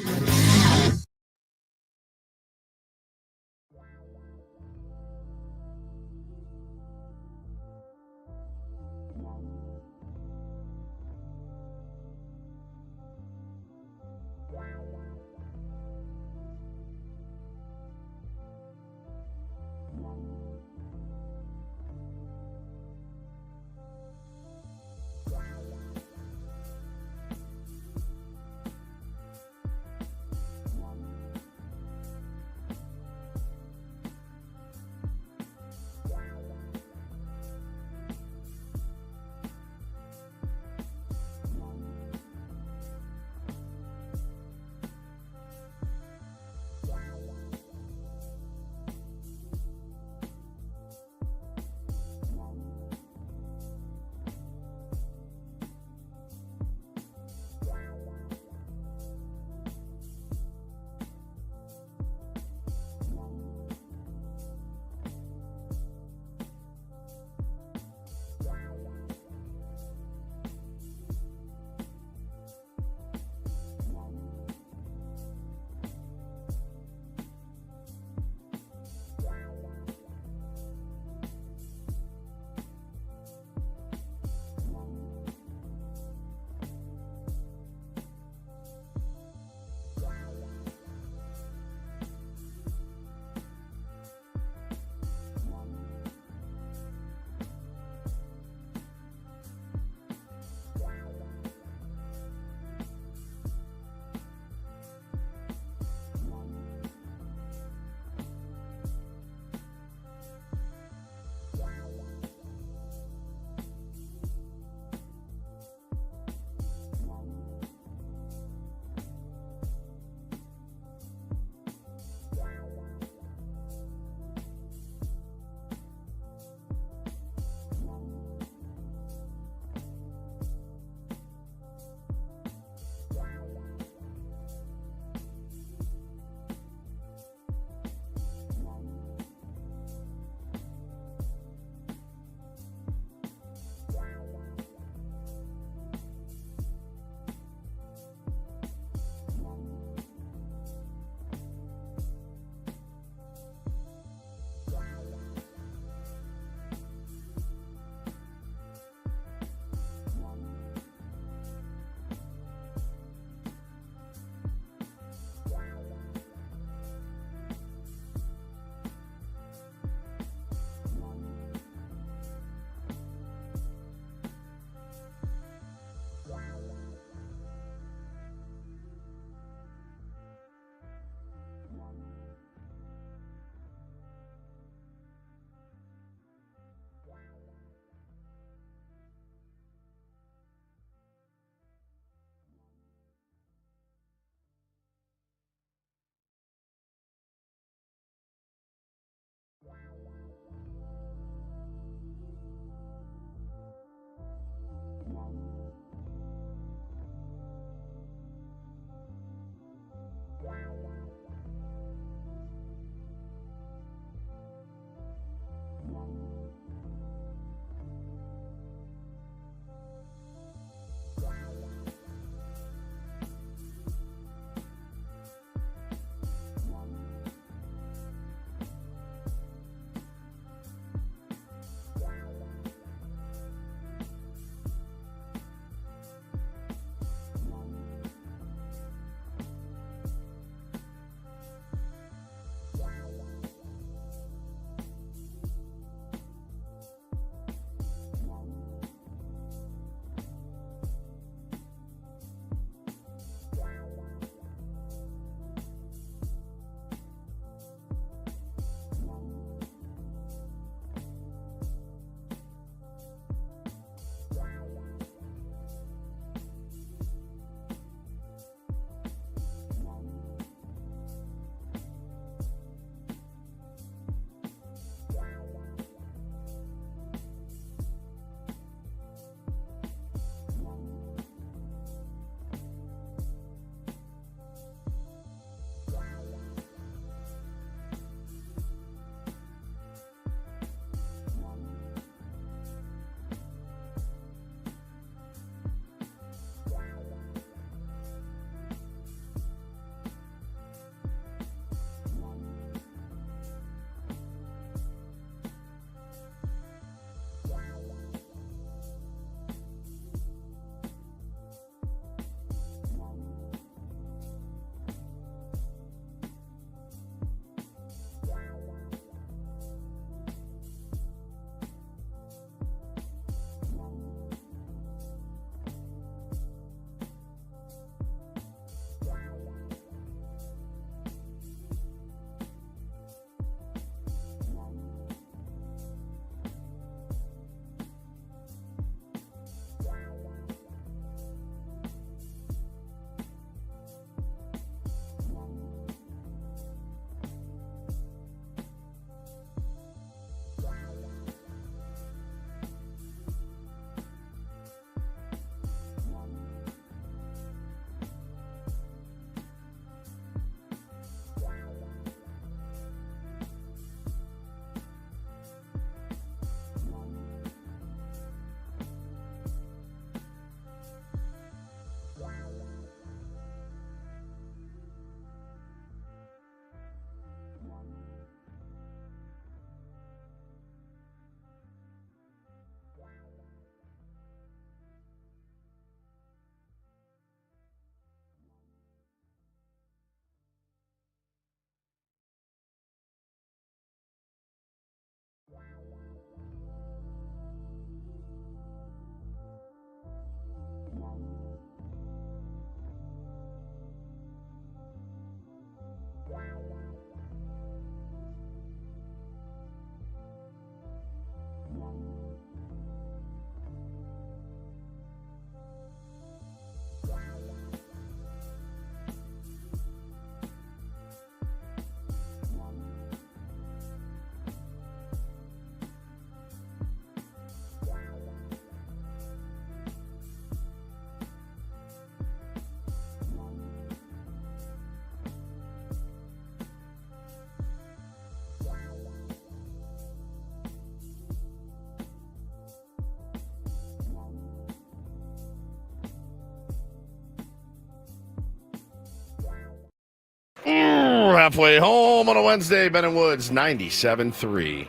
Halfway home on a Wednesday, Ben and Woods, 97.3.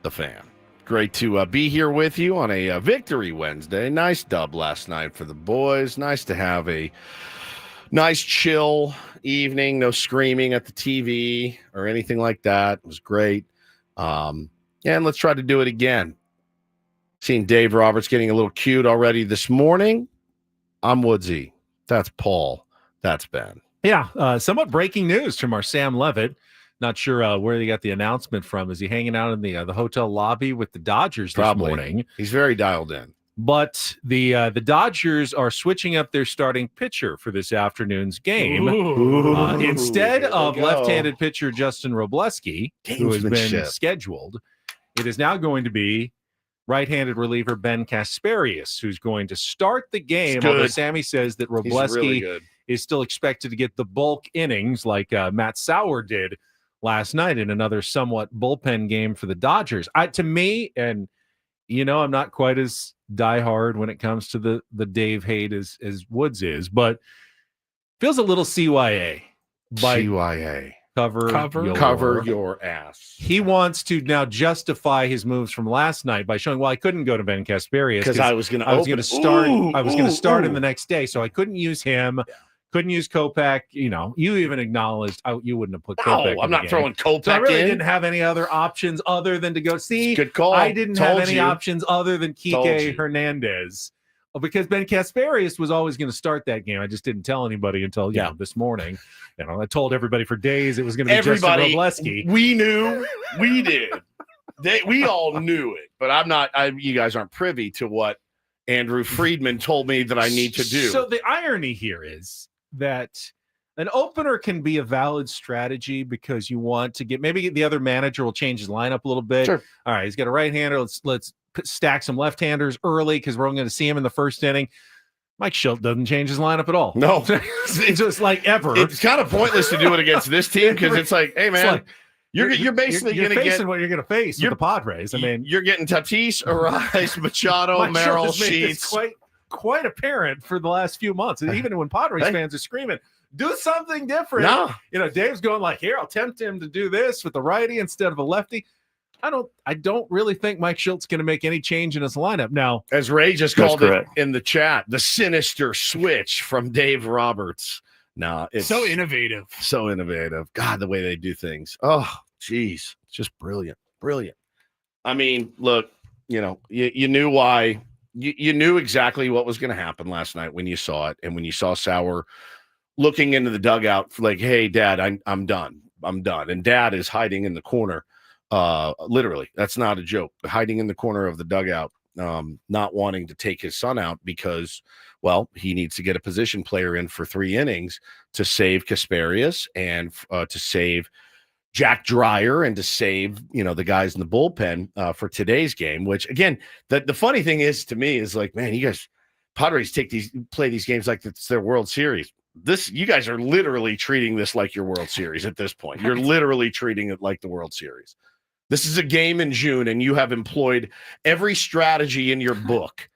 The Fan. Great to be here with you on a Victory Wednesday. Nice dub last night for the boys. Nice to have a nice chill evening. No screaming at the TV or anything like that. It was great. And let's try to do it again. Seeing Dave Roberts getting a little cute already this morning. I'm Woodsy. That's Paul. That's Ben. Yeah, somewhat breaking news from our Sam Levitt. Not sure where they got the announcement from. Is he hanging out in the hotel lobby with the Dodgers this morning? He's very dialed in. But the Dodgers are switching up their starting pitcher for this afternoon's game. Instead of left-handed pitcher Justin Robleski, who has been scheduled, it is now going to be right-handed reliever Ben Kasparius, who's going to start the game. Although Sammy says that Robleski is still expected to get the bulk innings like Matt Sauer did last night in another somewhat bullpen game for the Dodgers. To me, and I'm not quite as diehard when it comes to the Dave hate as Woods is, but feels a little CYA. CYA. Cover your ass. He wants to now justify his moves from last night by showing, I couldn't go to Ben Kasparius because I was going to start him the next day, so I couldn't use him. Yeah. Couldn't use Kopech. You even acknowledged you wouldn't have put Kopech. I'm not throwing Kopech so I really in. Didn't have any other options other than to go. See, good call. I didn't have any options other than Kike Hernandez. Because Ben Kasparius was always going to start that game. I just didn't tell anybody until this morning. I told everybody for days it was going to be Justin Robleski. We knew, we did. We all knew it, but I'm not. You guys aren't privy to what Andrew Friedman told me that I need to do. So the irony here is that an opener can be a valid strategy because you want to maybe the other manager will change his lineup a little bit. Sure. All right, he's got a right-hander. Let's stack some left-handers early because we're only going to see him in the first inning. Mike Schilt doesn't change his lineup at all. No. It's just like ever. It's kind of pointless to do it against this team because it's like, hey, man, you're basically going to get what you're going to face with the Padres. I mean, you're getting Tatis, Arise, Machado, Merrill, Sheets. Quite apparent for the last few months. And even when Padres fans are screaming, do something different. No. Dave's going here, I'll tempt him to do this with the righty instead of a lefty. I don't really think Mike Schilt's going to make any change in his lineup. Now, as Ray just called it in the chat, the sinister switch from Dave Roberts. No, it's so innovative. So innovative. God, the way they do things. Oh, geez. It's just brilliant. Brilliant. I mean, look, you knew why. You knew exactly what was going to happen last night when you saw it. And when you saw Sauer looking into the dugout like, hey, Dad, I'm done. I'm done. And Dad is hiding in the corner. Literally, that's not a joke. Hiding in the corner of the dugout, not wanting to take his son out because, he needs to get a position player in for 3 innings to save Kasparius and to save Jack Dreyer and to save, the guys in the bullpen for today's game, which again, the funny thing is to me is like, man, you guys, Padres play these games like it's their World Series. You guys are literally treating this like your World Series at this point. You're literally treating it like the World Series. This is a game in June and you have employed every strategy in your book.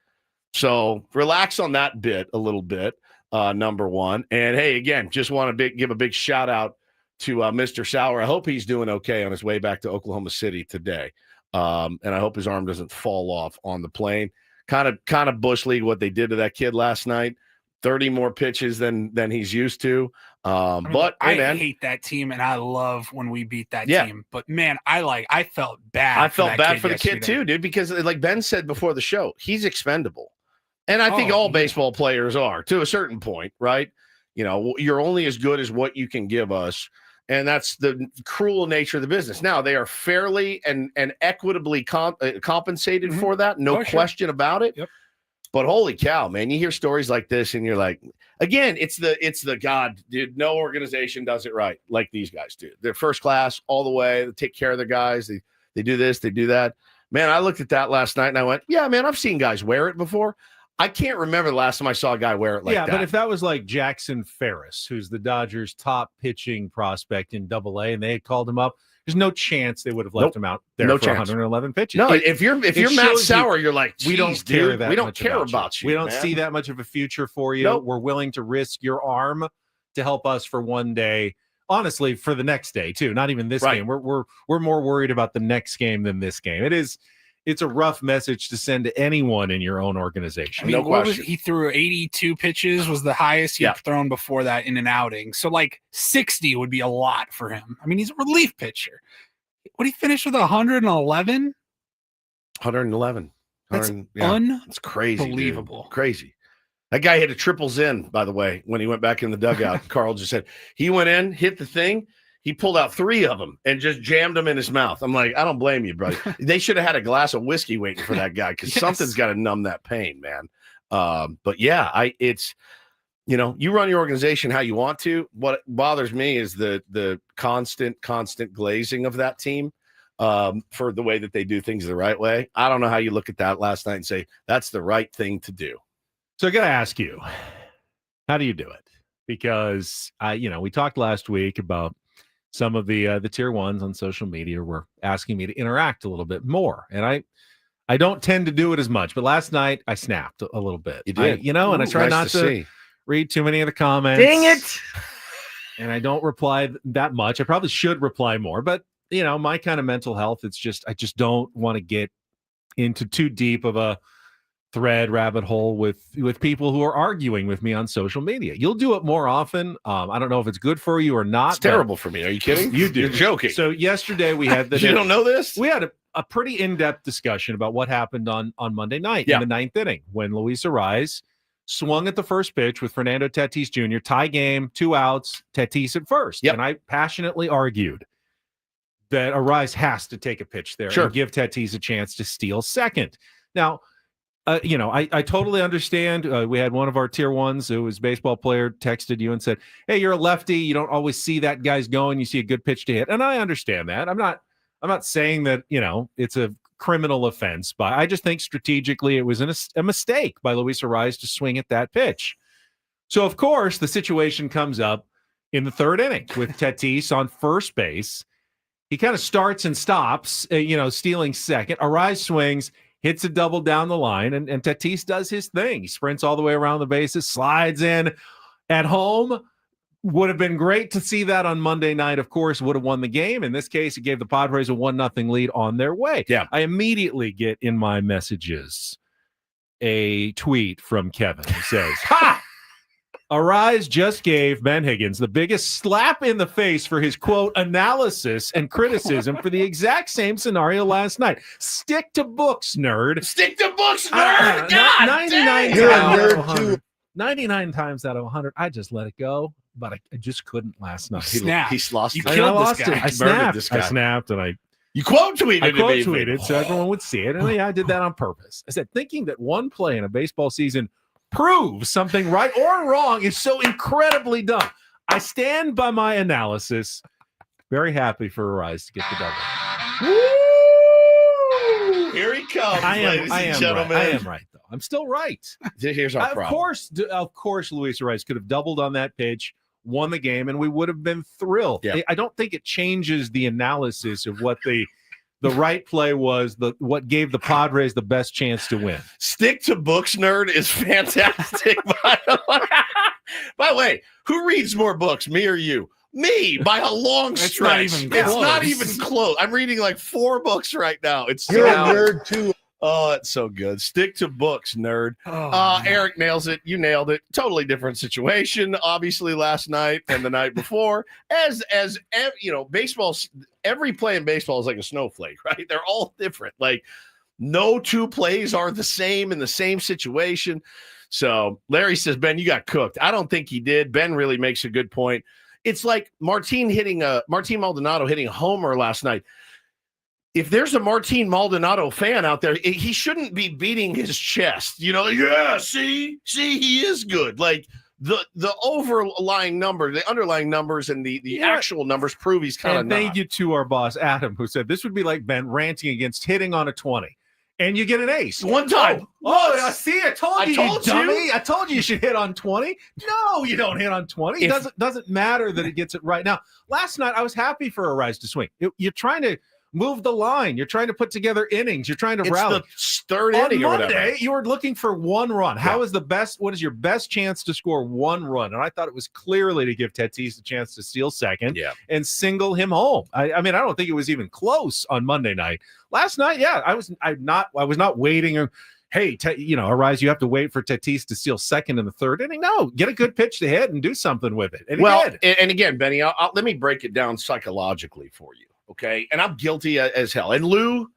So relax on that bit a little bit, number one. And hey, again, just want to give a big shout out to Mr. Sauer. I hope he's doing okay on his way back to Oklahoma City today. And I hope his arm doesn't fall off on the plane. Kind of Bush League what they did to that kid last night. 30 more pitches than he's used to. But hey, man, I hate that team and I love when we beat that team. But man, I felt bad. I felt bad for the kid too, dude, because like Ben said before the show, he's expendable. And I think all baseball players are to a certain point, right? You're only as good as what you can give us. And that's the cruel nature of the business. Now, they are fairly and equitably compensated for that. No question about it. Yep. But holy cow, man, you hear stories like this and you're like, again, it's the God, dude, no organization does it right like these guys do. They're first class all the way. They take care of their guys. They do this, they do that. Man, I looked at that last night and I went, yeah, man, I've seen guys wear it before. I can't remember the last time I saw a guy wear it like that. Yeah, but if that was like Jackson Ferris, who's the Dodgers' top pitching prospect in AA, and they had called him up, there's no chance they would have left him out there for 111 pitches. No, if you're Matt Sauer, you're like, we don't care that we don't much care about you. We don't see that much of a future for you. Nope. We're willing to risk your arm to help us for one day. Honestly, for the next day too. Not even this game. We're more worried about the next game than this game. It's a rough message to send to anyone in your own organization. I mean, he threw 82 pitches was the highest he'd thrown before that in an outing. So like 60 would be a lot for him. I mean, he's a relief pitcher. What, he finished with 111? 111. That's It's crazy. unbelievable. Dude. Crazy. That guy hit a triples in, by the way, when he went back in the dugout. Carl just said he went in, hit the thing. He pulled out 3 of them and just jammed them in his mouth. I'm like, I don't blame you, brother. They should have had a glass of whiskey waiting for that guy because something's got to numb that pain, man. But yeah, it's, you run your organization how you want to. What bothers me is the constant glazing of that team for the way that they do things the right way. I don't know how you look at that last night and say that's the right thing to do. So I got to ask you, how do you do it? Because we talked last week about some of the tier ones on social media were asking me to interact a little bit more. And I don't tend to do it as much, but last night I snapped a little bit. You did. And I try not to read too many of the comments. Dang it. And I don't reply that much. I probably should reply more, but my kind of mental health, I just don't want to get into too deep of a thread rabbit hole with people who are arguing with me on social media. You'll do it more often. I don't know if it's good for you or not. It's terrible for me. Are you kidding? You do. You're joking. So yesterday we had you don't know this? We had a pretty in-depth discussion about what happened on Monday night in the 9th inning when Luis Arraez swung at the first pitch with Fernando Tatis Jr. Tie game, 2 outs, Tatis at first. And I passionately argued that Arraez has to take a pitch there and give Tatis a chance to steal second. Now, I totally understand. We had one of our tier ones who was a baseball player texted you and said, hey, you're a lefty. You don't always see that guy's going. You see a good pitch to hit. And I understand that. I'm not saying that, it's a criminal offense, but I just think strategically it was a mistake by Luis Arraez to swing at that pitch. So, of course, the situation comes up in the 3rd inning with Tatis on first base. He kind of starts and stops, stealing second. Arraez swings, hits a double down the line, and Tatis does his thing. He sprints all the way around the bases, slides in at home. Would have been great to see that on Monday night, of course, would have won the game. In this case, it gave the Padres a 1-0 lead on their way. Yeah. I immediately get in my messages a tweet from Kevin who says, ha! Arraez just gave Ben Higgins the biggest slap in the face for his, quote, analysis and criticism for the exact same scenario last night. Stick to books, nerd. Stick to books, nerd. God, 99 You're a nerd too. 99 times out of 100, I just let it go, but I just couldn't last night. He's lost. You killed this guy. I snapped, and you quote tweeted. I quote tweeted so everyone would see it, and I did that on purpose. I said, thinking that one play in a baseball season proves something right or wrong is so incredibly dumb. I stand by my analysis. Very happy for Arraez to get the double. Woo! Here he comes, ladies and gentlemen. I am right, though. I'm still right. Here's our problem. Of course, Luis Arraez could have doubled on that pitch, won the game, and we would have been thrilled. Yeah. I don't think it changes the analysis of what the right play was, what gave the Padres the best chance to win. Stick to books, nerd, is fantastic. By the way, who reads more books, me or you? Me, by a long stretch. It's not even close. I'm reading like 4 books right now. You're a nerd too. Oh, it's so good. Stick to books, nerd. Eric nails it. You nailed it. Totally different situation, obviously, last night and the night before. As baseball, every play in baseball is like a snowflake, right? They're all different. Like, no 2 plays are the same in the same situation. So Larry says, Ben, you got cooked. I don't think he did. Ben really makes a good point. It's like Martin Maldonado hitting a homer last night. If there's a Martin Maldonado fan out there, he shouldn't be beating his chest. See, he is good. Like the underlying numbers and the actual numbers prove he's kind of not. Thank you to our boss, Adam, who said this would be like Ben ranting against hitting on a 20. And you get an ace. One time. I see. I told you, dummy. I told you should hit on 20. No, you don't hit on 20. It doesn't matter that he gets it right. Now, last night, I was happy for Arraez to swing. You're trying to Move the line. You're trying to put together innings. You're trying to rally. It's the third On inning or Monday, whatever. you were looking for one run. What is your best chance to score one run? And I thought it was clearly to give Tatis a chance to steal second and single him home. I mean, I don't think it was even close on Monday night. Last night, I was not waiting. Hey, Arise, you have to wait for Tatis to steal second in the third inning. No, get a good pitch to hit and do something with it. And and again, Benny, let me break it down psychologically for you. Okay, and I'm guilty as hell. And Lou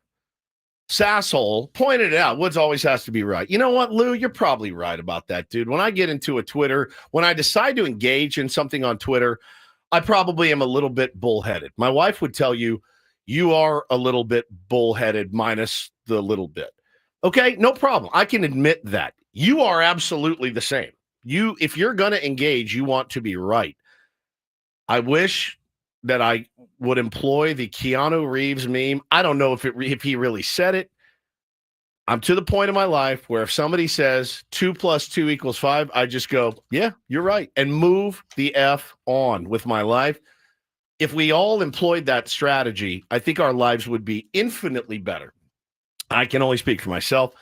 Sasshole pointed it out. Woods always has to be right. You know what, Lou? You're probably right about that, dude. When I get into a Twitter, when I decide to engage in something on Twitter, I probably am a little bit bullheaded. My wife would tell you, you are a little bit bullheaded minus the little bit. Okay, no problem. I can admit that. You are absolutely the same. If you're going to engage, you want to be right. I wish that I would employ the Keanu Reeves meme. I don't know if he really said it. I'm to the point in my life where if somebody says 2 + 2 = 5, I just go, yeah, you're right, and move the F on with my life. If we all employed that strategy, I think our lives would be infinitely better. I can only speak for myself.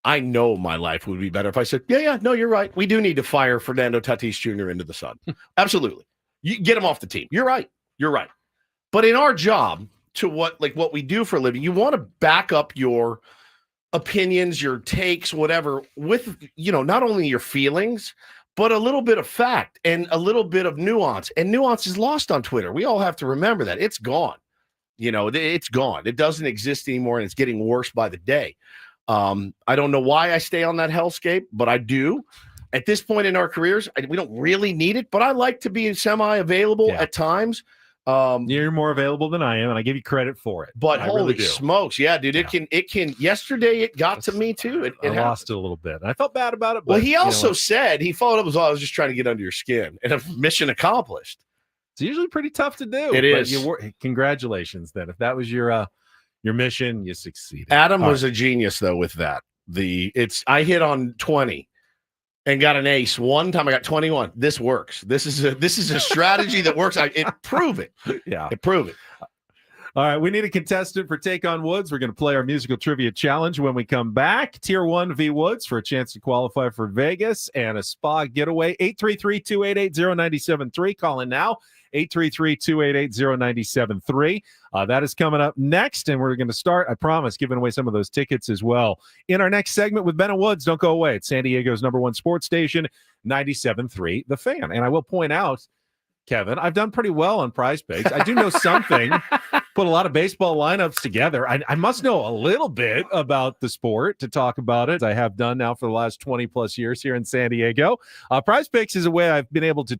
I know my life would be better if I said, no, you're right. We do need to fire Fernando Tatis Jr. into the sun. Absolutely. You get him off the team. You're right. You're right. But in our job, to what we do for a living, you want to back up your opinions, your takes, whatever, with, not only your feelings, but a little bit of fact and a little bit of nuance. And nuance is lost on Twitter. We all have to remember that. It's gone. It's gone. It doesn't exist anymore, and it's getting worse by the day. I don't know why I stay on that hellscape, but I do. At this point in our careers, we don't really need it, but I like to be semi-available at times. You're more available than I am, and I give you credit for it. But holy smokes, yeah, dude! It can. Yesterday, it got to me too. I lost it a little bit. I felt bad about it. But, well, he also said he followed up as well. I was just trying to get under your skin, and mission accomplished. It's usually pretty tough to do. It is. Congratulations, then. If that was your mission, you succeeded. Adam was a genius, though, with that. I hit on 20 and got an ace. One time I got 21. This works. This is a strategy that works. Prove it. Yeah. Prove it. All right, we need a contestant for Take on Woods. We're going to play our musical trivia challenge when we come back. Tier 1 v. Woods for a chance to qualify for Vegas and a spa getaway. 833-288-0973. Call in now. 833-288-0973. That is coming up next, and we're going to start, I promise, giving away some of those tickets as well in our next segment with Ben and Woods. Don't go away. It's San Diego's #1 sports station, 97.3 The Fan. And I will point out, Kevin, I've done pretty well on Prize Picks. I do know something. Put a lot of baseball lineups together. I must know a little bit about the sport to talk about it. I have done now for the last 20 plus years here in San Diego. Prize Picks is a way I've been able to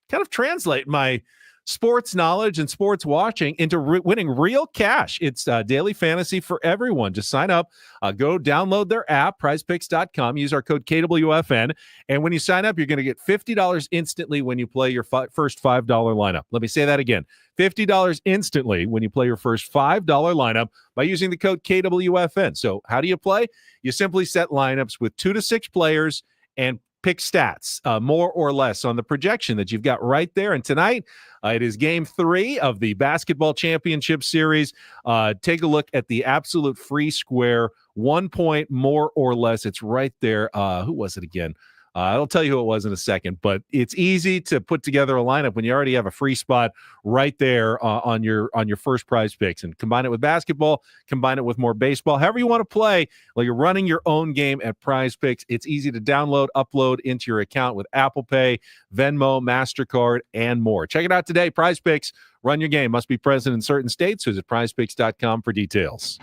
kind of translate my sports knowledge and sports watching into winning real cash. It's daily fantasy for everyone. Just sign up, go download their app, prizepicks.com, use our code KWFN, and when you sign up, you're going to get $50 instantly when you play your first $5 lineup. Let me say that again. $50 instantly when you play your first $5 lineup by using the code KWFN. So how do you play? You simply set lineups with 2 to 6 players and pick stats, more or less, on the projection that you've got right there. And tonight, it is Game 3 of the Basketball Championship Series. Take a look at the absolute free square, 1 point, more or less. It's right there. Who was it again? I'll tell you who it was in a second, but it's easy to put together a lineup when you already have a free spot right there on your first Prize Picks, and combine it with basketball, combine it with more baseball, however you want to play. Like you're running your own game at Prize Picks. It's easy to download, upload into your account with Apple Pay, Venmo, MasterCard, and more. Check it out today. Prize Picks, run your game. Must be present in certain states. Visit prizepicks.com for details.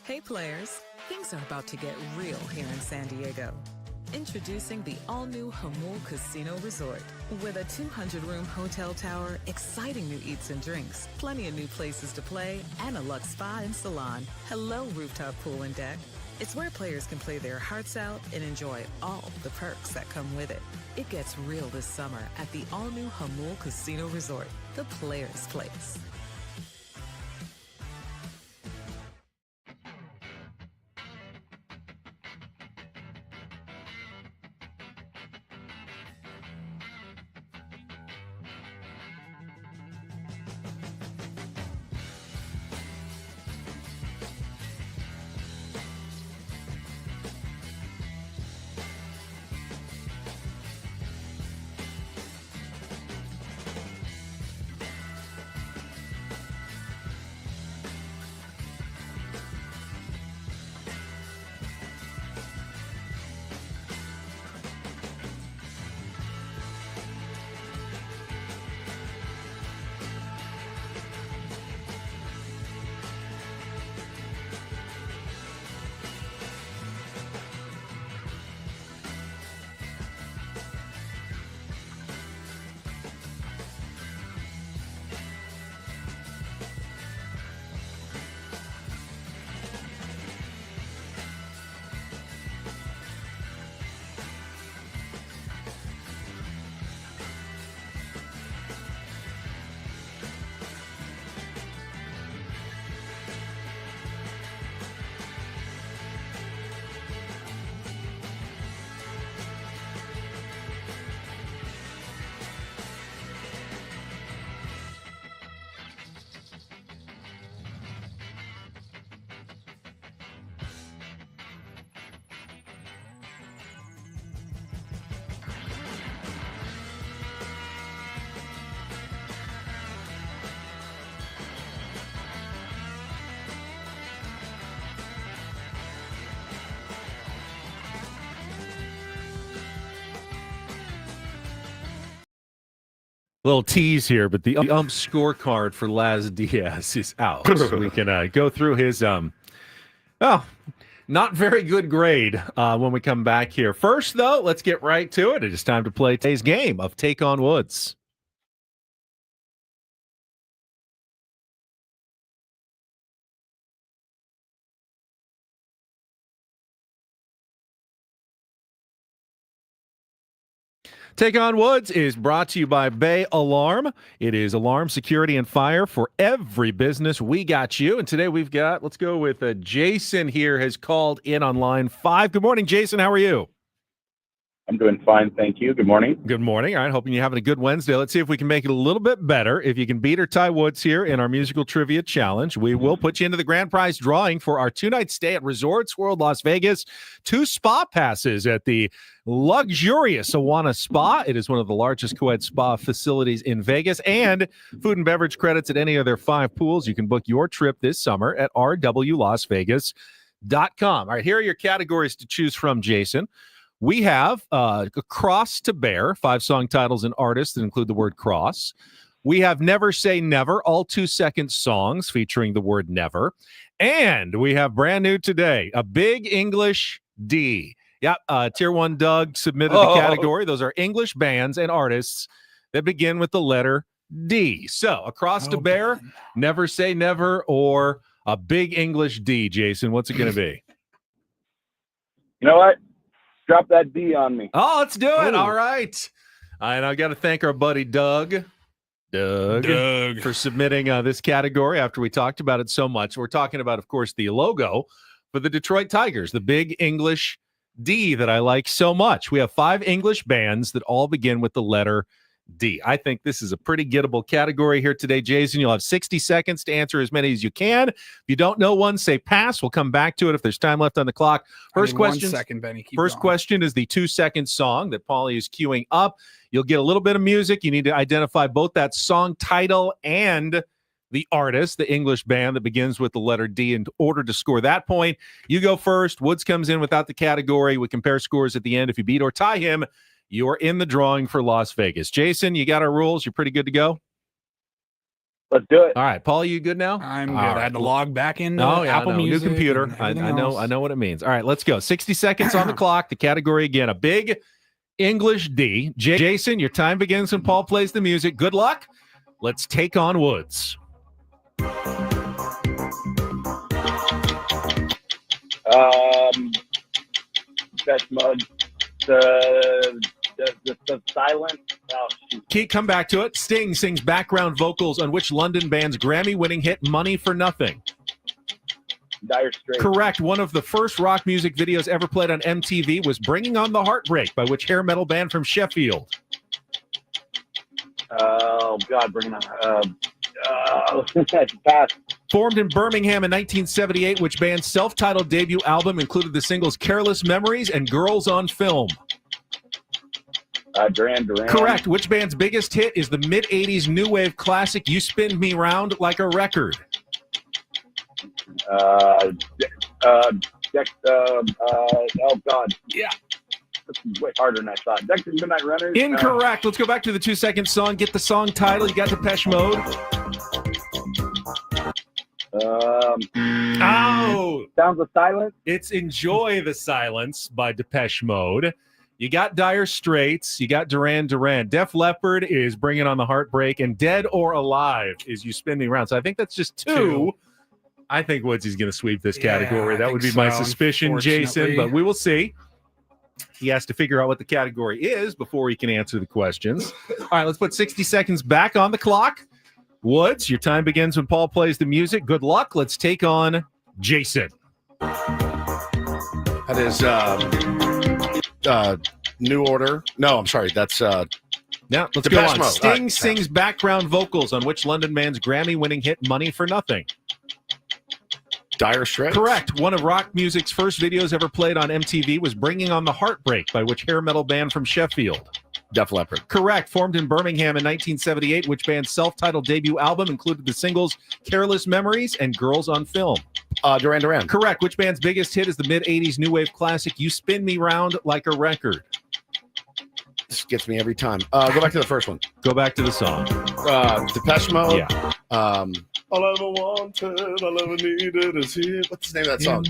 Hey players, things are about to get real here in San Diego. Introducing the all-new Hamul Casino Resort. With a 200-room hotel tower, exciting new eats and drinks, plenty of new places to play, and a luxe spa and salon. Hello, rooftop pool and deck. It's where players can play their hearts out and enjoy all the perks that come with it. It gets real this summer at the all-new Hamul Casino Resort, the players' place. Little tease here, but the ump scorecard for Laz Diaz is out. So we can go through his not very good grade when we come back here. First, though, let's get right to it. It is time to play today's game of Take on Woods. Take on Woods is brought to you by Bay Alarm. It is alarm security and fire for every business. We got you. And today we've got, let's go with Jason here has called in on line 5. Good morning, Jason. How are you? I'm doing fine, thank you. Good morning. Good morning. All right, hoping you're having a good Wednesday. Let's see if we can make it a little bit better. If you can beat or tie Woods here in our musical trivia challenge, we will put you into the grand prize drawing for our 2-night stay at Resorts World Las Vegas. 2 spa passes at the luxurious Awana Spa. It is one of the largest co-ed spa facilities in Vegas, and food and beverage credits at any of their 5 pools. You can book your trip this summer at rwlasvegas.com. All right, here are your categories to choose from, Jason. We have Cross to Bear, 5 song titles and artists that include the word cross. We have Never Say Never, all 2-second songs featuring the word never. And we have brand new today, a Big English D. Yep, Tier 1 Doug submitted the category. Those are English bands and artists that begin with the letter D. So, Across to Bear, Never Say Never, or a Big English D. Jason, what's it going to be? You know what? Drop that D on me. Oh, let's do it. All right. And I got to thank our buddy Doug for submitting this category after we talked about it so much. We're talking about, of course, the logo for the Detroit Tigers, the Big English D that I like so much. We have 5 English bands that all begin with the letter D. I think this is a pretty gettable category here today, Jason. You'll have 60 seconds to answer as many as you can. If you don't know one, say pass. We'll come back to it if there's time left on the clock. First question. 1 second, Benny. First question is the 2-second song that Paulie is queuing up. You'll get a little bit of music. You need to identify both that song title and the artist, the English band that begins with the letter D. In order to score that point, you go first. Woods comes in without the category. We compare scores at the end. If you beat or tie him, you're in the drawing for Las Vegas. Jason, you got our rules. You're pretty good to go? Let's do it. All right, Paul, you good now? I'm good. All right. I had to log back into I Apple know. Music. New computer. and I everything know. else. I know what it means. All right, let's go. 60 seconds on the clock. The category again, a big English D. Jason, your time begins when Paul plays the music. Good luck. Let's take on Woods. Best mud. The silent. Oh, Keith, come back to it. Sting sings background vocals on which London band's Grammy-winning hit "Money for Nothing"? Dire Straits. Correct. One of the first rock music videos ever played on MTV was "Bringing on the Heartbreak" by which hair metal band from Sheffield? Oh God, bring it on. Pass. Formed in Birmingham in 1978, which band's self-titled debut album included the singles "Careless Memories" and "Girls on Film"? Duran. Correct. Which band's biggest hit is the mid-'80s new wave classic "You Spin Me Round Like a Record"? Oh God. Yeah. This is way harder than I thought. Dexter's Midnight Runners. Incorrect. Let's go back to the 2-second song. Get the song title. You got Depeche Mode. Sounds of Silence. It's "Enjoy the Silence" by Depeche Mode. You got Dire Straits. You got Duran Duran. Def Leppard is "Bringing on the Heartbreak," and "Dead or Alive" is "You Spin Me Round." So I think that's just two. I think Woodsy's going to sweep this category. I That would be think my so, suspicion, Jason, unfortunately. but we will see. He has to figure out what the category is before he can answer the questions. All right, let's put 60 seconds back on the clock. Woods, your time begins when Paul plays the music. Good luck. Let's take on Jason. That is New Order. No, I'm sorry. That's Now, let's Depeche go on. Mode. Sting All right. sings background vocals on which London band's Grammy-winning hit "Money for Nothing"? Dire Straits. Correct. One of rock music's first videos ever played on MTV was "Bringing on the Heartbreak" by which hair metal band from Sheffield? Def Leppard. Correct. Formed in Birmingham in 1978, which band's self-titled debut album included the singles "Careless Memories" and "Girls on Film"? Duran Duran. Correct. Which band's biggest hit is the mid-'80s new wave classic "You Spin Me Round Like a Record"? This gets me every time. Go back to the first one. Go back to the song. Depeche Mode. Yeah. All I ever wanted, all I ever needed is here. What's the name of that song?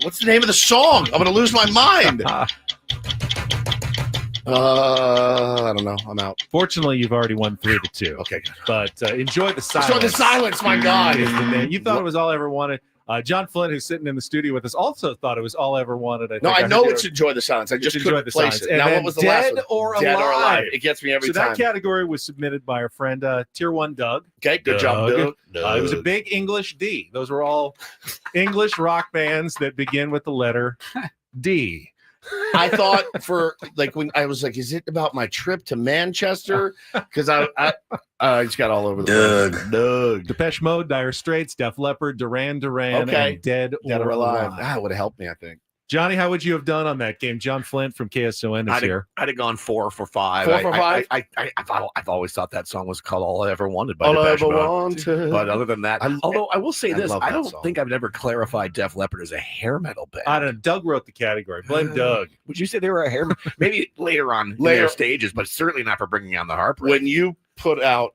What's the name of the song? I'm going to lose my mind. I don't know. I'm out. Fortunately, you've already won 3-2. Okay, good. But enjoy the silence. Enjoy the silence, my God. Is the name. You thought it was "All I Ever Wanted." John Flynn, who's sitting in the studio with us, also thought it was "All I Ever Wanted." No, I know it's "Enjoy the Silence." I just couldn't place it. And now, then what was the last Dead one? or Dead or Alive. Alive. It gets me every time. That category was submitted by our friend Tier 1 Doug. Okay, good job, Doug. It was a big English D. Those were all English rock bands that begin with the letter D. I thought for when I was like, is it about my trip to Manchester? Because I just got all over the place. Doug. Depeche Mode, Dire Straits, Def Leppard, Duran Duran, and Dead or Alive. That would have helped me, I think. Johnny, how would you have done on that game? John Flint from KSON is here. I'd have gone 4 for 5. 4 for 5? I've always thought that song was called "All I Ever Wanted" by All I Depeche Ever Mode. Wanted. But other than that, although I will say this, love I that don't song. think I've ever clarified Def Leppard as a hair metal band. I don't know. Doug wrote the category. Blame Doug. Would you say they were a hair? Maybe later on in their stages, but certainly not for Bringing on the Heartbreak. When you put out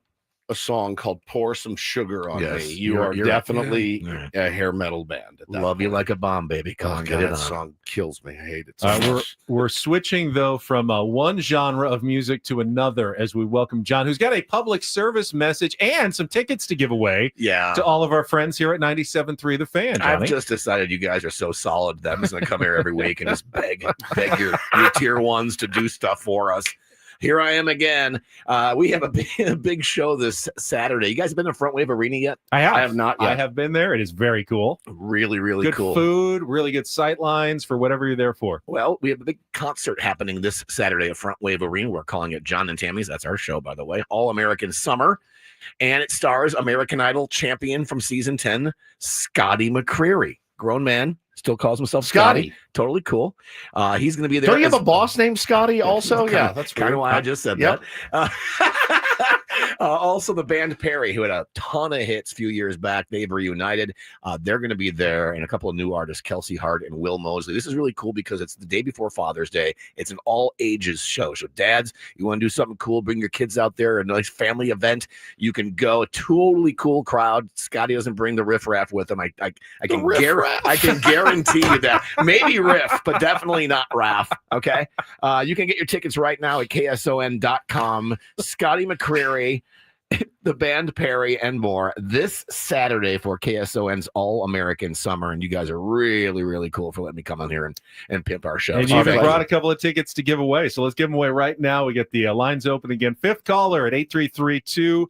a song called "Pour Some Sugar on Me," you're definitely a hair metal band. Love You Like a Bomb, baby. Come on, get it that on. song kills me. I hate it so much. We're switching, though, from one genre of music to another as we welcome John, who's got a public service message and some tickets to give away to all of our friends here at 97.3 The Fan, Johnny. I've just decided you guys are so solid that I'm just going to come here every week and just beg your tier ones to do stuff for us. Here I am again. We have a big show this Saturday. You guys been to Front Wave Arena yet? I have. I have not yet. I have been there. It is very cool. Really, really good cool. Food, really good sight lines for whatever you're there for. Well, we have a big concert happening this Saturday at Front Wave Arena. We're calling it John and Tammy's. That's our show, by the way. All-American Summer. And it stars American Idol champion from season 10, Scotty McCreery. Grown man. Still calls himself Scotty. Totally cool. He's going to be there. Don't you have a boss named Scotty also? Yeah, that's kind of why I just said that. Also, the band Perry, who had a ton of hits a few years back, they've reunited. They're going to be there, and a couple of new artists, Kelsey Hart and Will Mosley. This is really cool because it's the day before Father's Day. It's an all-ages show. So, dads, you want to do something cool, bring your kids out there, a nice family event. You can go. A totally cool crowd. Scotty doesn't bring the riffraff with him. I can guarantee you that. Maybe riff, but definitely not Raff. Okay? You can get your tickets right now at KSON.com. Scotty McCreery, the band Perry, and more this Saturday for KSON's All-American Summer. And you guys are really, really cool for letting me come on here and pimp our show. And you even brought a couple of tickets to give away. So let's give them away right now. We get the lines open again. Fifth caller at 833-288-0973.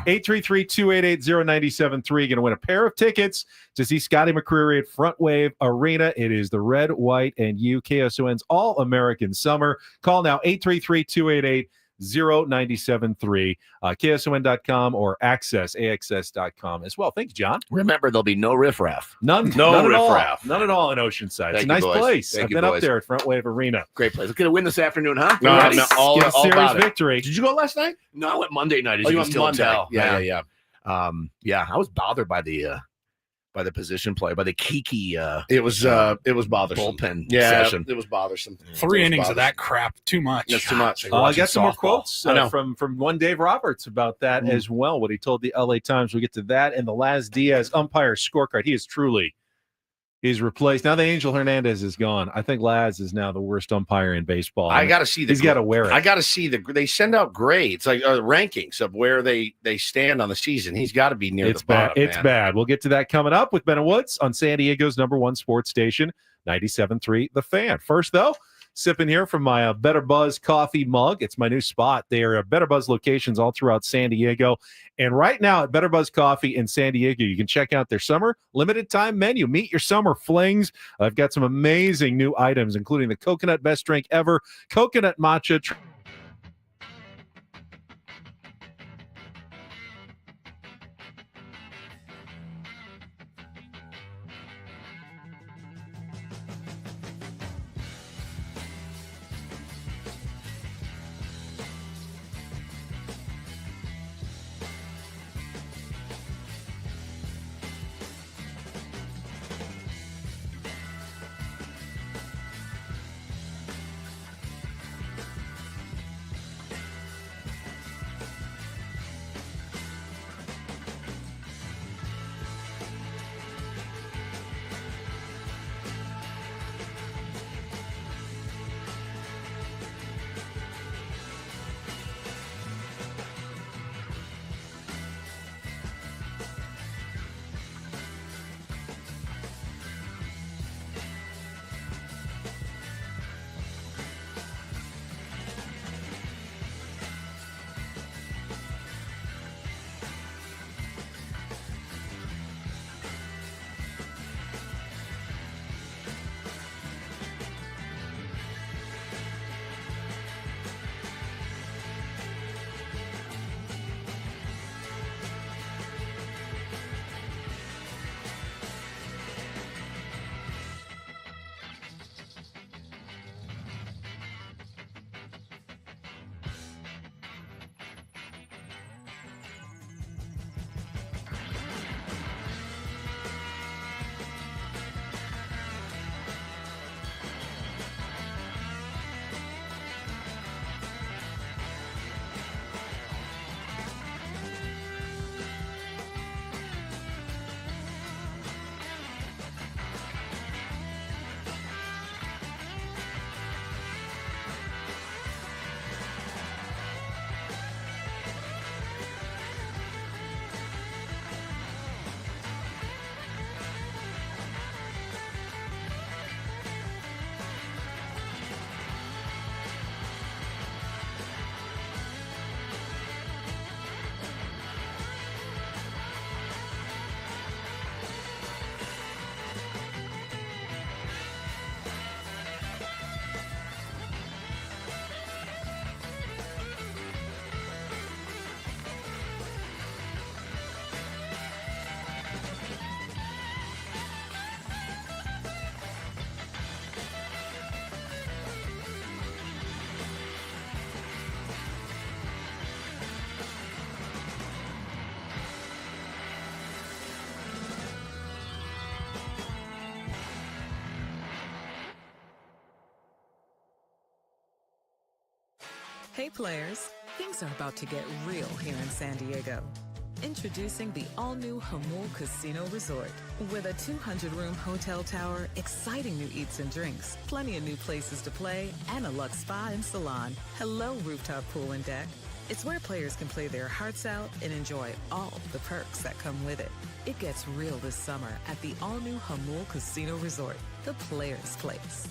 833-288-0973. Going to win a pair of tickets to see Scotty McCreery at Front Wave Arena. It is the Red, White, and You, KSON's All-American Summer. Call now, 833-288-0973. KSON.com or AXS.com as well. Thanks, John. Remember, there'll be no riffraff. None at all in Oceanside. It's a nice place. I've been up there at Front Wave Arena. Great place. It's going to win this afternoon, huh? No, all series victory. Did you go last night? No, I went Monday night. As you can still tell. Yeah. I was bothered by the position play, by the Kiki. It was bothersome. Bullpen session. It was bothersome. 3 innings of that crap. Too much. That's too much. I got some more quotes from one Dave Roberts about that as well. What he told the LA Times. We'll get to that and the Laz Diaz umpire scorecard. He is truly replaced. Now the Angel Hernandez is gone. I think Laz is now the worst umpire in baseball. I got to see he's got to wear it. I got to see they send out grades, like rankings of where they stand on the season. He's got to be near the bottom. It's bad. We'll get to that coming up with Ben and Woods on San Diego's #1 sports station, 97.3 The Fan. First, though, sipping here from my Better Buzz coffee mug. It's my new spot. They are Better Buzz locations all throughout San Diego. And right now at Better Buzz Coffee in San Diego, you can check out their summer limited time menu. Meet your summer flings. I've got some amazing new items, including the coconut best drink ever, coconut matcha. Hey players, things are about to get real here in San Diego. Introducing the all-new Hamul Casino Resort. With a 200-room hotel tower, exciting new eats and drinks, plenty of new places to play, and a luxe spa and salon. Hello, rooftop pool and deck. It's where players can play their hearts out and enjoy all the perks that come with it. It gets real this summer at the all-new Hamul Casino Resort, the players' place.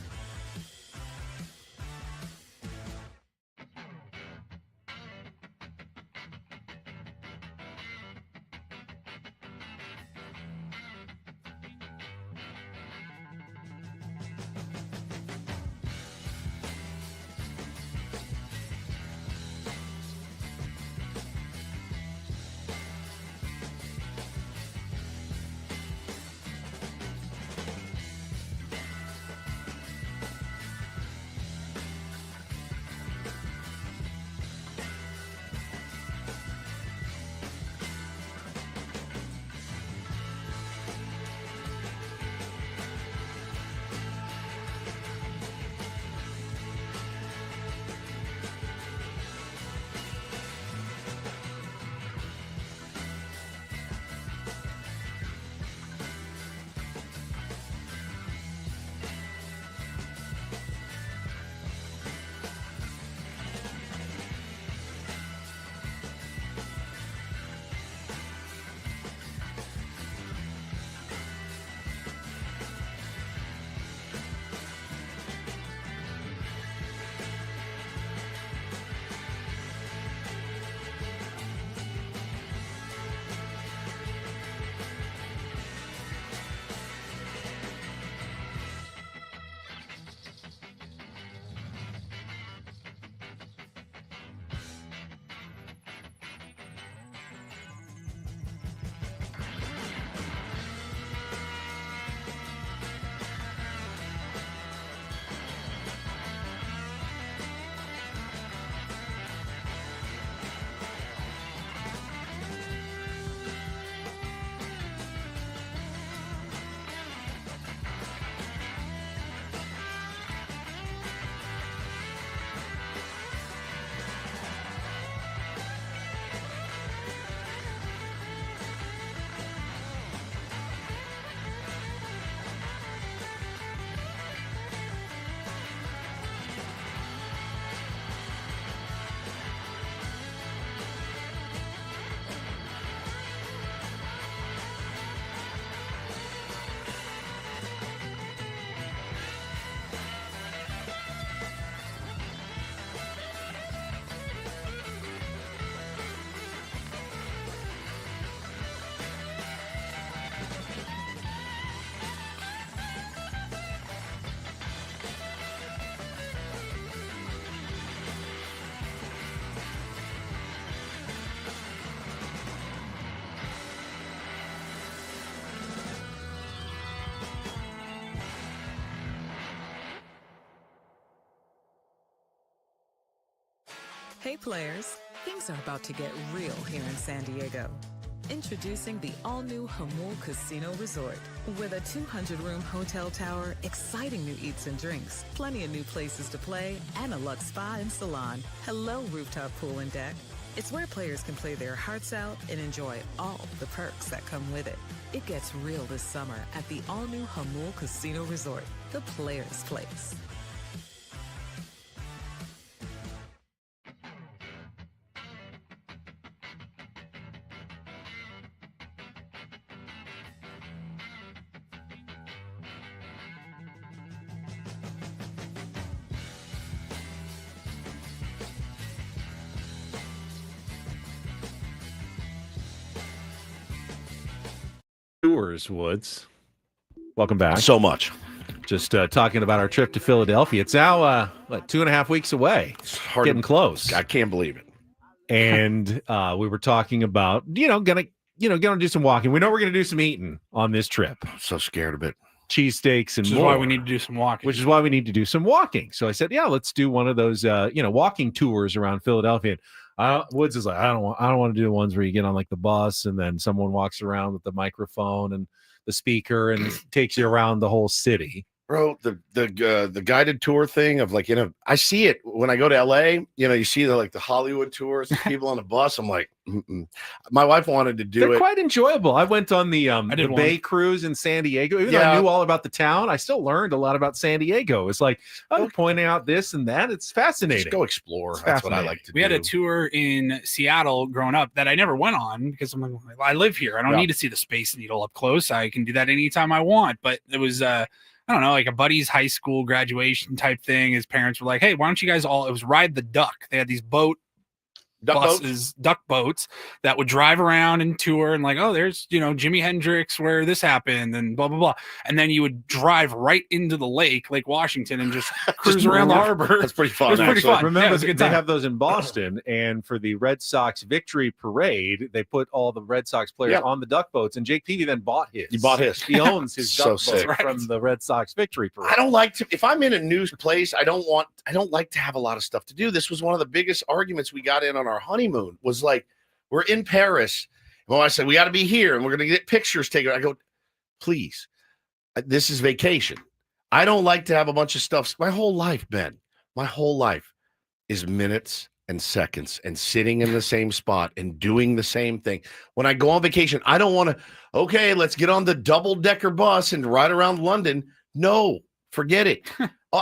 Hey players, things are about to get real here in San Diego. Introducing the all-new Hamul Casino Resort. With a 200-room hotel tower, exciting new eats and drinks, plenty of new places to play, and a luxe spa and salon. Hello, rooftop pool and deck. It's where players can play their hearts out and enjoy all the perks that come with it. It gets real this summer at the all-new Hamul Casino Resort, the players' place. Tours, Woods. Welcome back. So much. Just talking about our trip to Philadelphia. It's now 2.5 weeks away. It's hard getting close. I can't believe it. And we were talking about, gonna do some walking. We know we're gonna do some eating on this trip. I'm so scared of it. Cheesesteaks and Which is more. why we need to do some walking. Which is why we need to do some walking. So I said, yeah, let's do one of those, walking tours around Philadelphia. Woods is like, I don't want to do the ones where you get on like the bus and then someone walks around with the microphone and the speaker and takes you around the whole city. Bro, the guided tour thing of like, I see it when I go to LA, you see the Hollywood tours, people on the bus. I'm like, mm-mm. My wife wanted to do They're it. quite enjoyable. I went on the Bay cruise in San Diego. Even though I knew all about the town, I still learned a lot about San Diego. It's like, I'm pointing out this and that. It's fascinating. Just go explore. That's what I like to do. We had a tour in Seattle growing up that I never went on because I'm like, I live here. I don't need to see the Space Needle up close. I can do that anytime I want. But it was I don't know, like a buddy's high school graduation type thing. His parents were like, hey, why don't you guys all, it was Ride the Duck. They had these duck boats that would drive around and tour and like, oh, there's, Jimi Hendrix where this happened and blah, blah, blah. And then you would drive right into the Lake Washington and just cruise around the harbor. That's pretty fun. It was pretty fun. Remember, they have those in Boston, and for the Red Sox victory parade, they put all the Red Sox players on the duck boats, and Jake Peavy then bought his. He bought his. He owns his duck boat from the Red Sox victory parade. I don't like to, if I'm in a new place, I don't like to have a lot of stuff to do. This was one of the biggest arguments we got in on our honeymoon. Was like, we're in Paris. Well, I said, we got to be here and we're going to get pictures taken. I go, please, this is vacation. I don't like to have a bunch of stuff. My whole life, Ben, is minutes and seconds and sitting in the same spot and doing the same thing. When I go on vacation, I don't want to, okay, let's get on the double-decker bus and ride around London. No, forget it.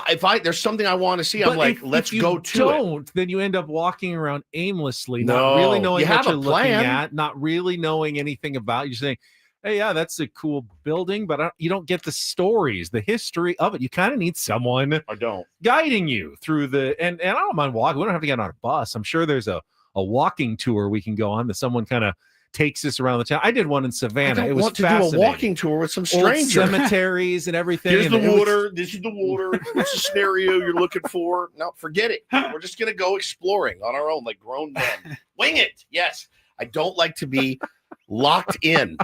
If there's something I want to see, I'm like, let's go to it. Then you end up walking around aimlessly, not really knowing what you're looking at, not really knowing anything about. You're saying, hey, yeah, that's a cool building, but you don't get the stories, the history of it. You kind of need someone guiding you through and I don't mind walking. We don't have to get on a bus. I'm sure there's a walking tour we can go on that someone kind of takes us around the town. I did one in Savannah. It was to do a walking tour with some strangers. Old cemeteries and everything. Here's the water. This is the water. What's the scenario you're looking for? No, forget it. We're just going to go exploring on our own like grown men. Wing it. Yes. I don't like to be locked in.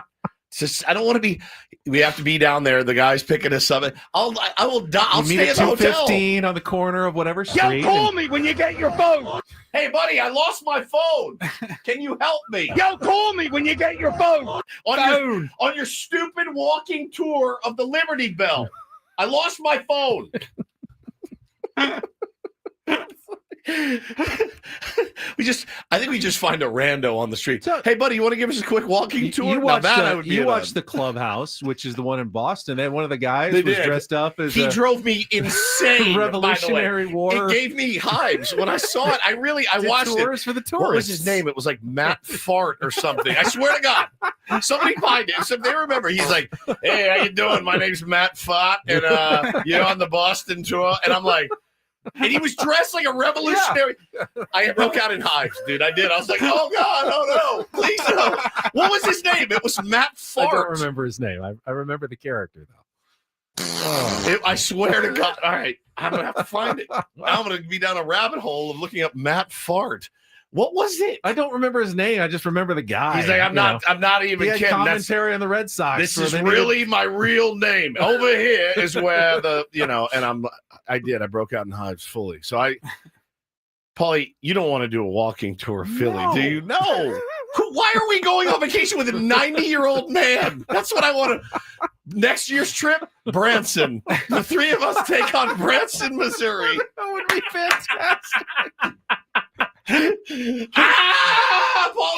It's just, I don't want to be. We have to be down there. The guy's picking us up. I'll stay at the hotel. 2:15 on the corner of whatever street. Yo, call me when you get your phone. Hey, buddy, I lost my phone. Can you help me? Yo, call me when you get your phone. On your stupid walking tour of the Liberty Bell. I lost my phone. I think we just find a rando on the street. So, hey, buddy, you want to give us a quick walking tour? You watched the Clubhouse, which is the one in Boston. And one of the guys was dressed up as drove me insane. Revolutionary War. It gave me hives when I saw it. I watched tours for the tourists. What was his name? It was like Matt Fart or something. I swear to God, somebody find it. So they remember. He's like, "Hey, how you doing? My name's Matt Fart, and you're on the Boston tour." And I'm like. And he was dressed like a revolutionary. Yeah. I broke out in hives, dude. I did. I was like, oh, God, oh, no. Please, no. What was his name? It was Matt Fart. I don't remember his name. I remember the character, though. I swear to God. All right. I'm going to have to find it. Now I'm going to be down a rabbit hole of looking up Matt Fart. What was it? I don't remember his name. I just remember the guy. He's like, I'm not even kidding. Commentary on the Red Sox. This is really my real name. Over here is where and I broke out in hives fully. So Paulie, you don't want to do a walking tour of Philly, do you? No. Why are we going on vacation with a 90-year-old man? That's what I want to. Next year's trip, Branson. The three of us take on Branson, Missouri. That would be fantastic. Paulie,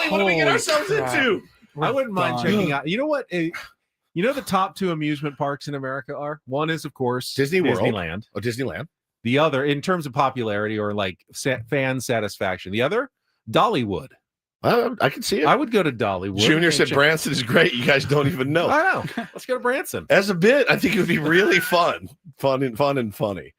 what do we get ourselves into? I wouldn't mind checking out. You know what? You know the top two amusement parks in America are? One is, of course, Disneyland. Oh, Disneyland. The other, in terms of popularity or like fan satisfaction, the other, Dollywood. I can see it. I would go to Dollywood. Junior said Branson is great. You guys don't even know. I know. Let's go to Branson. As a bit, I think it would be really fun and funny.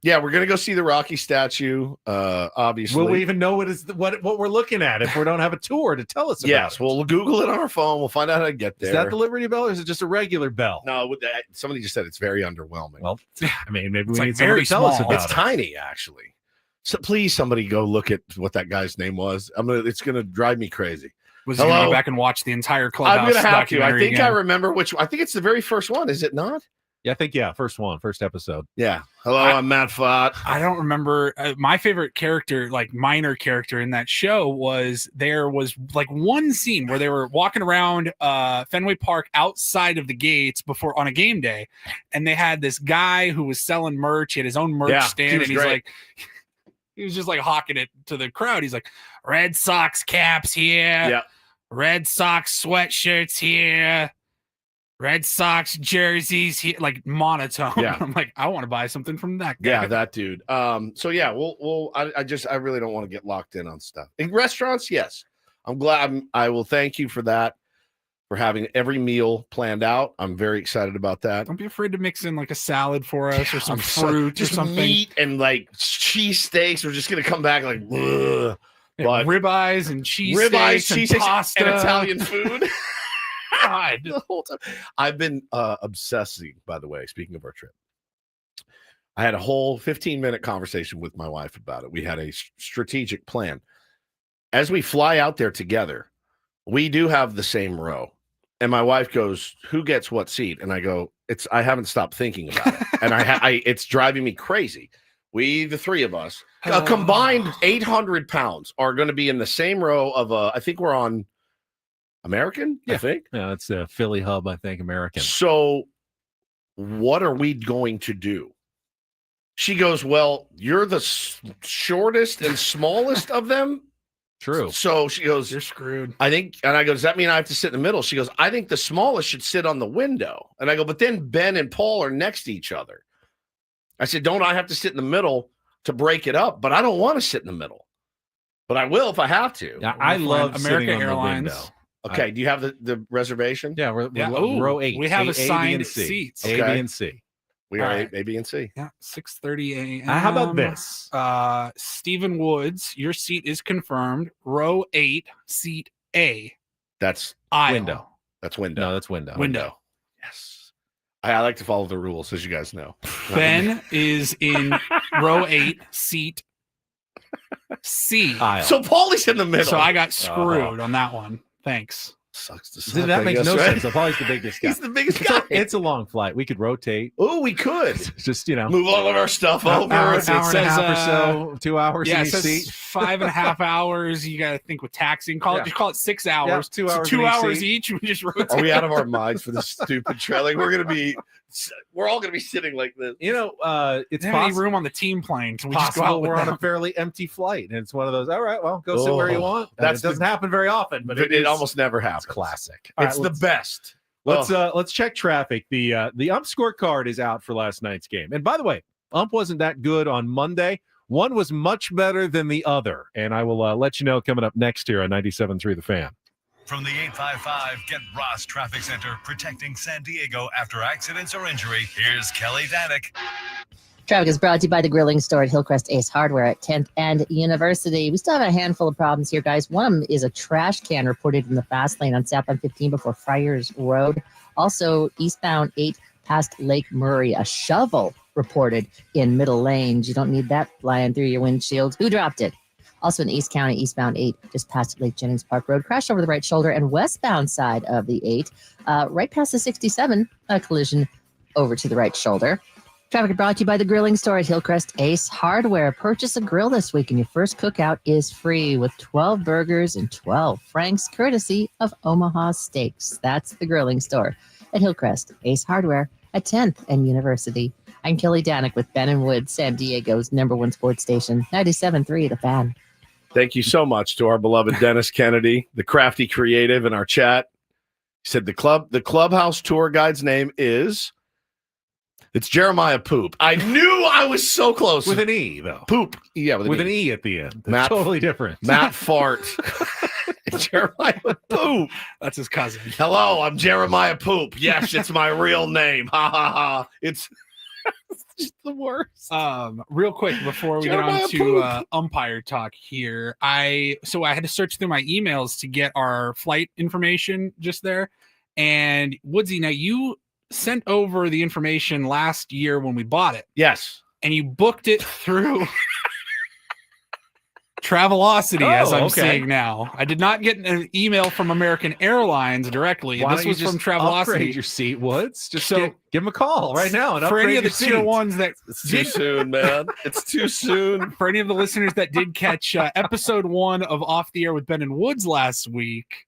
Yeah, we're gonna go see the Rocky statue. Obviously, will we even know what we're looking at if we don't have a tour to tell us about? Yes, we'll Google it on our phone. We'll find out how to get there. Is that the Liberty Bell, or is it just a regular bell? No, somebody just said it's very underwhelming. Well, I mean, maybe we need somebody to tell us about it. It's tiny, actually. So please, somebody go look at what that guy's name was. It's gonna drive me crazy. Was he gonna go back and watch the entire Clubhouse? I'm gonna have to. I think again? I remember which. I think it's the very first one. Is it not? Yeah, I think, first episode. Yeah. Hello, I'm Matt Fott. I don't remember. My favorite character, like minor character in that show, was there was like one scene where they were walking around Fenway Park outside of the gates before on a game day, and they had this guy who was selling merch. He had his own merch stand, and he's like, he was just like hawking it to the crowd. He's like, Red Sox caps here, Red Sox sweatshirts here. Red Sox jerseys here, like monotone. Yeah. I'm like, I want to buy something from that guy. Yeah, that dude. So yeah, I really don't want to get locked in on stuff. In restaurants, yes. I'm glad I will thank you for that, for having every meal planned out. I'm very excited about that. Don't be afraid to mix in like a salad for us or some fruit or something. Meat and like cheese steaks. We're just gonna come back like ribeyes and cheese ribeyes, and pasta and Italian food. God. The whole time. I've been obsessing, by the way, speaking of our trip. I had a whole 15-minute conversation with my wife about it. We had a strategic plan. As we fly out there together, we do have the same row. And my wife goes, who gets what seat? And I go, I haven't stopped thinking about it. And it's driving me crazy. We, the three of us, a combined 800 pounds are going to be in the same row of I think we're on American, I think. Yeah, it's a Philly hub, I think, American. So what are we going to do? She goes, well, you're the shortest and smallest of them. True. So she goes, you're screwed. I think, and I go, does that mean I have to sit in the middle? She goes, I think the smallest should sit on the window. And I go, but then Ben and Paul are next to each other. I said, don't I have to sit in the middle to break it up? But I don't want to sit in the middle. But I will if I have to. Yeah, I love American sitting Airlines. on the window. Okay, do you have the reservation? Yeah, we're row 8. We have assigned A, B, and C. seats. A, Okay. B, and C. We are A, B, and C. Yeah, 6:30 a.m. How about this? Stephen Woods, your seat is confirmed. Row 8, seat A. That's aisle. Window. That's window. No, that's window. Window. Yes. I like to follow the rules, as you guys know. Ben is in row 8, seat C. Aisle. So Paulie's in the middle. So I got screwed on that one. Thanks. Sucks to See, suck. that I makes guess, no right? sense. So Paulie's the biggest guy. He's the biggest guy. It's a long flight. We could rotate. Oh, we could. Just, move all of our stuff over. Hour It and a says, half or so, 2 hours Yeah, in it each says seat. 5.5 hours. You got to think with taxing. Just call it 6 hours. 2 hours. So 2 in each hours seat. each. We just rotate. Are we out of our minds for this stupid trail? Like we're all gonna be sitting like this. You know, it's Is there any possible. room on the team plane? Can we just go Possible out with we're on them? a fairly empty flight, and it's one of those. All right, well, go sit where you want. That's That doesn't happen very often, but it almost never happens. Classic. It's the best. Let's check traffic. The ump scorecard is out for last night's game. And by the way, ump wasn't that good on Monday. One was much better than the other, and I will let you know coming up next here on 97.3 The Fan. From the 855 Get Ross Traffic Center, protecting San Diego after accidents or injury, here's Kelly Danick. Traffic is brought to you by the grilling store at Hillcrest Ace Hardware at 10th and University. We still have a handful of problems here, guys. One of them is a trash can reported in the fast lane on southbound 15 before Friars Road. Also, eastbound 8 past Lake Murray, a shovel reported in middle lanes. You don't need that flying through your windshield. Who dropped it? Also in East County, eastbound 8, just past Lake Jennings Park Road, crash over the right shoulder, and westbound side of the 8, right past the 67, a collision over to the right shoulder. Traffic brought to you by the grilling store at Hillcrest Ace Hardware. Purchase a grill this week and your first cookout is free with 12 burgers and 12 franks, courtesy of Omaha Steaks. That's the grilling store at Hillcrest Ace Hardware at 10th and University. I'm Kelly Danick with Ben and Wood, San Diego's #1 sports station, 97.3 The Fan. Thank you so much to our beloved Dennis Kennedy, the crafty creative in our chat. He said the clubhouse tour guide's name is it's Jeremiah Poop. I knew I was so close. With an E, though. Poop. Yeah, with an E at the end. Matt, totally different. Matt Fart. Jeremiah Poop. That's his cousin. Hello, I'm Jeremiah Poop. Yes, it's my real name. Ha ha ha. It's just the worst. Real quick before we Jeremiah get on to umpire talk here, I had to search through my emails to get our flight information just there. And Woodsy, now you sent over the information last year when we bought it. Yes. And you booked it through Travelocity, as I'm seeing now. I did not get an email from American Airlines directly. Why this don't was you from just Travelocity. upgrade your seat, Woods? Just give them a call right now and for any upgrade of the your tier seat. ones that It's too soon, man. It's too soon. For any of the listeners that did catch episode 1 of Off the Air with Ben and Woods last week,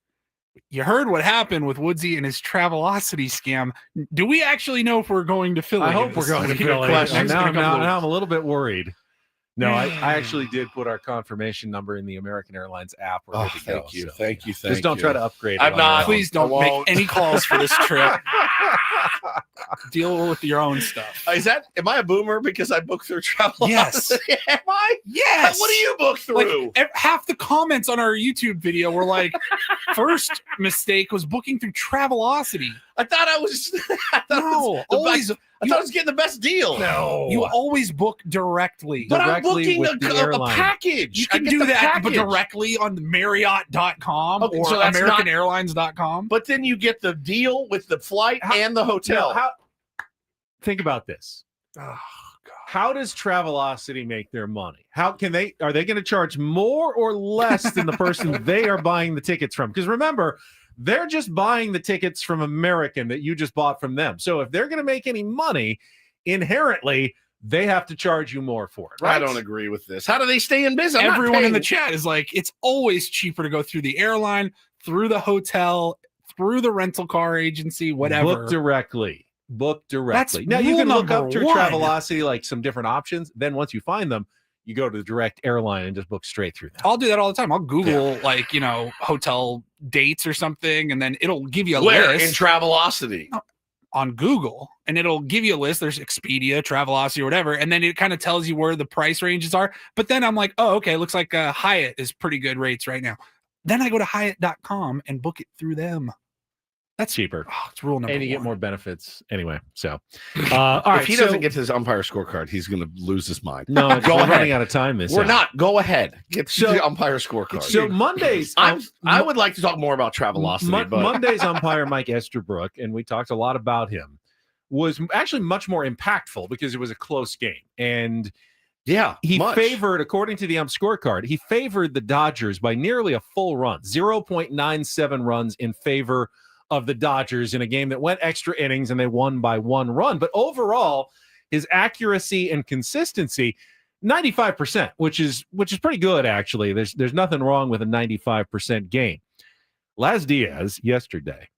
you heard what happened with Woodsy and his Travelocity scam. Do we actually know if we're going to Philly? I hope we're going to Philly. Now I'm a little bit worried. No, I actually did put our confirmation number in the American Airlines app. Thank you. Just don't try to upgrade. I'm not. Please don't make any calls for this trip. Deal with your own stuff. Am I a boomer because I booked through Travelocity? Yes. Am I? Yes. What do you book through? Like, half the comments on our YouTube video were like, first mistake was booking through Travelocity. I thought I was. I was getting the best deal. No, you always book directly. But I'm booking a package. You can do that but directly on Marriott.com or AmericanAirlines.com. But then you get the deal with the flight and the hotel. Think about this. Oh, God. How does Travelocity make their money? Are they going to charge more or less than the person they are buying the tickets from? Because remember, they're just buying the tickets from American that you just bought from them. So if they're going to make any money, inherently, they have to charge you more for it. Right? I don't agree with this. How do they stay in business? Everyone in the chat is like, it's always cheaper to go through the airline, through the hotel, through the rental car agency, whatever. Book directly. That's now you can look up through one. Travelocity like some different options. Then once you find them, you go to the direct airline and just book straight through that. I'll do that all the time. I'll Google hotel dates or something, and then it'll give you a Where? list. In Travelocity? On Google, and it'll give you a list. There's Expedia, Travelocity, or whatever, and then it kind of tells you where the price ranges are. But then I'm like, oh, okay, looks like Hyatt is pretty good rates right now. Then I go to Hyatt.com and book it through them. That's cheaper. Oh, it's rule number 1. And you get more benefits anyway. So, all right. If he doesn't get his umpire scorecard, he's going to lose his mind. No, we're running out of time. We're not. Go ahead. Get the umpire scorecard. So Mondays, I would like to talk more about Travelocity. But Monday's umpire Mike Esterbrook, and we talked a lot about him, was actually much more impactful because it was a close game. And he favored, according to the ump scorecard, he favored the Dodgers by nearly a full run, 0.97 runs in favor of the Dodgers in a game that went extra innings and they won by 1 run. But overall, his accuracy and consistency, 95%, which is pretty good, actually. There's nothing wrong with a 95% game. Las Diaz yesterday,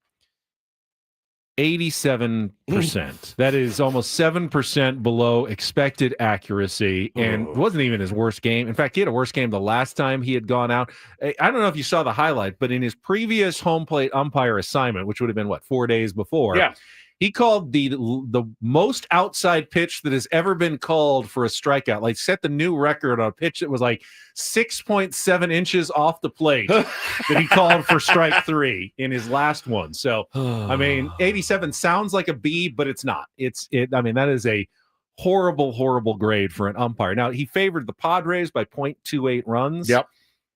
87%. That is almost 7% below expected accuracy, and it wasn't even his worst game. In fact, he had a worse game the last time he had gone out. I don't know if you saw the highlight, but in his previous home plate umpire assignment, which would have been 4 days before, he called the most outside pitch that has ever been called for a strikeout. Like, set the new record on a pitch that was like 6.7 inches off the plate that he called for strike 3 in his last one. So, I mean, 87 sounds like a B, but it's not. I mean, that is a horrible, horrible grade for an umpire. Now, he favored the Padres by 0.28 runs. Yep.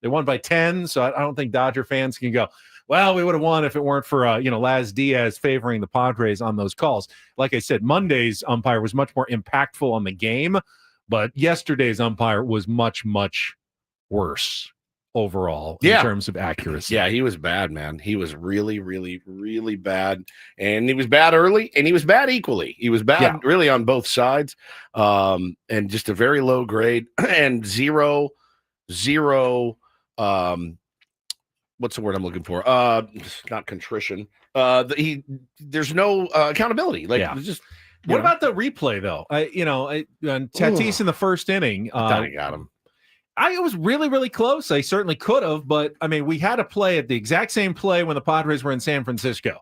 They won by 10, so I don't think Dodger fans can go, well, we would have won if it weren't for Las Diaz favoring the Padres on those calls. Like I said, Monday's umpire was much more impactful on the game, but yesterday's umpire was much, much worse overall in terms of accuracy. Yeah, he was bad, man. He was really, really, really bad, and he was bad early, and he was bad equally. He was bad really on both sides, and just a very low grade and zero. What's the word I'm looking for? Not contrition. There's no accountability. What about the replay though? Tatis in the first inning. I thought he got him. It was really, really close. I certainly could have, but I mean, we had a play at the exact same play when the Padres were in San Francisco,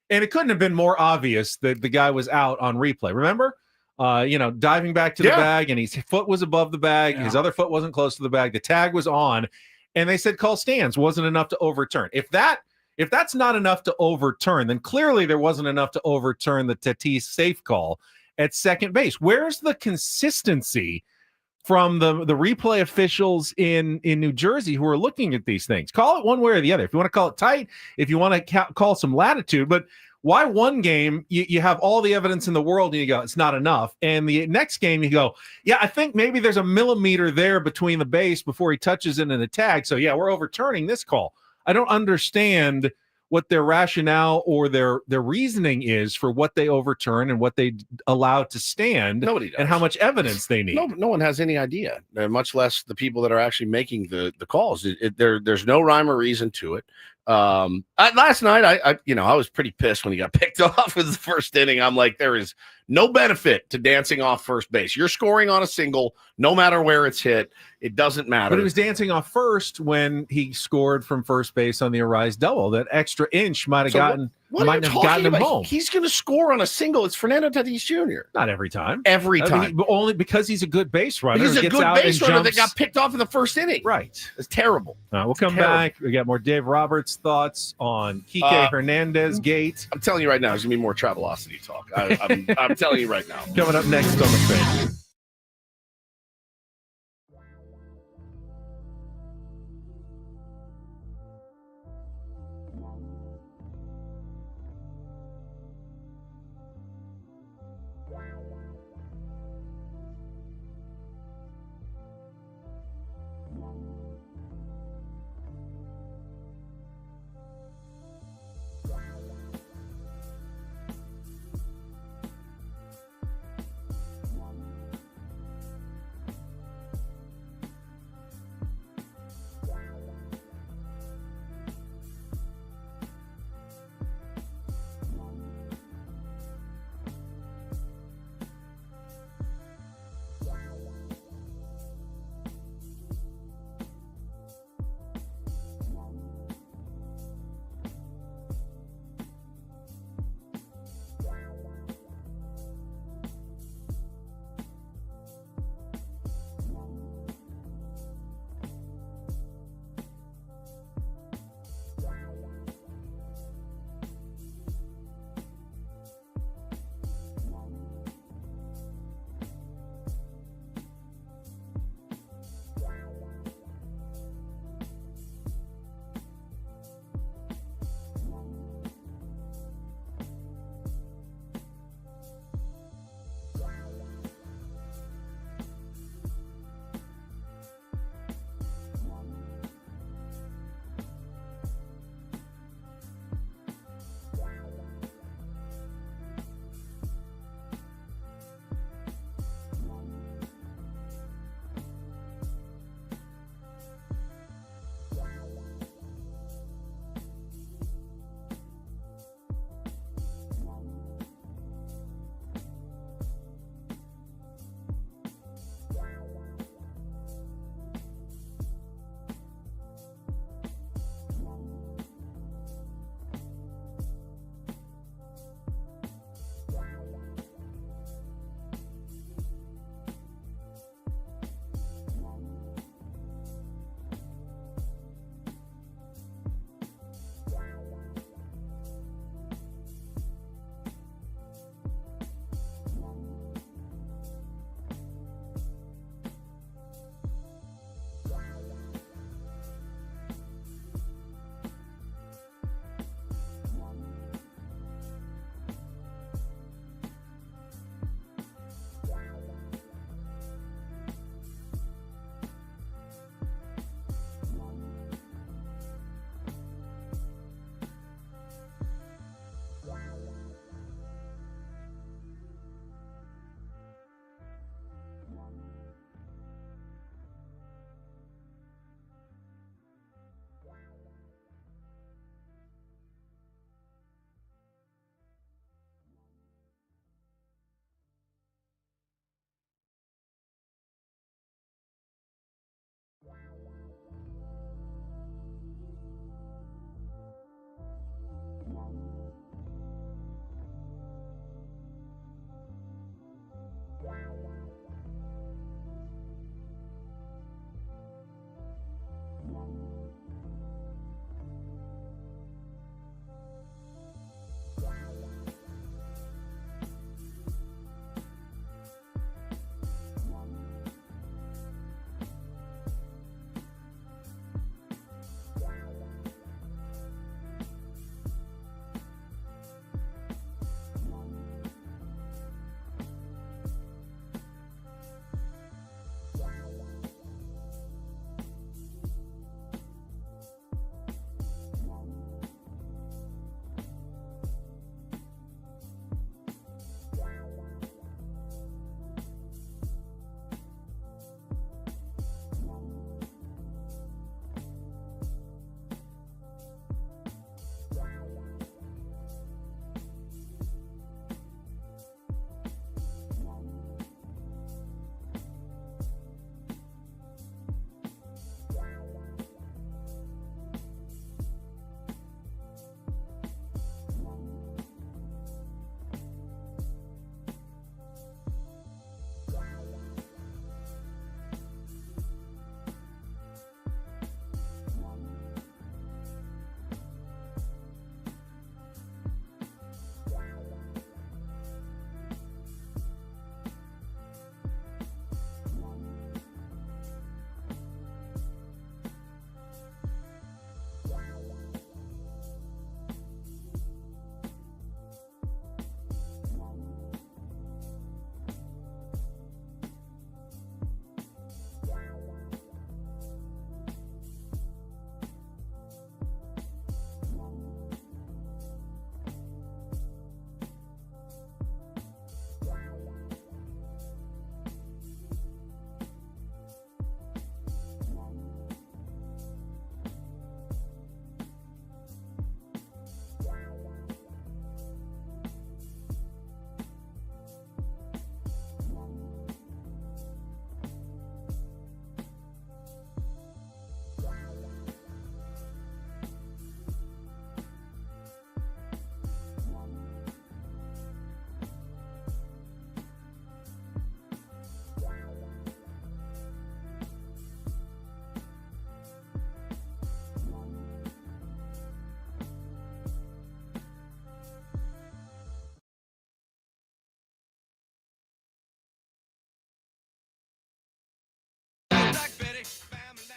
and it couldn't have been more obvious that the guy was out on replay. Remember? Diving back to the bag, and his foot was above the bag. His other foot wasn't close to the bag. The tag was on. And they said call stands wasn't enough to overturn. If that's not enough to overturn, then clearly there wasn't enough to overturn the Tatis safe call at second base. Where's the consistency from the replay officials in New Jersey who are looking at these things? Call it one way or the other. If you want to call it tight, if you want to call some latitude, but Why one game you have all the evidence in the world and you go, it's not enough. And the next game you go, yeah, I think maybe there's a millimeter there between the base before he touches it in the tag. So yeah, we're overturning this call. I don't understand what their rationale or their reasoning is for what they overturn and what they allow to stand. Nobody does. And how much evidence they need. No one has any idea, much less the people that are actually making the calls. There's no rhyme or reason to it. Last night, I was pretty pissed when he got picked off with the first inning. I'm like, there is no benefit to dancing off first base. You're scoring on a single, no matter where it's hit. It doesn't matter. But he was dancing off first when he scored from first base on the Arise double. That extra inch might have gotten him home. He's going to score on a single. It's Fernando Tatis Jr. Not every time. Every time. But only because he's a good base runner. He's a good base runner that got picked off in the first inning. Right. It's terrible. We'll come back. We got more Dave Roberts' thoughts on Kike Hernandez gate. I'm telling you right now, there's going to be more Travelocity talk. I'm telling you right now. Coming up next on the Fan.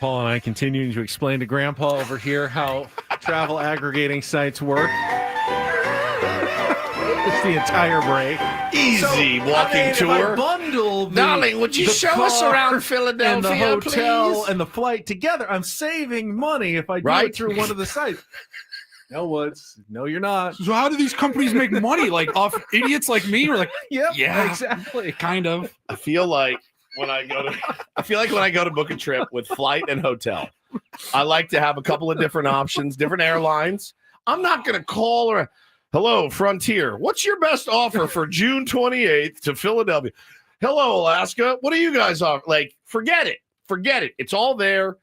Paul and I continuing to explain to Grandpa over here how travel aggregating sites work. It's the entire break. Easy walking tour. If I bundle Darling, would you show us around Philadelphia, and the hotel please? and the flight together? I'm saving money if I do it through one of the sites. No, Woods. No, you're not. So how do these companies make money? Like off idiots like me? Or like, yeah, exactly. Kind of. I feel like when I go to book a trip with flight and hotel, I like to have a couple of different options, different airlines. I'm not going to call or hello, Frontier. What's your best offer for June 28th to Philadelphia? Hello, Alaska. What do you guys offer? Like, forget it. Forget it. It's all there.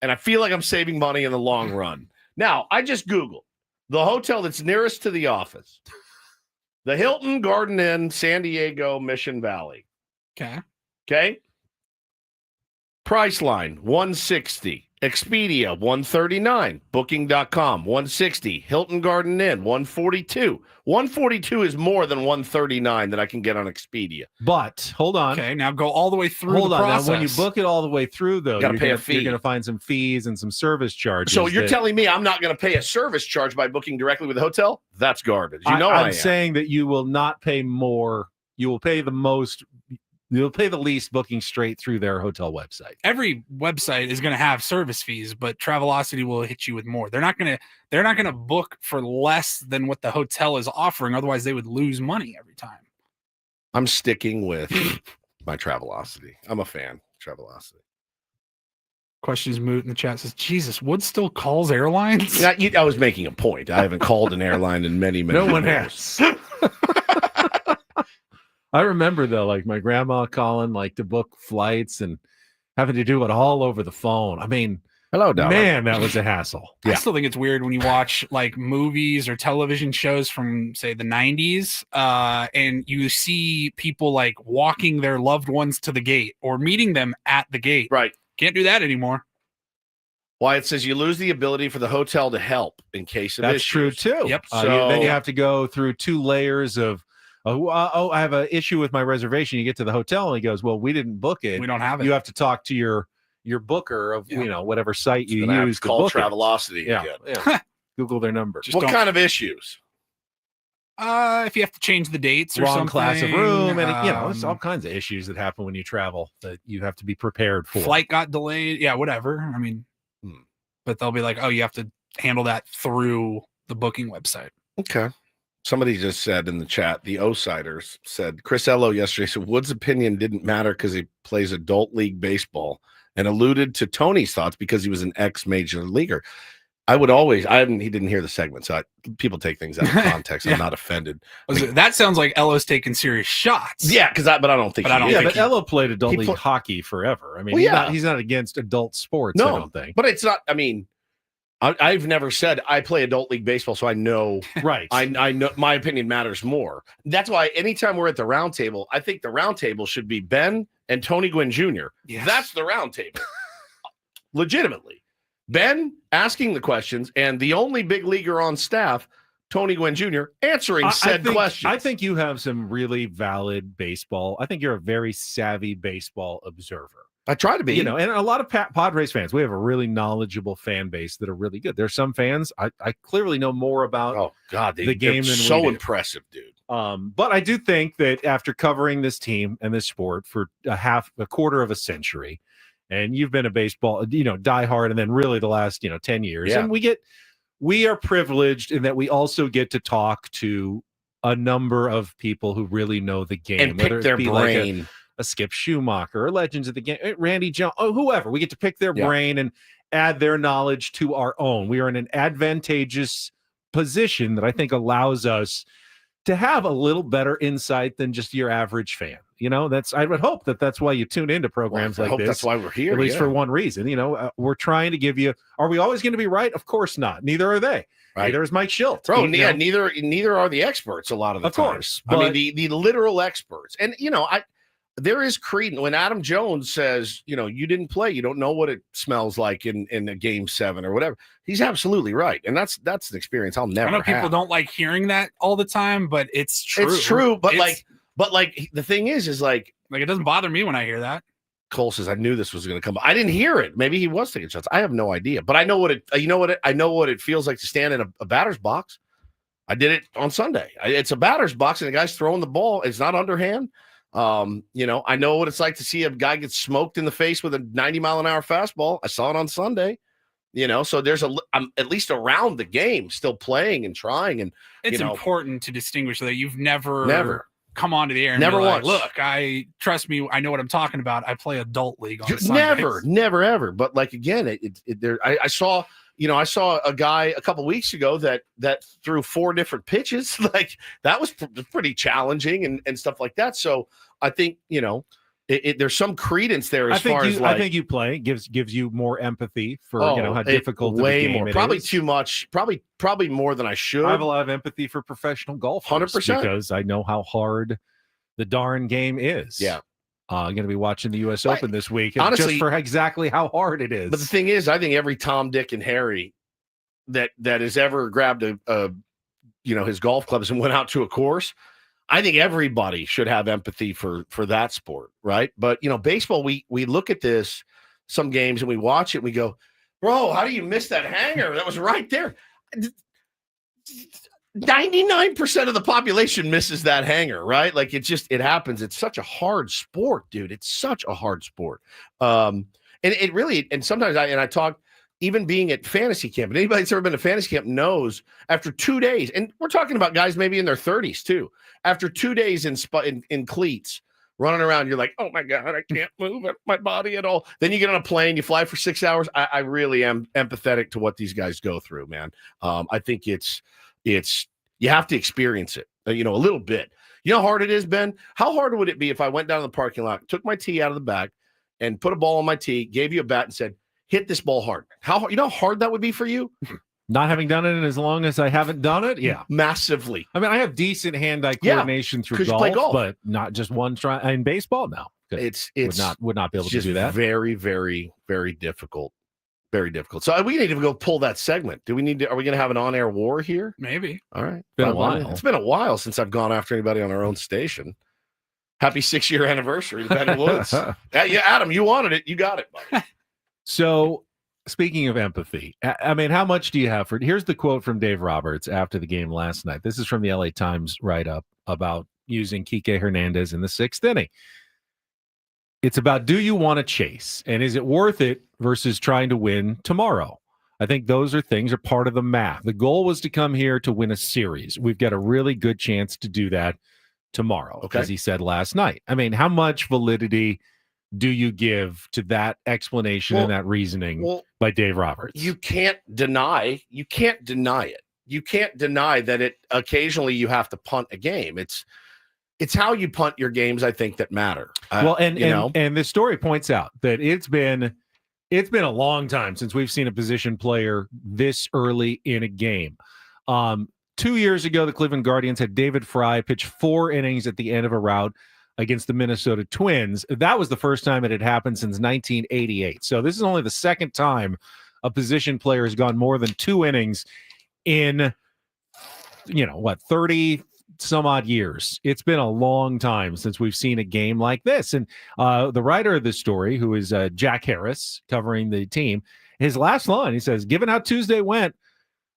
And I feel like I'm saving money in the long run. Now, I just Googled the hotel that's nearest to the office, the Hilton Garden Inn, San Diego, Mission Valley. Okay. Priceline, $160. Expedia, $139. Booking.com, $160. Hilton Garden Inn, $142. $142 is more than $139 that I can get on Expedia. But hold on. Okay, now go all the way through Hold the on. process. Now, when you book it all the way through, though, Gotta pay a fee. You're going to find some fees and some service charges. So you're telling me I'm not going to pay a service charge by booking directly with the hotel? That's garbage. You know I'm saying that you will not pay more. You will pay the most. You'll pay the least booking straight through their hotel website. Every website is going to have service fees, but Travelocity will hit you with more. They're not going to book for less than what the hotel is offering. Otherwise, they would lose money every time. I'm sticking with my Travelocity. I'm a fan of Travelocity. Questions moot in the chat says, Jesus, Wood still calls airlines? Yeah, I was making a point. I haven't called an airline in many No one years. has. I remember though, like my grandma calling like to book flights and having to do it all over the phone. I mean, hello, darling. Man, that was a hassle. I still think it's weird when you watch like movies or television shows from say the 90s and you see people like walking their loved ones to the gate or meeting them at the gate. Right. Can't do that anymore. Why it says you lose the ability for the hotel to help in case of That's issues. true too. Yep. Then you have to go through 2 layers of I have an issue with my reservation. You get to the hotel and he goes, well, we didn't book it. We don't have it. You have to talk to your booker of whatever site you use to call book Travelocity. Yeah. Google their number. What kind of issues? If you have to change the dates or Wrong something. class of room, and there's all kinds of issues that happen when you travel that you have to be prepared for. Flight got delayed. Yeah, whatever. I mean, but they'll be like, oh, you have to handle that through the booking website. Okay. Somebody just said in the chat, the O-Siders said, Chris Ello yesterday said Wood's opinion didn't matter because he plays adult league baseball and alluded to Tony's thoughts because he was an ex-major leaguer. He didn't hear the segment, so people take things out of context. I'm not offended. That sounds like Ello's taking serious shots. Yeah, but I don't think but Ello played adult league hockey forever. I mean, he's not against adult sports, I don't think. But it's not, I mean, I've never said I play adult league baseball, so I know. Right. I know my opinion matters more. That's why anytime we're at the round table, I think the round table should be Ben and Tony Gwynn Jr. Yes. That's the round table. Legitimately. Ben asking the questions and the only big leaguer on staff, Tony Gwynn Jr., answering said questions. I think you have some really valid baseball. I think you're a very savvy baseball observer. I try to be, and a lot of Padres fans. We have a really knowledgeable fan base that are really good. There's some fans I clearly know more about. The game than so we do. Impressive, dude. But I do think that after covering this team and this sport for a quarter of a century, and you've been a baseball, diehard, and then really the last 10 years, and we are privileged in that we also get to talk to a number of people who really know the game and pick their brain. Like a Skip Schumacher, or legends of the game, Randy Jones, whoever. We get to pick their brain and add their knowledge to our own. We are in an advantageous position that I think allows us to have a little better insight than just your average fan. I would hope that's why you tune into programs like this. That's why we're here. At least for one reason. We're trying to give you. Are we always going to be right? Of course not. Neither are they. Right. Neither is Mike Schilt. Bro, neither are the experts a lot of the time. Of course. I mean, the literal experts. And, there is credence when Adam Jones says, you didn't play. You don't know what it smells like in a game 7 or whatever. He's absolutely right. And that's an experience I'll never have. I know people have. don't like hearing that all the time, but it's true. It's true. But the thing is like it doesn't bother me when I hear that. Cole says, I knew this was going to come. I didn't hear it. Maybe he was taking shots. I have no idea. But I know what it feels like to stand in a batter's box. I did it on Sunday. It's a batter's box, and the guy's throwing the ball. It's not underhand. I know what it's like to see a guy get smoked in the face with a 90-mile-an-hour fastball. I saw it on Sunday. So there's I'm at least around the game, still playing and trying. And it's important to distinguish that you've never come onto the air and never be once. Like, look, trust me, I know what I'm talking about. I play adult league on Sundays. Never ever. But like again, I saw a guy a couple weeks ago that threw 4 different pitches. Like that was pretty challenging and stuff like that. So I think there's some credence there I think you play gives you more empathy for how difficult way the game more it probably is. too much probably more than I should. I have a lot of empathy for professional golfers 100% because I know how hard the darn game is. I'm going to be watching the U.S. Open this week, honestly, just for exactly how hard it is. But the thing is, I think every Tom, Dick, and Harry that has ever grabbed his golf clubs and went out to a course, I think everybody should have empathy for that sport, right? But baseball, we look at some games and we watch it and we go, bro, how do you miss that hanger? That was right there. 99% of the population misses that hanger, right? Like it happens. It's such a hard sport, dude. It's such a hard sport. And it really, and sometimes I talk, even being at fantasy camp, and anybody that's ever been to fantasy camp knows after 2 days, and we're talking about guys maybe in their 30s too, after 2 days in cleats running around, you're like, oh my God, I can't move my body at all. Then you get on a plane, you fly for 6 hours. I really am empathetic to what these guys go through, man. I think it's you have to experience it, a little bit. You know how hard it is, Ben? How hard would it be if I went down to the parking lot, took my tee out of the bag and put a ball on my tee, gave you a bat and said, hit this ball hard? How hard that would be for you? Not having done it in as long as I haven't done it, yeah, massively. I mean, I have decent hand-eye coordination through golf, but not just one try in baseball. No, it's would not be able to do that. Very, very, very difficult. Very difficult. So we need to go pull that segment. Are we going to have an on-air war here? Maybe. All right. Been a while. It's been a while since I've gone after anybody on our own station. Happy 6-year anniversary to Ben Woods. Yeah, Adam, you wanted it. You got it, buddy. So, speaking of empathy, I mean, how much do you have for it? Here's the quote from Dave Roberts after the game last night. This is from the LA Times write-up about using Kike Hernandez in the 6th inning. It's about, do you want to chase? And is it worth it versus trying to win tomorrow? I think those are part of the math. The goal was to come here to win a series. We've got a really good chance to do that tomorrow, as he said last night. I mean, how much validity do you give to that explanation and that reasoning by Dave Roberts? You can't deny it. You can't deny that it occasionally you have to punt a game. It's how you punt your games, I think, that matter. And this story points out that it's been a long time since we've seen a position player this early in a game. 2 years ago, the Cleveland Guardians had David Fry pitch 4 innings at the end of a rout against the Minnesota Twins. That was the first time it had happened since 1988. So this is only the second time a position player has gone more than 2 innings in, 30 some odd years. It's been a long time since we've seen a game like this. And the writer of this story, who is Jack Harris, covering the team, his last line, he says, given how Tuesday went,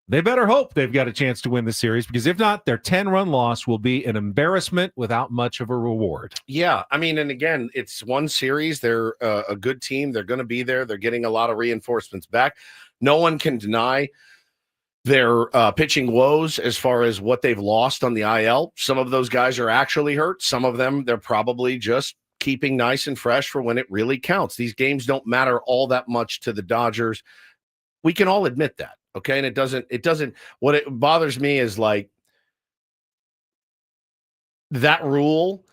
they better hope they've got a chance to win the series, because if not, their 10-run loss will be an embarrassment without much of a reward. Yeah, I mean, and again, it's one series. They're a good team. They're going to be there. They're getting a lot of reinforcements back. No one can deny their pitching woes as far as what they've lost on the IL. Some of those guys are actually hurt. Some of them, they're probably just keeping nice and fresh for when it really counts. These games don't matter all that much to the Dodgers. We can all admit that. Okay. And it doesn't, what it bothers me is like that rule,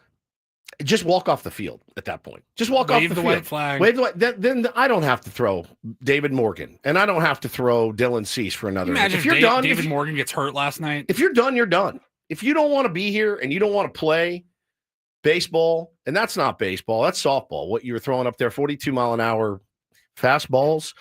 just walk off the field at that point. Just walk off the field. White flag. Wave the white. Then I don't have to throw David Morgan, and I don't have to throw Dylan Cease for another. Imagine if you're done, David Morgan gets hurt last night. If you're done, you're done. If you don't want to be here and you don't want to play baseball, and that's not baseball, that's softball. What you were throwing up there, 42-mile-an-hour fastballs.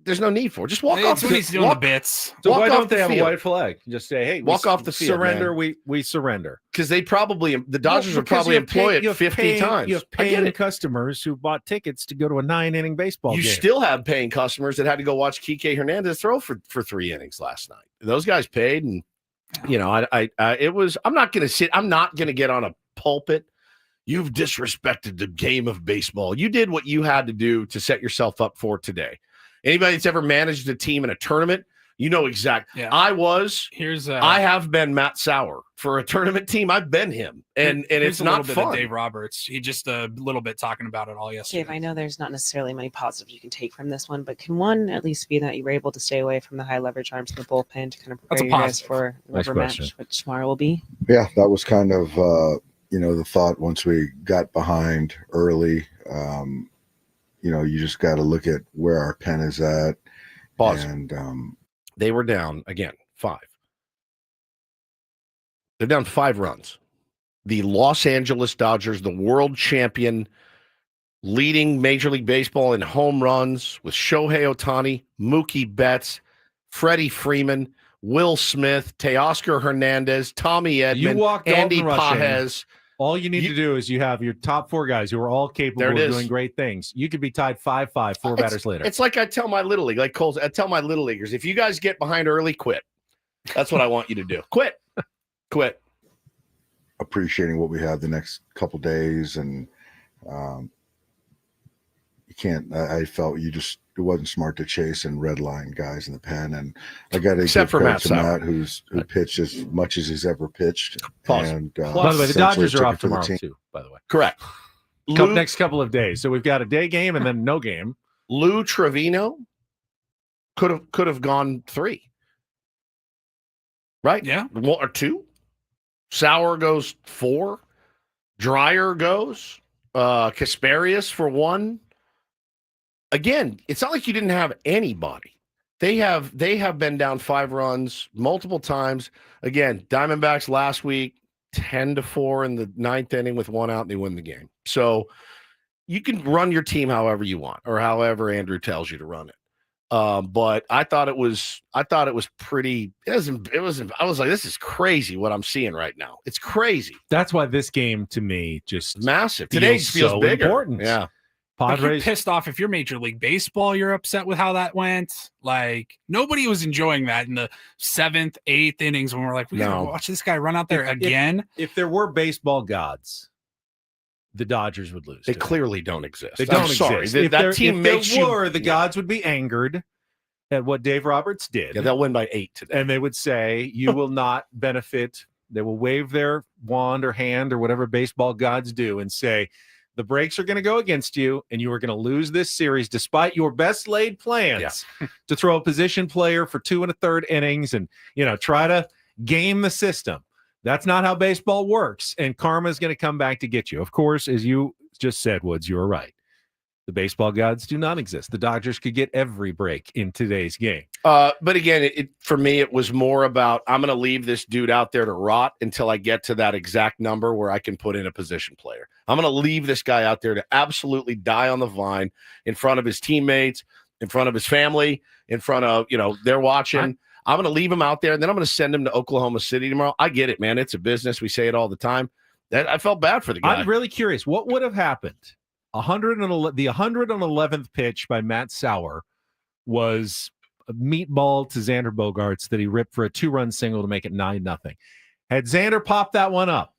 there's no need for it. Just walk off. That's what he's doing the bits. So walk why off don't they the have field. a white flag? Just say, hey, walk off the field. Surrender. Man. We surrender. Because they probably the Dodgers Well, would probably employ it 50 times. You have paying customers who bought tickets to go to a 9-inning baseball game. You still have paying customers that had to go watch Kike Hernandez throw for 3 innings last night. Those guys paid, and it was. I'm not going to get on a pulpit. You've disrespected the game of baseball. You did what you had to do to set yourself up for today. Anybody that's ever managed a team in a tournament, you know exactly. Yeah. I have been Matt Sauer for a tournament team. I've been him, and it's not fun. Dave Roberts, he just a little bit talking about it all yesterday. Dave, I know there's not necessarily many positives you can take from this one, but can one at least be that you were able to stay away from the high leverage arms in the bullpen to kind of prepare you guys for whatever match, which tomorrow will be? Yeah, that was kind of the thought once we got behind early. You just got to look at where our pen is at. Pause. And they were down again 5. They're down 5 runs. The Los Angeles Dodgers, the world champion, leading Major League Baseball in home runs with Shohei Ohtani, Mookie Betts, Freddie Freeman, Will Smith, Teoscar Hernandez, Tommy Edman, Andy Pages. All you need to do is you have your top 4 guys who are all capable of doing great things. You could be tied 5-5 4 batters later. It's like I tell my little league, like Cole's, I tell my little leaguers, if you guys get behind early, quit. That's what I want you to do. Quit. Appreciating what we have the next couple days, and you can't. I felt it wasn't smart to chase and red line guys in the pen, and I got to give credit to Matt, who pitched as much as he's ever pitched. Pause. And by the way, the Dodgers are off tomorrow too. By the way, correct. Next couple of days, so we've got a day game and then no game. Lou Trevino could have gone 3, right? Yeah, 1 or 2. Sauer goes 4. Dreyer goes. Kasparius for 1. Again, it's not like you didn't have anybody. They have been down 5 runs multiple times. Again, Diamondbacks last week 10-4 in the 9th inning with 1 out, and they win the game. So you can run your team however you want, or however Andrew tells you to run it. But I thought it was pretty. I was like, this is crazy what I'm seeing right now. It's crazy. That's why this game to me just massive. Today feels so bigger. Important. Yeah. Padres. Like, you're pissed off if you're Major League Baseball. You're upset with how that went. Like, nobody was enjoying that in the 7th, 8th innings when we're like, we gotta watch this guy run out there again. If there were baseball gods, the Dodgers would lose. They clearly don't exist. They don't I'm sorry. exist. That team makes you. The gods would be angered at what Dave Roberts did. Yeah, they'll win by 8 today. And they would say, you will not benefit. They will wave their wand or hand or whatever baseball gods do and say, the brakes are going to go against you, and you are going to lose this series despite your best laid plans to throw a position player for 2 1/3 innings and, try to game the system. That's not how baseball works, and karma is going to come back to get you. Of course, as you just said, Woods, you were right. The baseball gods do not exist. The Dodgers could get every break in today's game. But again, for me, it was more about I'm going to leave this dude out there to rot until I get to that exact number where I can put in a position player. I'm going to leave this guy out there to absolutely die on the vine in front of his teammates, in front of his family, in front of, they're watching. I'm going to leave him out there, and then I'm going to send him to Oklahoma City tomorrow. I get it, man. It's a business. We say it all the time. I felt bad for the guy. I'm really curious. What would have happened? The 111th pitch by Matt Sauer was a meatball to Xander Bogaerts that he ripped for a 2-run single to make it 9-0. Had Xander popped that one up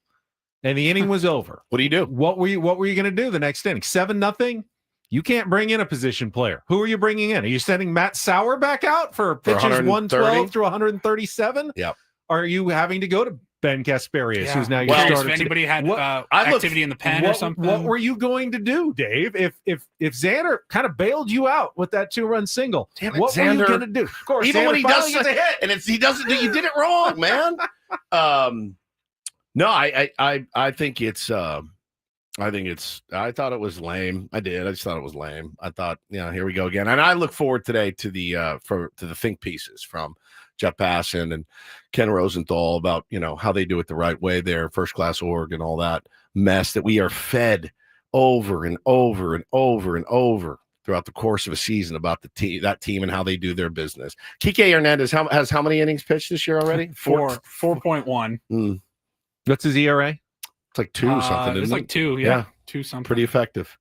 and the inning was over, what do you do? What were you going to do the next inning? 7-0? You can't bring in a position player. Who are you bringing in? Are you sending Matt Sauer back out for pitches 112 through 137? Yeah. Are you having to go to Ben Kasparius, who's now your starter? If anybody had activity in the pen or something. What were you going to do, Dave? If Xander kind of bailed you out with that 2-run single, what were you going to do? Of course, even Xander when he does gets a hit, and he doesn't, you did it wrong, man. No, I think it's. I thought it was lame. I did. I just thought it was lame. I thought, here we go again. And I look forward today to the think pieces from Jeff Passan and Ken Rosenthal about, how they do it the right way there, first class org and all that mess that we are fed over and over and over and over throughout the course of a season about that team and how they do their business. Kike Hernandez has how many innings pitched this year already? 4.1. What's his ERA? It's like 2 something. It's like 2. Yeah, 2 something. Pretty effective.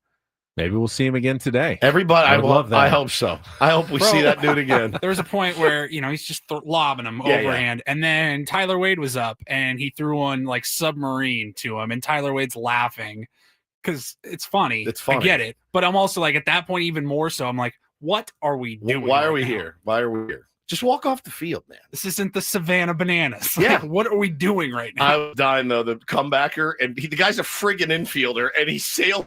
Maybe we'll see him again today. Everybody, I love that. I hope so. I hope we see that dude again. There was a point where he's just lobbing him overhand, and then Tyler Wade was up, and he threw one like submarine to him, and Tyler Wade's laughing because it's funny. It's funny. I get it, but I'm also like at that point even more so. I'm like, what are we doing? Why are we here? Why are we here? Just walk off the field, man. This isn't the Savannah Bananas. Yeah. Like, what are we doing right now? I was dying though. The comebacker, and the guy's a friggin' infielder, and he sails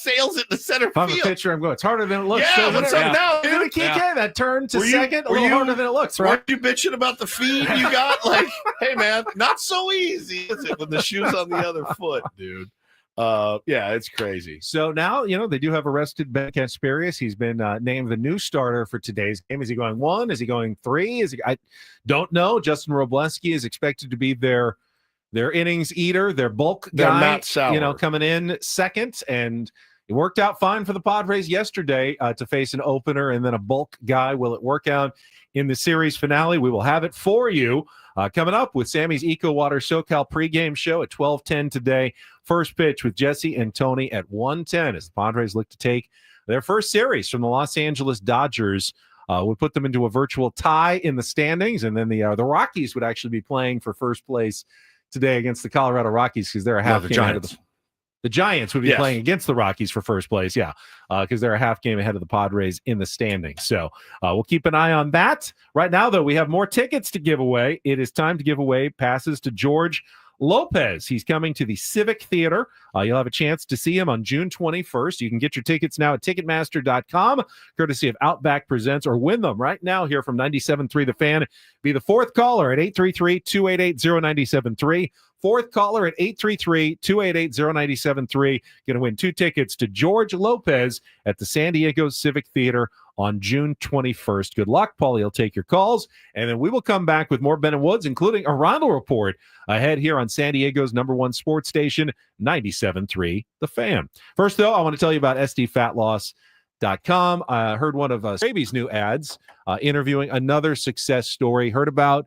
it in the center if I'm field. a pitcher, I'm going, it's harder than it looks. Yeah, what's up now, dude? That turn to second, a little harder than it looks, right? Weren't you bitching about the feed you got? Like, hey, man, not so easy, is it, when the shoe's on the other foot, dude? Yeah, it's crazy. So now, they do have arrested Ben Kasperius. He's been named the new starter for today's game. Is he going 1? Is he going 3? I don't know. Justin Robleski is expected to be their innings eater, their bulk guy, Matt Sauer. Coming in second. And it worked out fine for the Padres yesterday to face an opener and then a bulk guy. Will it work out in the series finale? We will have it for you coming up with Sammy's Eco Water SoCal pregame show at 12:10 today. First pitch with Jesse and Tony at 1:10 as the Padres look to take their first series from the Los Angeles Dodgers. Would put them into a virtual tie in the standings, and then the Rockies would actually be playing for first place today against the Colorado Rockies because they're a half game ahead of the Giants would be playing against the Rockies for first place, because they're a half game ahead of the Padres in the standings. So we'll keep an eye on that. Right now, though, we have more tickets to give away. It is time to give away passes to George Lopez. He's coming to the Civic Theater. You'll have a chance to see him on June 21st. You can get your tickets now at Ticketmaster.com, courtesy of Outback Presents, or win them right now here from 97.3 The Fan. Be the fourth caller at 833-288-0973. Fourth caller at 833-288-0973. Going to win 2 tickets to George Lopez at the San Diego Civic Theater on June 21st. Good luck, Paulie. He'll take your calls, and then we will come back with more Ben and Woods, including a Reindl Report ahead here on San Diego's #1 sports station, 97.3 The Fan. First, though, I want to tell you about SDFatLoss.com. I heard one of Straby's new ads interviewing another success story. Heard about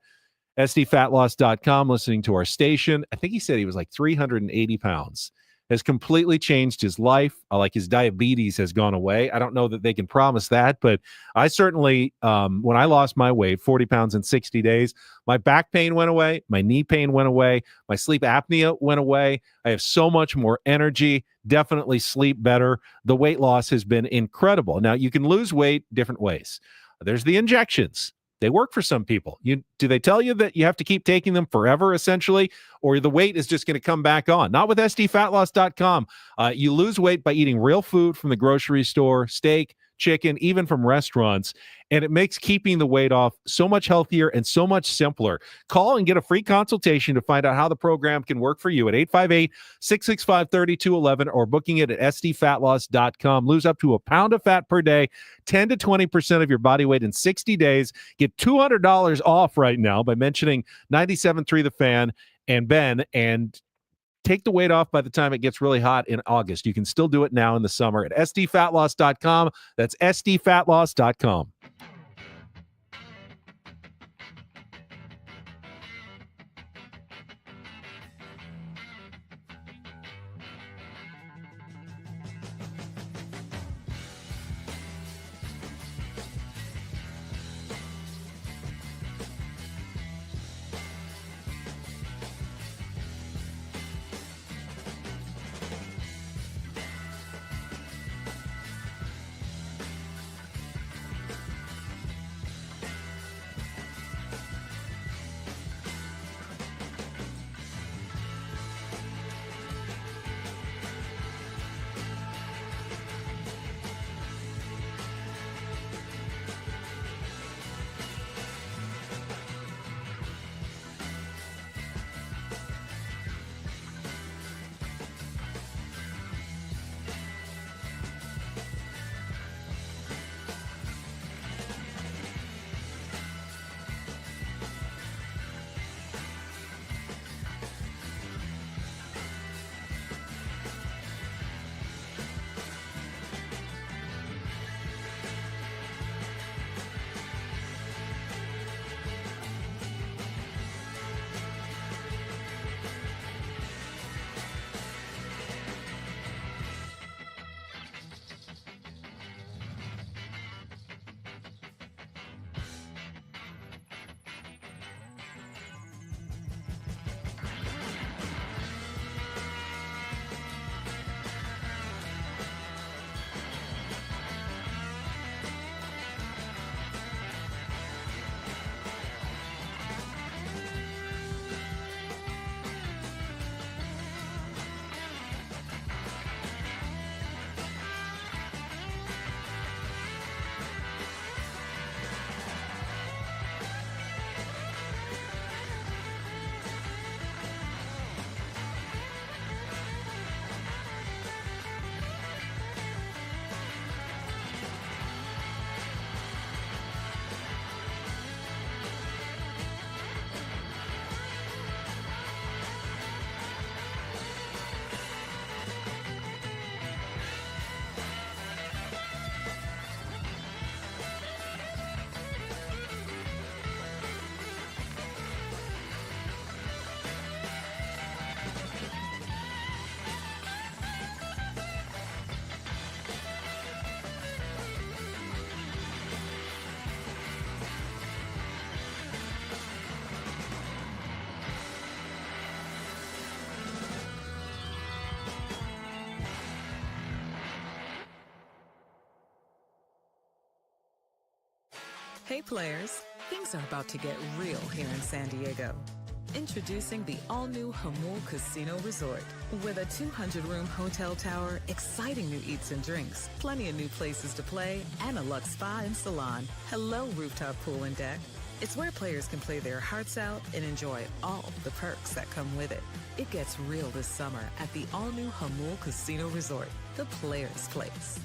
SDFatLoss.com, listening to our station. I think he said he was like 380 pounds. Has completely changed his life. Like his diabetes has gone away. I don't know that they can promise that, but I certainly, when I lost my weight, 40 pounds in 60 days, my back pain went away. My knee pain went away. My sleep apnea went away. I have so much more energy, definitely sleep better. The weight loss has been incredible. Now, you can lose weight different ways. There's the injections. They work for some people. Do they tell you that you have to keep taking them forever, essentially, or the weight is just going to come back on? Not with SDFatLoss.com. You lose weight by eating real food from the grocery store, steak, chicken, even from restaurants, and it makes keeping the weight off so much healthier and so much simpler. Call and get a free consultation to find out how the program can work for you at 858-665-3211 or booking it at SDFatLoss.com. Lose up to a pound of fat per day, 10 to 20% of your body weight in 60 days. Get $200 off right now by mentioning 97.3 The Fan and Ben, and take the weight off by the time it gets really hot in August. You can still do it now in the summer at SDFatLoss.com. That's SDFatLoss.com. Hey players, things are about to get real here in San Diego. Introducing the all-new Jamul Casino Resort. With a 200-room hotel tower, exciting new eats and drinks, plenty of new places to play, and a luxe spa and salon. Hello, rooftop pool and deck. It's where players can play their hearts out and enjoy all the perks that come with it. It gets real this summer at the all-new Jamul Casino Resort, the players' place.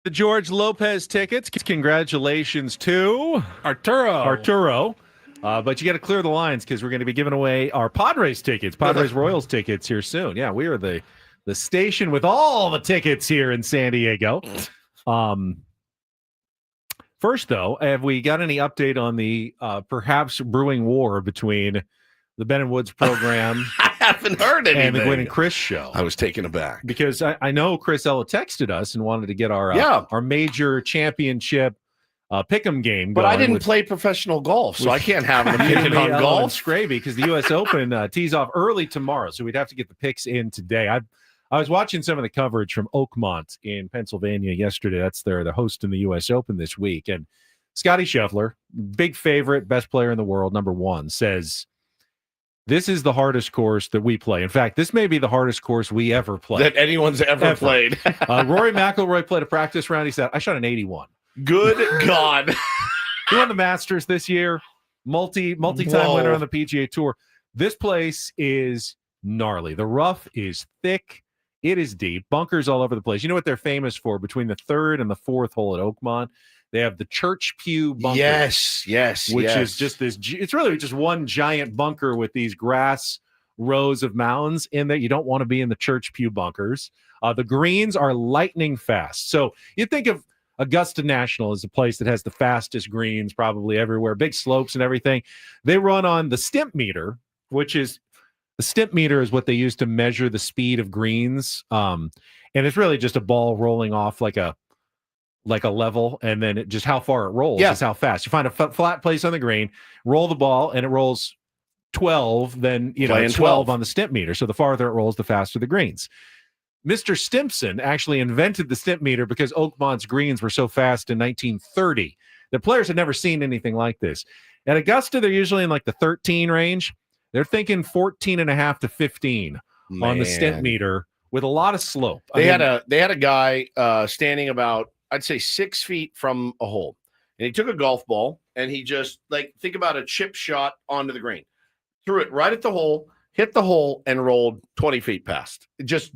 The George Lopez tickets. Congratulations to Arturo. But you got to clear the lines because we're going to be giving away our Padres tickets, Padres Royals tickets here soon. Yeah, we are the station with all the tickets here in San Diego. First, though, have we got any update on the perhaps brewing war between the Ben and Woods program? I haven't heard anything. And the Gwen and Chris show. I was taken aback because I know Chris Ella texted us and wanted to get our major championship pick'em game going. But I didn't play professional golf, so I can't have an opinion on golf. Scraby, because the U.S. Open tees off early tomorrow, so we'd have to get the picks in today. I was watching some of the coverage from Oakmont in Pennsylvania yesterday. That's the host in the U.S. Open this week. And Scotty Scheffler, big favorite, best player in the world, number one, says, this is the hardest course that we play. In fact, this may be the hardest course we ever played. That anyone's ever played. Rory McIlroy played a practice round. He said, I shot an 81. Good God. He won the Masters this year. Multi-time winner on the PGA Tour. This place is gnarly. The rough is thick. It is deep. Bunkers all over the place. You know what they're famous for? Between the third and the fourth hole at Oakmont, they have the Church Pew bunker. Yes. Which is just this. It's really just one giant bunker with these grass rows of mounds in there. You don't want to be in the Church Pew bunkers. The greens are lightning fast. So you think of Augusta National as a place that has the fastest greens probably everywhere, big slopes and everything. They run on the stimp meter, which is the stimp meter is what they use to measure the speed of greens. And it's really just a ball rolling off like a level, and then just how far it rolls is how fast. You find a flat place on the green, roll the ball, and it rolls 12, then it's 12 on the stimp meter. So the farther it rolls, the faster the greens. Mr. Stimpson actually invented the stimp meter because Oakmont's greens were so fast in 1930. The players had never seen anything like this. At Augusta, they're usually in like the 13 range. They're thinking 14.5 to 15 on the stent meter with a lot of slope. They had a guy standing about, I'd say, 6 feet from a hole. And he took a golf ball and he just, like, think about a chip shot onto the green. Threw it right at the hole, hit the hole, and rolled 20 feet past. Just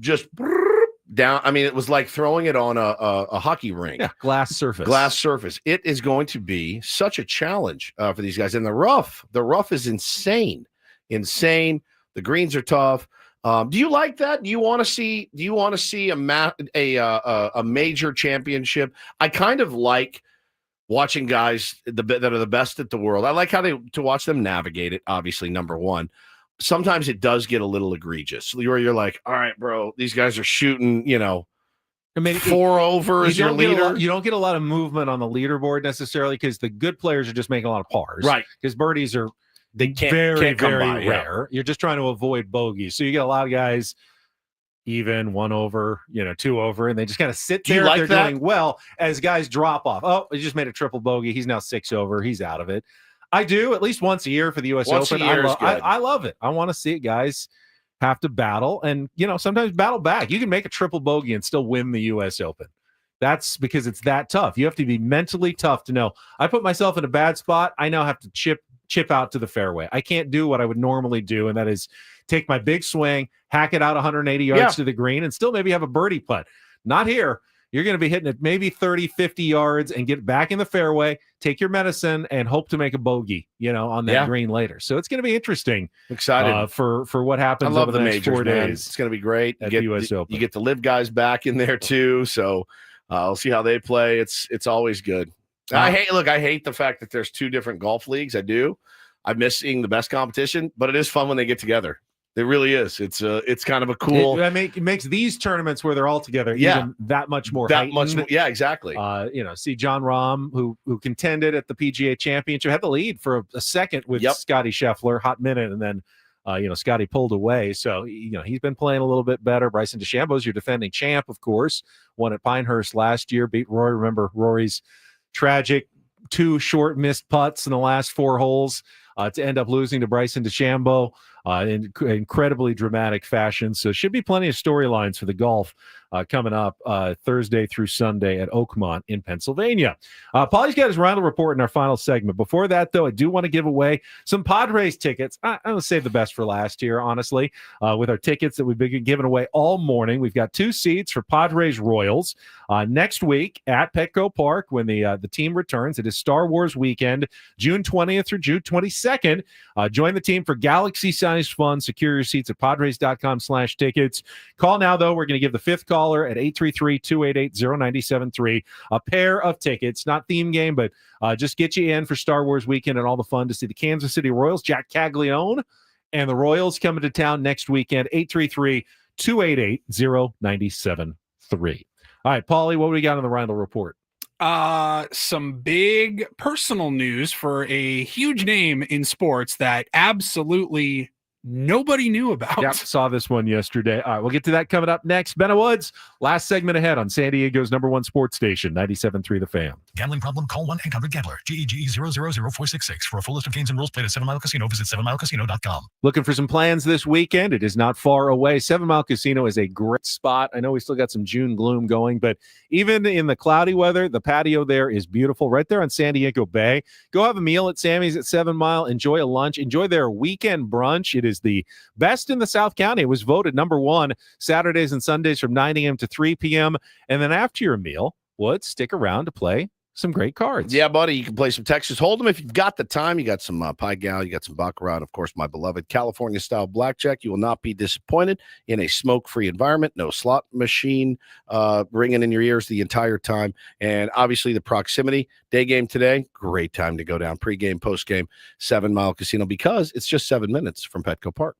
down. I mean, it was like throwing it on a hockey rink. Yeah, glass surface. It is going to be such a challenge for these guys. And the rough is insane. The greens are tough. Do you like that? Do you want to see a major championship? I kind of like watching guys that are the best at the world. I like to watch them navigate it, obviously, number one. Sometimes it does get a little egregious where you're like, all right, bro, these guys are shooting, 4 over as your leader. You don't get a lot of movement on the leaderboard necessarily because the good players are just making a lot of pars. Right. Because birdies are can't very come by, rare. Yeah. You're just trying to avoid bogeys. So you get a lot of guys even 1 over, 2 over, and they just kind of sit there. They're doing well as guys drop off. Oh, he just made a triple bogey. He's now 6 over. He's out of it. I do at least once a year for the U.S. Open. I love it. I want to see it. Guys have to battle and, sometimes battle back. You can make a triple bogey and still win the U.S. Open. That's because it's that tough. You have to be mentally tough to know, I put myself in a bad spot. I now have to chip out to the fairway. I can't do what I would normally do, and that is take my big swing, hack it out 180 yards to the green, and still maybe have a birdie putt. Not here. You're going to be hitting it maybe 30, 50 yards and get back in the fairway, take your medicine, and hope to make a bogey, on that green later. So it's going to be interesting. Excited for what happens. I love over the next majors, 4 man. days. It's going to be great. At the U.S. Open. You get the live guys back in there too. So we'll see how they play. It's always good. I hate the fact that there's 2 different golf leagues. I do. I'm missing the best competition, but it is fun when they get together. It really is. It's kind of a cool. It makes these tournaments where they're all together even that much more. Yeah, exactly. See John Rahm, who contended at the PGA Championship, had the lead for a second with Scotty Scheffler, hot minute, and then Scotty pulled away. So he's been playing a little bit better. Bryson DeChambeau's your defending champ, of course. Won at Pinehurst last year. Beat Rory. Remember Rory's tragic 2 short missed putts in the last 4 holes to end up losing to Bryson DeChambeau in incredibly dramatic fashion. So should be plenty of storylines for the golf coming up Thursday through Sunday at Oakmont in Pennsylvania. Paulie's got his Reindl Report in our final segment. Before that, though, I do want to give away some Padres tickets. I'm going to save the best for last here, honestly, with our tickets that we've been giving away all morning. We've got 2 seats for Padres Royals next week at Petco Park when the team returns. It is Star Wars weekend, June 20th through June 22nd. Join the team for galaxy-sized fun. Secure your seats at padres.com/tickets. Call now, though. We're going to give the 5th caller at 833-288-0973 a pair of tickets, not theme game, but just get you in for Star Wars weekend and all the fun to see the Kansas City Royals, Jack Caglione, and the Royals coming to town next weekend, 833-288-0973. All right, Paulie, what do we got on the Reindl Report? Some big personal news for a huge name in sports that absolutely nobody knew about. Yep, saw this one yesterday. All right, we'll get to that coming up next. Benna Woods, last segment ahead on San Diego's #1 sports station, 97.3 The Fan. Gambling problem? Call 1-800-GAMBLER. GEGE 000-466. For a full list of games and rules, played at 7 Mile Casino. Visit 7milecasino.com. Looking for some plans this weekend? It is not far away. 7 Mile Casino is a great spot. I know we still got some June gloom going, but even in the cloudy weather, the patio there is beautiful. Right there on San Diego Bay. Go have a meal at Sammy's at 7 Mile. Enjoy a lunch. Enjoy their weekend brunch. It is the best in the South County. It was voted #1 Saturdays and Sundays from 9 a.m. to 3 p.m. And then after your meal, stick around to play some great cards. Yeah, buddy, you can play some Texas Hold'em if you've got the time. You got some Pai Gal, you got some Baccarat, of course, my beloved California-style blackjack. You will not be disappointed in a smoke-free environment. No slot machine ringing in your ears the entire time. And obviously the proximity. Day game today, great time to go down. Pre-game, post-game, 7 Mile Casino because it's just 7 minutes from Petco Park.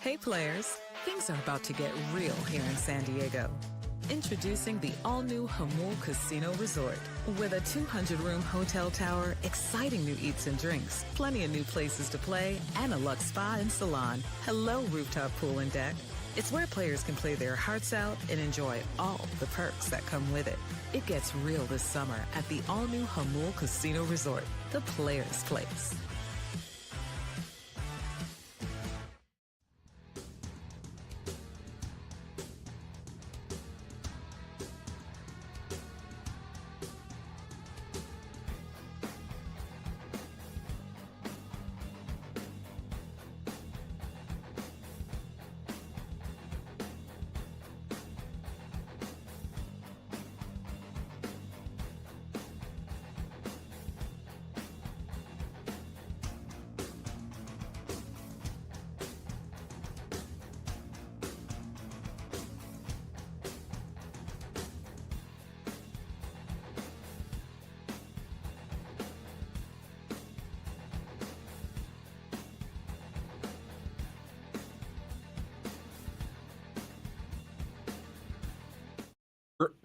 Hey players, things are about to get real here in San Diego. Introducing the all-new Jamul Casino Resort. With a 200-room hotel tower, exciting new eats and drinks, plenty of new places to play, and a luxe spa and salon. Hello, rooftop pool and deck. It's where players can play their hearts out and enjoy all the perks that come with it. It gets real this summer at the all-new Jamul Casino Resort, the players' place.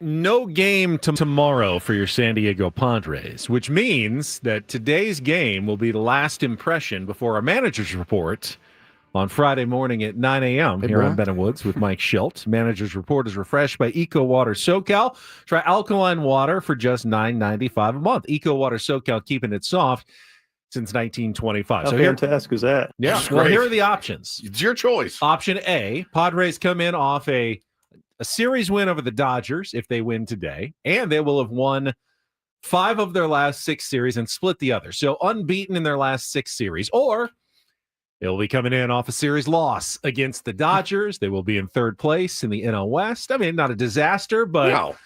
No game tomorrow for your San Diego Padres, which means that today's game will be the last impression before our manager's report on Friday morning at 9 a.m. here on Ben & Woods with Mike Schilt. Manager's report is refreshed by Eco Water SoCal. Try alkaline water for just $9.95 a month. Eco Water SoCal, keeping it soft since 1925. How fantastic is that? Yeah. Well, here are the options. It's your choice. Option A, Padres come in off a series win over the Dodgers if they win today, and they will have won 5 of their last 6 series and split the other. So unbeaten in their last 6 series. Or they'll be coming in off a series loss against the Dodgers. They will be in 3rd place in the NL West. I mean, not a disaster, but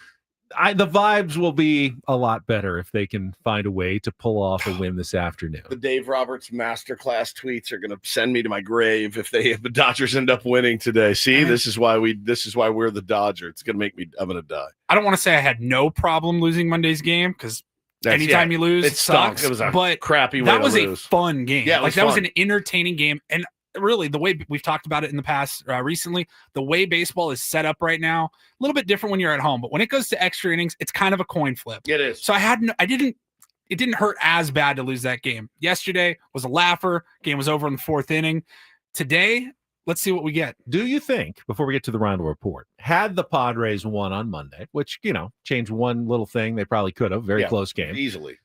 the vibes will be a lot better if they can find a way to pull off a win this afternoon. The Dave Roberts masterclass tweets are going to send me to my grave if the Dodgers end up winning today. See, this is why we're the Dodgers. It's going to make me. I'm going to die. I don't want to say I had no problem losing Monday's game because anytime you lose, it sucks. It was a but crappy way that to was lose. A fun game. Yeah, that was an entertaining game. And really, the way we've talked about it in the past recently, the way baseball is set up right now, a little bit different when you're at home. But when it goes to extra innings, it's kind of a coin flip. It is. So it didn't hurt as bad to lose that game. Yesterday was a laugher. Game was over in the 4th inning. Today, let's see what we get. Do you think, before we get to the Reindl Report, had the Padres won on Monday, which, changed one little thing they probably could have, very close game. Easily.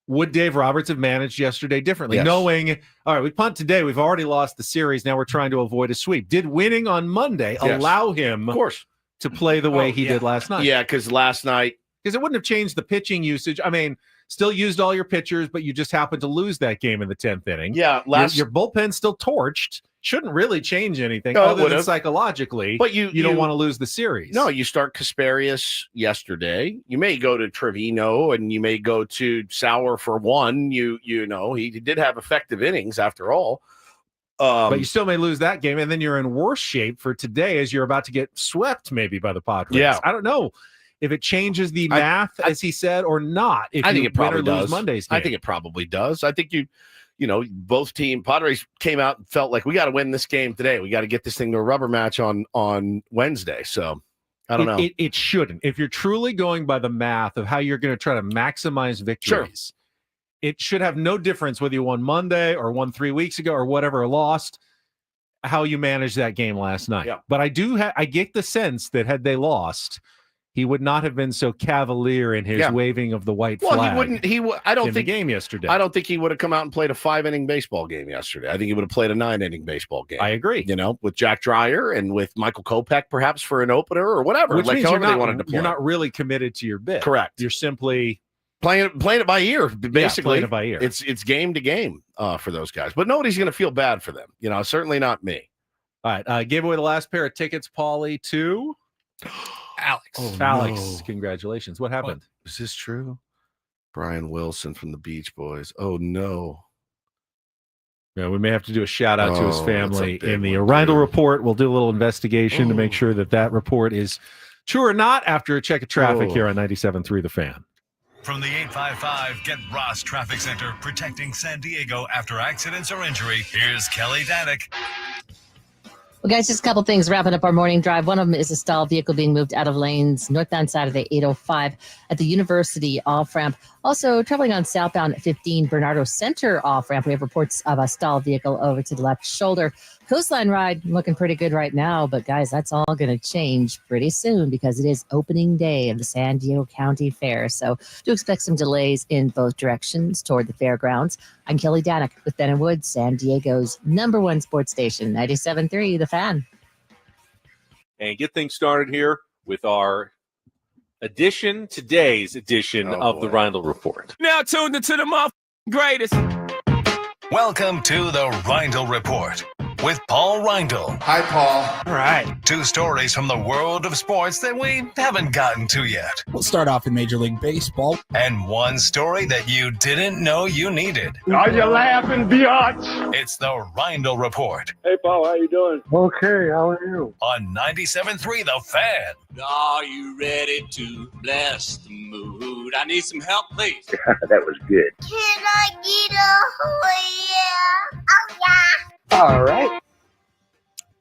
Would Dave Roberts have managed yesterday differently? Yes. Knowing, all right, we punt today. We've already lost the series. Now we're trying to avoid a sweep. Did winning on Monday allow him of course, to play the way he did last night? Yeah, because last night. Because it wouldn't have changed the pitching usage. I mean, still used all your pitchers, but you just happened to lose that game in the 10th inning. Yeah. Your bullpen's still torched. Shouldn't really change anything other than psychologically. But you don't want to lose the series. No, you start Kasparius yesterday. You may go to Trevino and you may go to Sauer for one. You know, he did have effective innings after all. But you still may lose that game, and then you're in worse shape for today as you're about to get swept maybe by the Padres. Yeah. I don't know if it changes the math, as he said, or not. If I think you it probably win or does. lose Monday's game. I think it probably does. I think both Padres came out and felt like we got to win this game today. We got to get this thing to a rubber match on Wednesday. So I don't know. It shouldn't. If you're truly going by the math of how you're going to try to maximize victories, it should have no difference whether you won Monday or won 3 weeks ago or whatever, or lost, how you managed that game last night. Yeah. But I get the sense that had they lost, he would not have been so cavalier in his waving of the white flag. He wouldn't. I don't think the game yesterday. I don't think he would have come out and played a 5-inning baseball game yesterday. I think he would have played a 9-inning baseball game. I agree. With Jack Dreyer and with Michael Kopech perhaps for an opener or whatever. Which means you're not really committed to your bit. Correct. You're simply playing it by ear. Basically, playing it by ear. It's game to game for those guys. But nobody's going to feel bad for them. Certainly not me. All right. Gave away the last pair of tickets, Paulie, to Alex. Oh, Alex, no. Congratulations. What happened? Is this true? Brian Wilson from the Beach Boys. Oh, no. Yeah, we may have to do a shout out to his family in the one, Reindl Report. We'll do a little investigation to make sure that report is true or not after a check of traffic here on 97.3 The Fan. From the 855 Get Ross Traffic Center, protecting San Diego after accidents or injury, here's Kelly Danick. Well, guys, just a couple things wrapping up our morning drive. One of them is a stalled vehicle being moved out of lanes northbound side of the 805 at the University off-ramp. Also, traveling on southbound 15 Bernardo Center off-ramp, we have reports of a stalled vehicle over to the left shoulder. Coastline ride looking pretty good right now, but guys, that's all going to change pretty soon because it is opening day of the San Diego County Fair. So do expect some delays in both directions toward the fairgrounds. I'm Kelly Danick with Ben & Woods, San Diego's #1 sports station, 97.3 The Fan. And get things started here with our today's edition of the Reindl Report. Now tuned into the greatest. Welcome to the Reindl Report with Paul Reindl. Hi, Paul. All right. 2 stories from the world of sports that we haven't gotten to yet. We'll start off in Major League Baseball. And 1 story that you didn't know you needed. Are you laughing, biatch? It's the Reindl Report Hey, Paul, how you doing? Okay, how are you? on 97.3 The Fan. Are you ready to bless the mood? I need some help, please. That was good. Can I get a oh yeah? All right.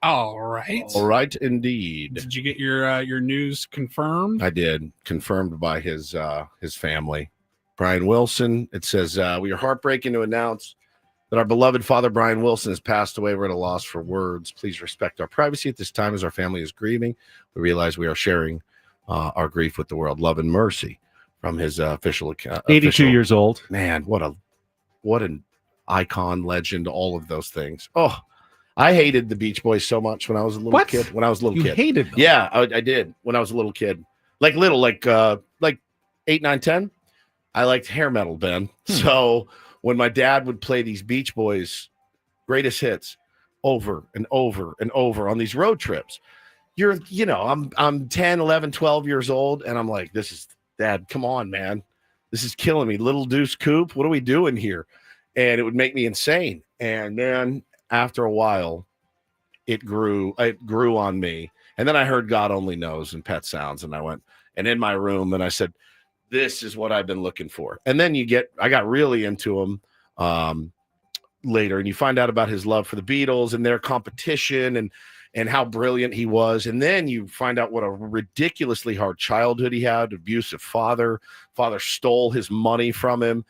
All right. All right, indeed. Did you get your news confirmed? I did. Confirmed by his family. Brian Wilson. It says, we are heartbreaking to announce that our beloved father, Brian Wilson, has passed away. We're at a loss for words. Please respect our privacy at this time as our family is grieving. We realize we are sharing our grief with the world. Love and mercy from his official account. 82 years old. Man, what an icon, legend, all of those things. Oh, I hated the Beach Boys so much when I was a little kid. When I was a little You kid. hated them? Yeah, I did when I was a little kid. Like 8, 9, 10. I liked hair metal, Ben. So when my dad would play these Beach Boys greatest hits over and over and over on these road trips, I'm 10, 11, 12 years old, and I'm like, this is, Dad, come on, man. This is killing me. Little Deuce Coupe, what are we doing here? And it would make me insane. And then after a while, it grew on me. And then I heard God Only Knows and Pet Sounds, and I went and in my room and I said, this is what I've been looking for. And then I got really into him later, and you find out about his love for the Beatles and their competition and how brilliant he was. And then you find out what a ridiculously hard childhood he had, abusive father stole his money from him,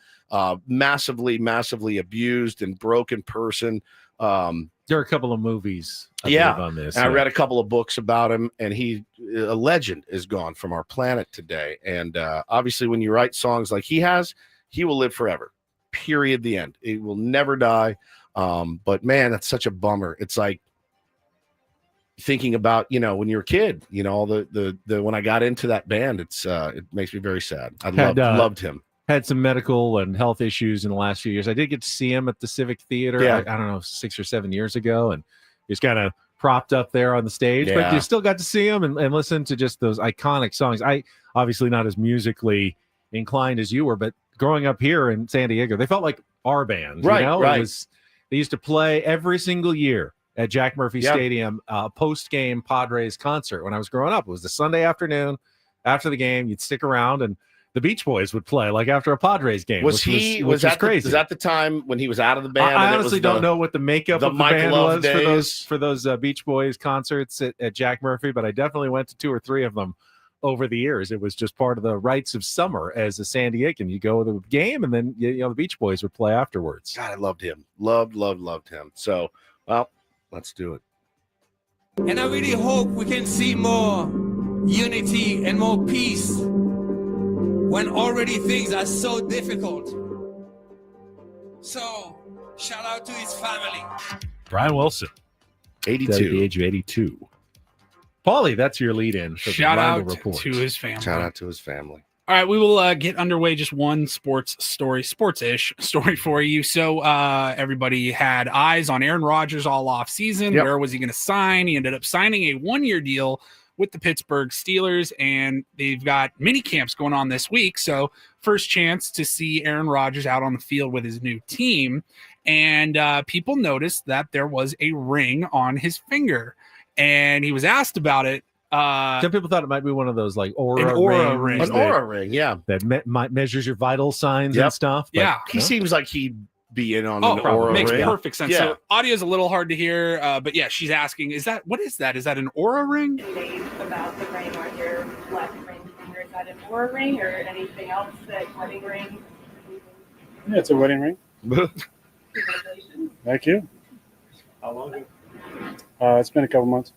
massively, massively abused and broken person. There are a couple of movies on this. And I read a couple of books about him, and a legend is gone from our planet today. And obviously when you write songs like he has, he will live forever, period, the end. It will never die. But man, that's such a bummer. It's like thinking about, when you're a kid, all the when I got into that band, it makes me very sad. I loved him. Had some medical and health issues in the last few years. I did get to see him at the Civic Theater, Yeah. I don't know, 6 or 7 years ago, and he's kind of propped up there on the stage, but Yeah. you still got to see him and listen to just those iconic songs. I obviously not as musically inclined as you were, but growing up here in San Diego, they felt like our band. Right, right. They used to play every single year at Jack Murphy Yeah. Stadium, post-game Padres concert. When I was growing up, it was the Sunday afternoon after the game. You'd stick around and the Beach Boys would play like after a Padres game. Was crazy? Was that the time when he was out of the band? I honestly don't know what the makeup the of the Mike band Love was days. for those Beach Boys concerts at Jack Murphy, but I definitely went to 2 or 3 of them over the years. It was just part of the rites of summer as a San Diegan. You go to the game, and then the Beach Boys would play afterwards. God, I loved him. Loved him. So, well, let's do it. And I really hope we can see more unity and more peace when already things are so difficult. So, shout out to his family. Brian Wilson, 82. At the age of 82. Paulie, that's your lead-in. For Shout the out Reindl Report. to his family. Shout out to his family. All right, we will get underway. Just one sports-ish story for you. So everybody had eyes on Aaron Rodgers all off season. Yep. Where was he going to sign? He ended up signing a 1-year deal with the Pittsburgh Steelers, and they've got mini camps going on this week. So first chance to see Aaron Rodgers out on the field with his new team. And people noticed that there was a ring on his finger, and he was asked about it. Some people thought it might be one of those like aura rings. An aura ring, yeah. That measures your vital signs Yep. and stuff. But Yeah. He seems like he'd be in on an aura makes ring. perfect sense. Yeah. So audio is a little hard to hear, but yeah, she's asking, what is that? Is that an aura ring? About the ring on your left ring finger. Is that an aura ring or anything else that wedding ring? Yeah, it's a wedding ring. Congratulations. Thank you. How long? It's been a couple months.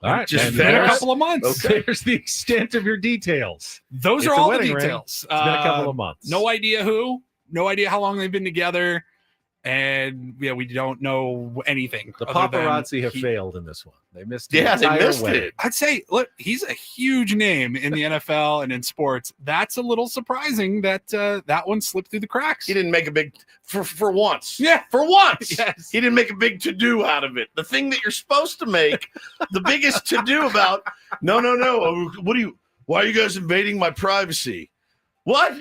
All right, Just been a couple of months. Okay. There's the extent of your details. Those It's are a all the wedding ring. details. It's been a couple of months. No idea who, no idea how long they've been together, and yeah, we don't know anything. The other than paparazzi have failed in this one. They missed. They missed wedding. it. I'd say, look, he's a huge name in the NFL and in sports. That's a little surprising that that one slipped through the cracks. He didn't make a big for once. Yeah, for once. Yes. He didn't make a big to do out of it. The thing that you're supposed to make the biggest to do about. No. Why are you guys invading my privacy? What?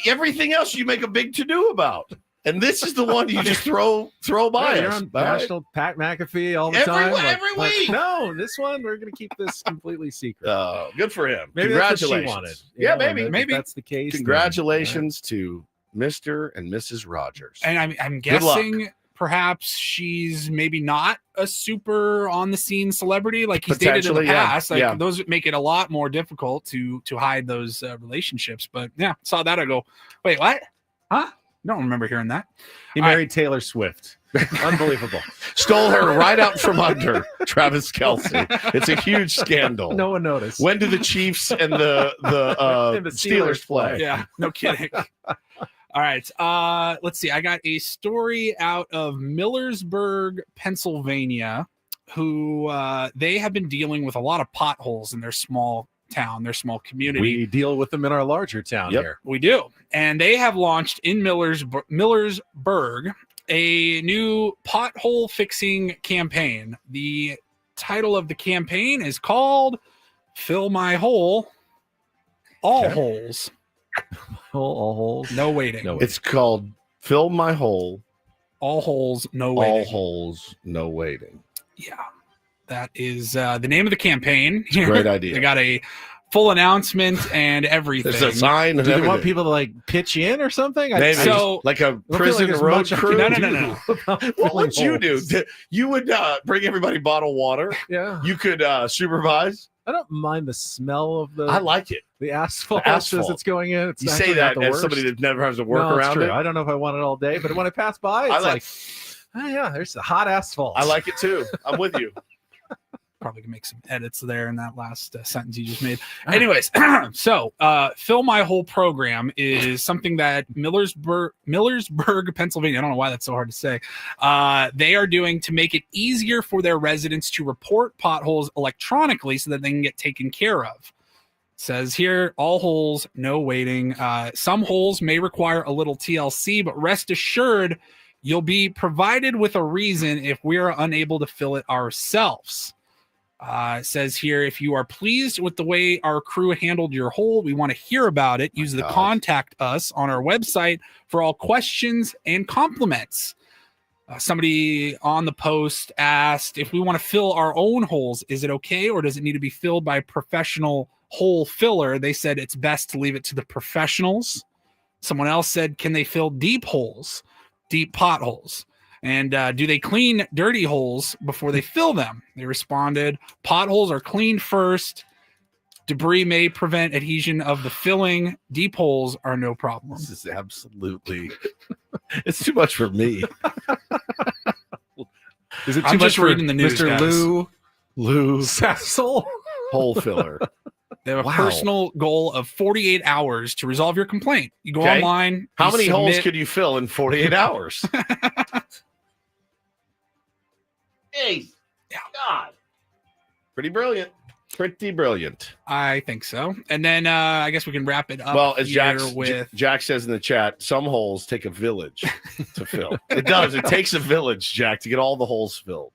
Everything else you make a big to do about. And this is the one you just throw by Yeah, you're us. on National Pat McAfee all the time. Every week. No, this one we're going to keep this completely secret. Good for him. Maybe that's what she Congratulations. wanted. Yeah, You know, and maybe. if that's the case. then- Congratulations to Mr. and Mrs. Rogers. And I'm Good luck. guessing perhaps she's maybe not a super on the scene celebrity like he's dated in the Potentially, yeah. past. Like Yeah. those make it a lot more difficult to hide those relationships. But yeah, saw that. I go, wait, what? Huh? Don't remember hearing that. He married Taylor Swift. Unbelievable. Stole her right out from under Travis Kelce. It's a huge scandal. No one noticed. When do the Chiefs and the And the Steelers play? Yeah, no kidding. All right. Let's see. I got a story out of Millersburg, Pennsylvania, who they have been dealing with a lot of potholes in their small town, their small community. We deal with them in our larger town here. We do. And they have launched in Millersburg a new pothole fixing campaign. The title of the campaign is called Fill My Hole, All Holes. All holes. No waiting. It's called Fill My Hole, All Holes, No Waiting. All Holes, No Waiting. Yeah. That is the name of the campaign. It's a great idea. They got a full announcment and everything. There's a sign and Do they everything. want people to like pitch in or something? Maybe. So- like a I don't feel prison there's road much I crew. can No. do about What would filling you do? holes. You would bring everybody bottled water. Yeah. You could supervise. I don't mind the smell of the. I like it. the asphalt, The asphalt. as it's going in. It's You actually say not that the as worst. somebody that never has to work No, it's around true. it. I don't know if I want it all day, but when I pass by, it's I like- oh yeah, there's the hot asphalt. I like it too. I'm with you. Probably can make some edits there in that last sentence you just made. Anyways, so Fill My Whole program is something that Millersburg, Pennsylvania, I don't know why that's so hard to say, they are doing to make it easier for their residents to report potholes electronically so that they can get taken care of. It says here, all holes, no waiting. Some holes may require a little TLC, but rest assured, you'll be provided with a reason if we are unable to fill it ourselves. It says here, if you are pleased with the way our crew handled your hole, we want to hear about it. Use the contact us on our website for all questions and compliments. Somebody on the post asked if we want to fill our own holes, is it okay, or does it need to be filled by a professional hole filler? They said it's best to leave it to the professionals. Someone else said, can they fill deep holes, deep potholes? And do they clean dirty holes before they fill them? They responded, potholes are cleaned first. Debris may prevent adhesion of the filling. Deep holes are no problem. This is absolutely, it's too much for me. Is it too I'm much just for reading the news, Mr. guys. Lou Sassel? hole filler. They have a Wow. personal goal of 48 hours to resolve your complaint. You go Okay. online. How you many holes submit- could you fill in 48 hours? Hey, God. Pretty brilliant. Pretty brilliant. I think so. And then I guess we can wrap it up. Well, as here with Jack says in the chat, some holes take a village to fill. It does. It takes a village, Jack, to get all the holes filled.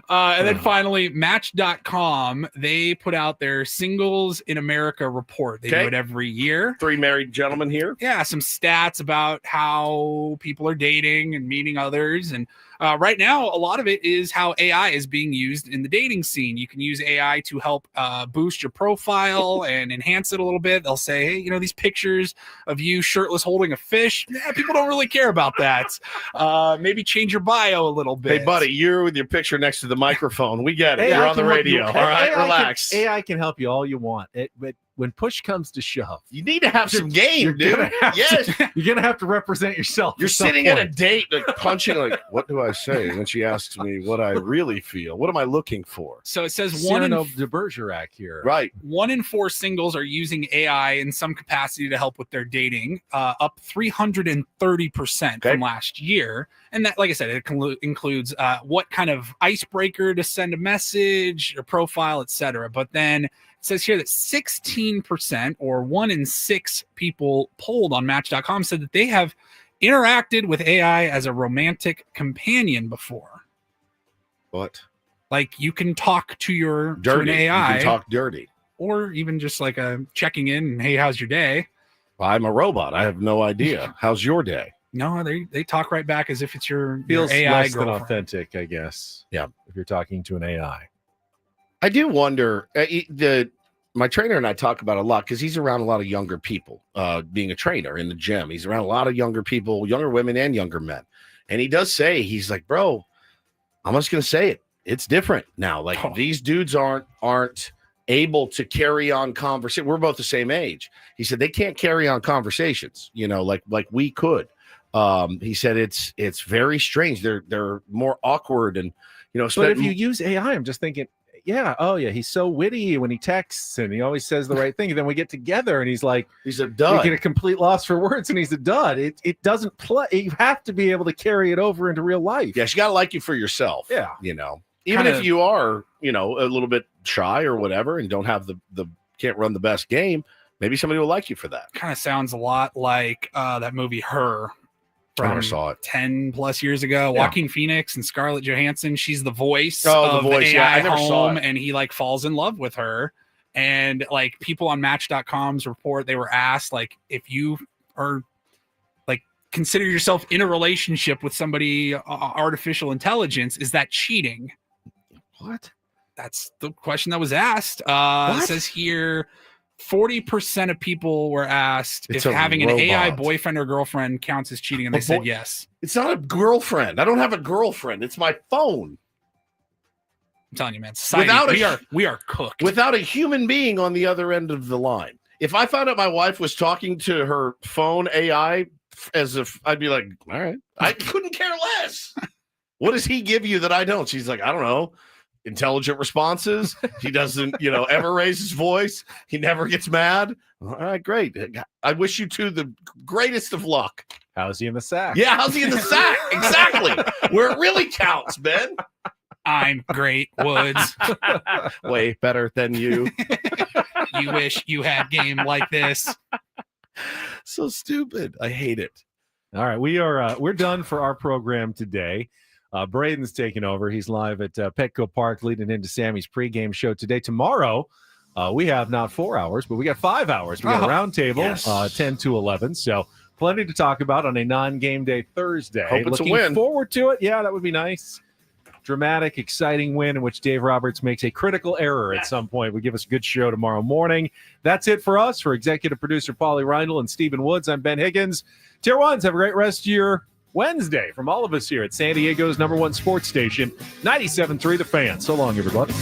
And then finally, Match.com, they put out their Singles in America report. They do it every year. 3 married gentlemen here. Yeah, some stats about how people are dating and meeting others. And right now, a lot of it is how AI is being used in the dating scene. You can use AI to help boost your profile and enhance it a little bit. They'll say, hey, these pictures of you shirtless holding a fish, people don't really care about that. Maybe change your bio a little bit. Hey, buddy, you're with your picture next to the microphone. We get it. You're on the radio. All right, relax. AI can help you all you want. But when push comes to shove, you need to have some game, dude. Yes. You're going to have to represent yourself. You're sitting at a date, punching, what do I say? And then she asks me what I really feel. What am I looking for? So it says de Bergerac here. Right. 1 in 4 singles are using AI in some capacity to help with their dating, up 330% from last year. And that, like I said, it includes what kind of icebreaker to send a message, your profile, etc. But then it says here that 16%, or 1 in 6 people polled on Match.com, said that they have interacted with AI as a romantic companion before. What? Like you can talk to dirty. To an AI. You can talk dirty. Or even just like checking in and, hey, how's your day? Well, I'm a robot. I have no idea. How's your day? No, they talk right back as if it's your AI less than authentic, I guess. Yeah. If you're talking to an AI. I do wonder, my trainer and I talk about it a lot because he's around a lot of younger people, being a trainer in the gym. He's around a lot of younger people, younger women and younger men. And he does say, he's like, bro, I'm just going to say it. It's different now. Like these dudes aren't able to carry on conversation. We're both the same age. He said they can't carry on conversations, like we could. He said it's very strange. They're more awkward and, but if you use AI, I'm just thinking, he's so witty when he texts and he always says the right thing. And then we get together and he's like, he's a dud. We get a complete loss for words and he's a dud. It doesn't play. You have to be able to carry it over into real life. Yeah, she got to like you for yourself. Yeah. Even if you are, a little bit shy or whatever and don't have the can't run the best game, maybe somebody will like you for that. Kind of sounds a lot like that movie Her. I never saw it. 10 plus years ago. Yeah. Joaquin Phoenix and Scarlett Johansson. She's the voice of the AI I never saw home, it. And he falls in love with her. And people on Match.com's report, they were asked if you are consider yourself in a relationship with somebody artificial intelligence, is that cheating? What? That's the question that was asked. It says here 40% of people were asked if having an AI boyfriend or girlfriend counts as cheating, and they said yes. It's not a girlfriend. I don't have a girlfriend. It's my phone. I'm telling you, man. Society, we are cooked. Without a human being on the other end of the line. If I found out my wife was talking to her phone AI, as if I'd be like, all right, I couldn't care less. What does he give you that I don't? She's like, I don't know. Intelligent responses. He doesn't, ever raise his voice. He never gets mad. All right, great. I wish you two the greatest of luck. How's he in the sack? Yeah, how's he in the sack? Exactly. Where it really counts, Ben. I'm great, Woods. Way better than you. You wish you had game like this. So stupid. I hate it. All right, we're done for our program today. Braden's taking over. He's live at Petco Park leading into Sammy's pregame show today. Tomorrow, we have not 4 hours, but we got 5 hours. We got a round table, 10 to 11. So plenty to talk about on a non-game day Thursday. Hope it's Looking a win. forward to it. Yeah, that would be nice. Dramatic, exciting win in which Dave Roberts makes a critical error at some point. We give us a good show tomorrow morning. That's it for us. For executive producer Paulie Reindl and Stephen Woods, I'm Ben Higgins. Tier 1s, have a great rest of your Wednesday from all of us here at San Diego's #1 sports station, 97.3 The Fan. So long, everybody.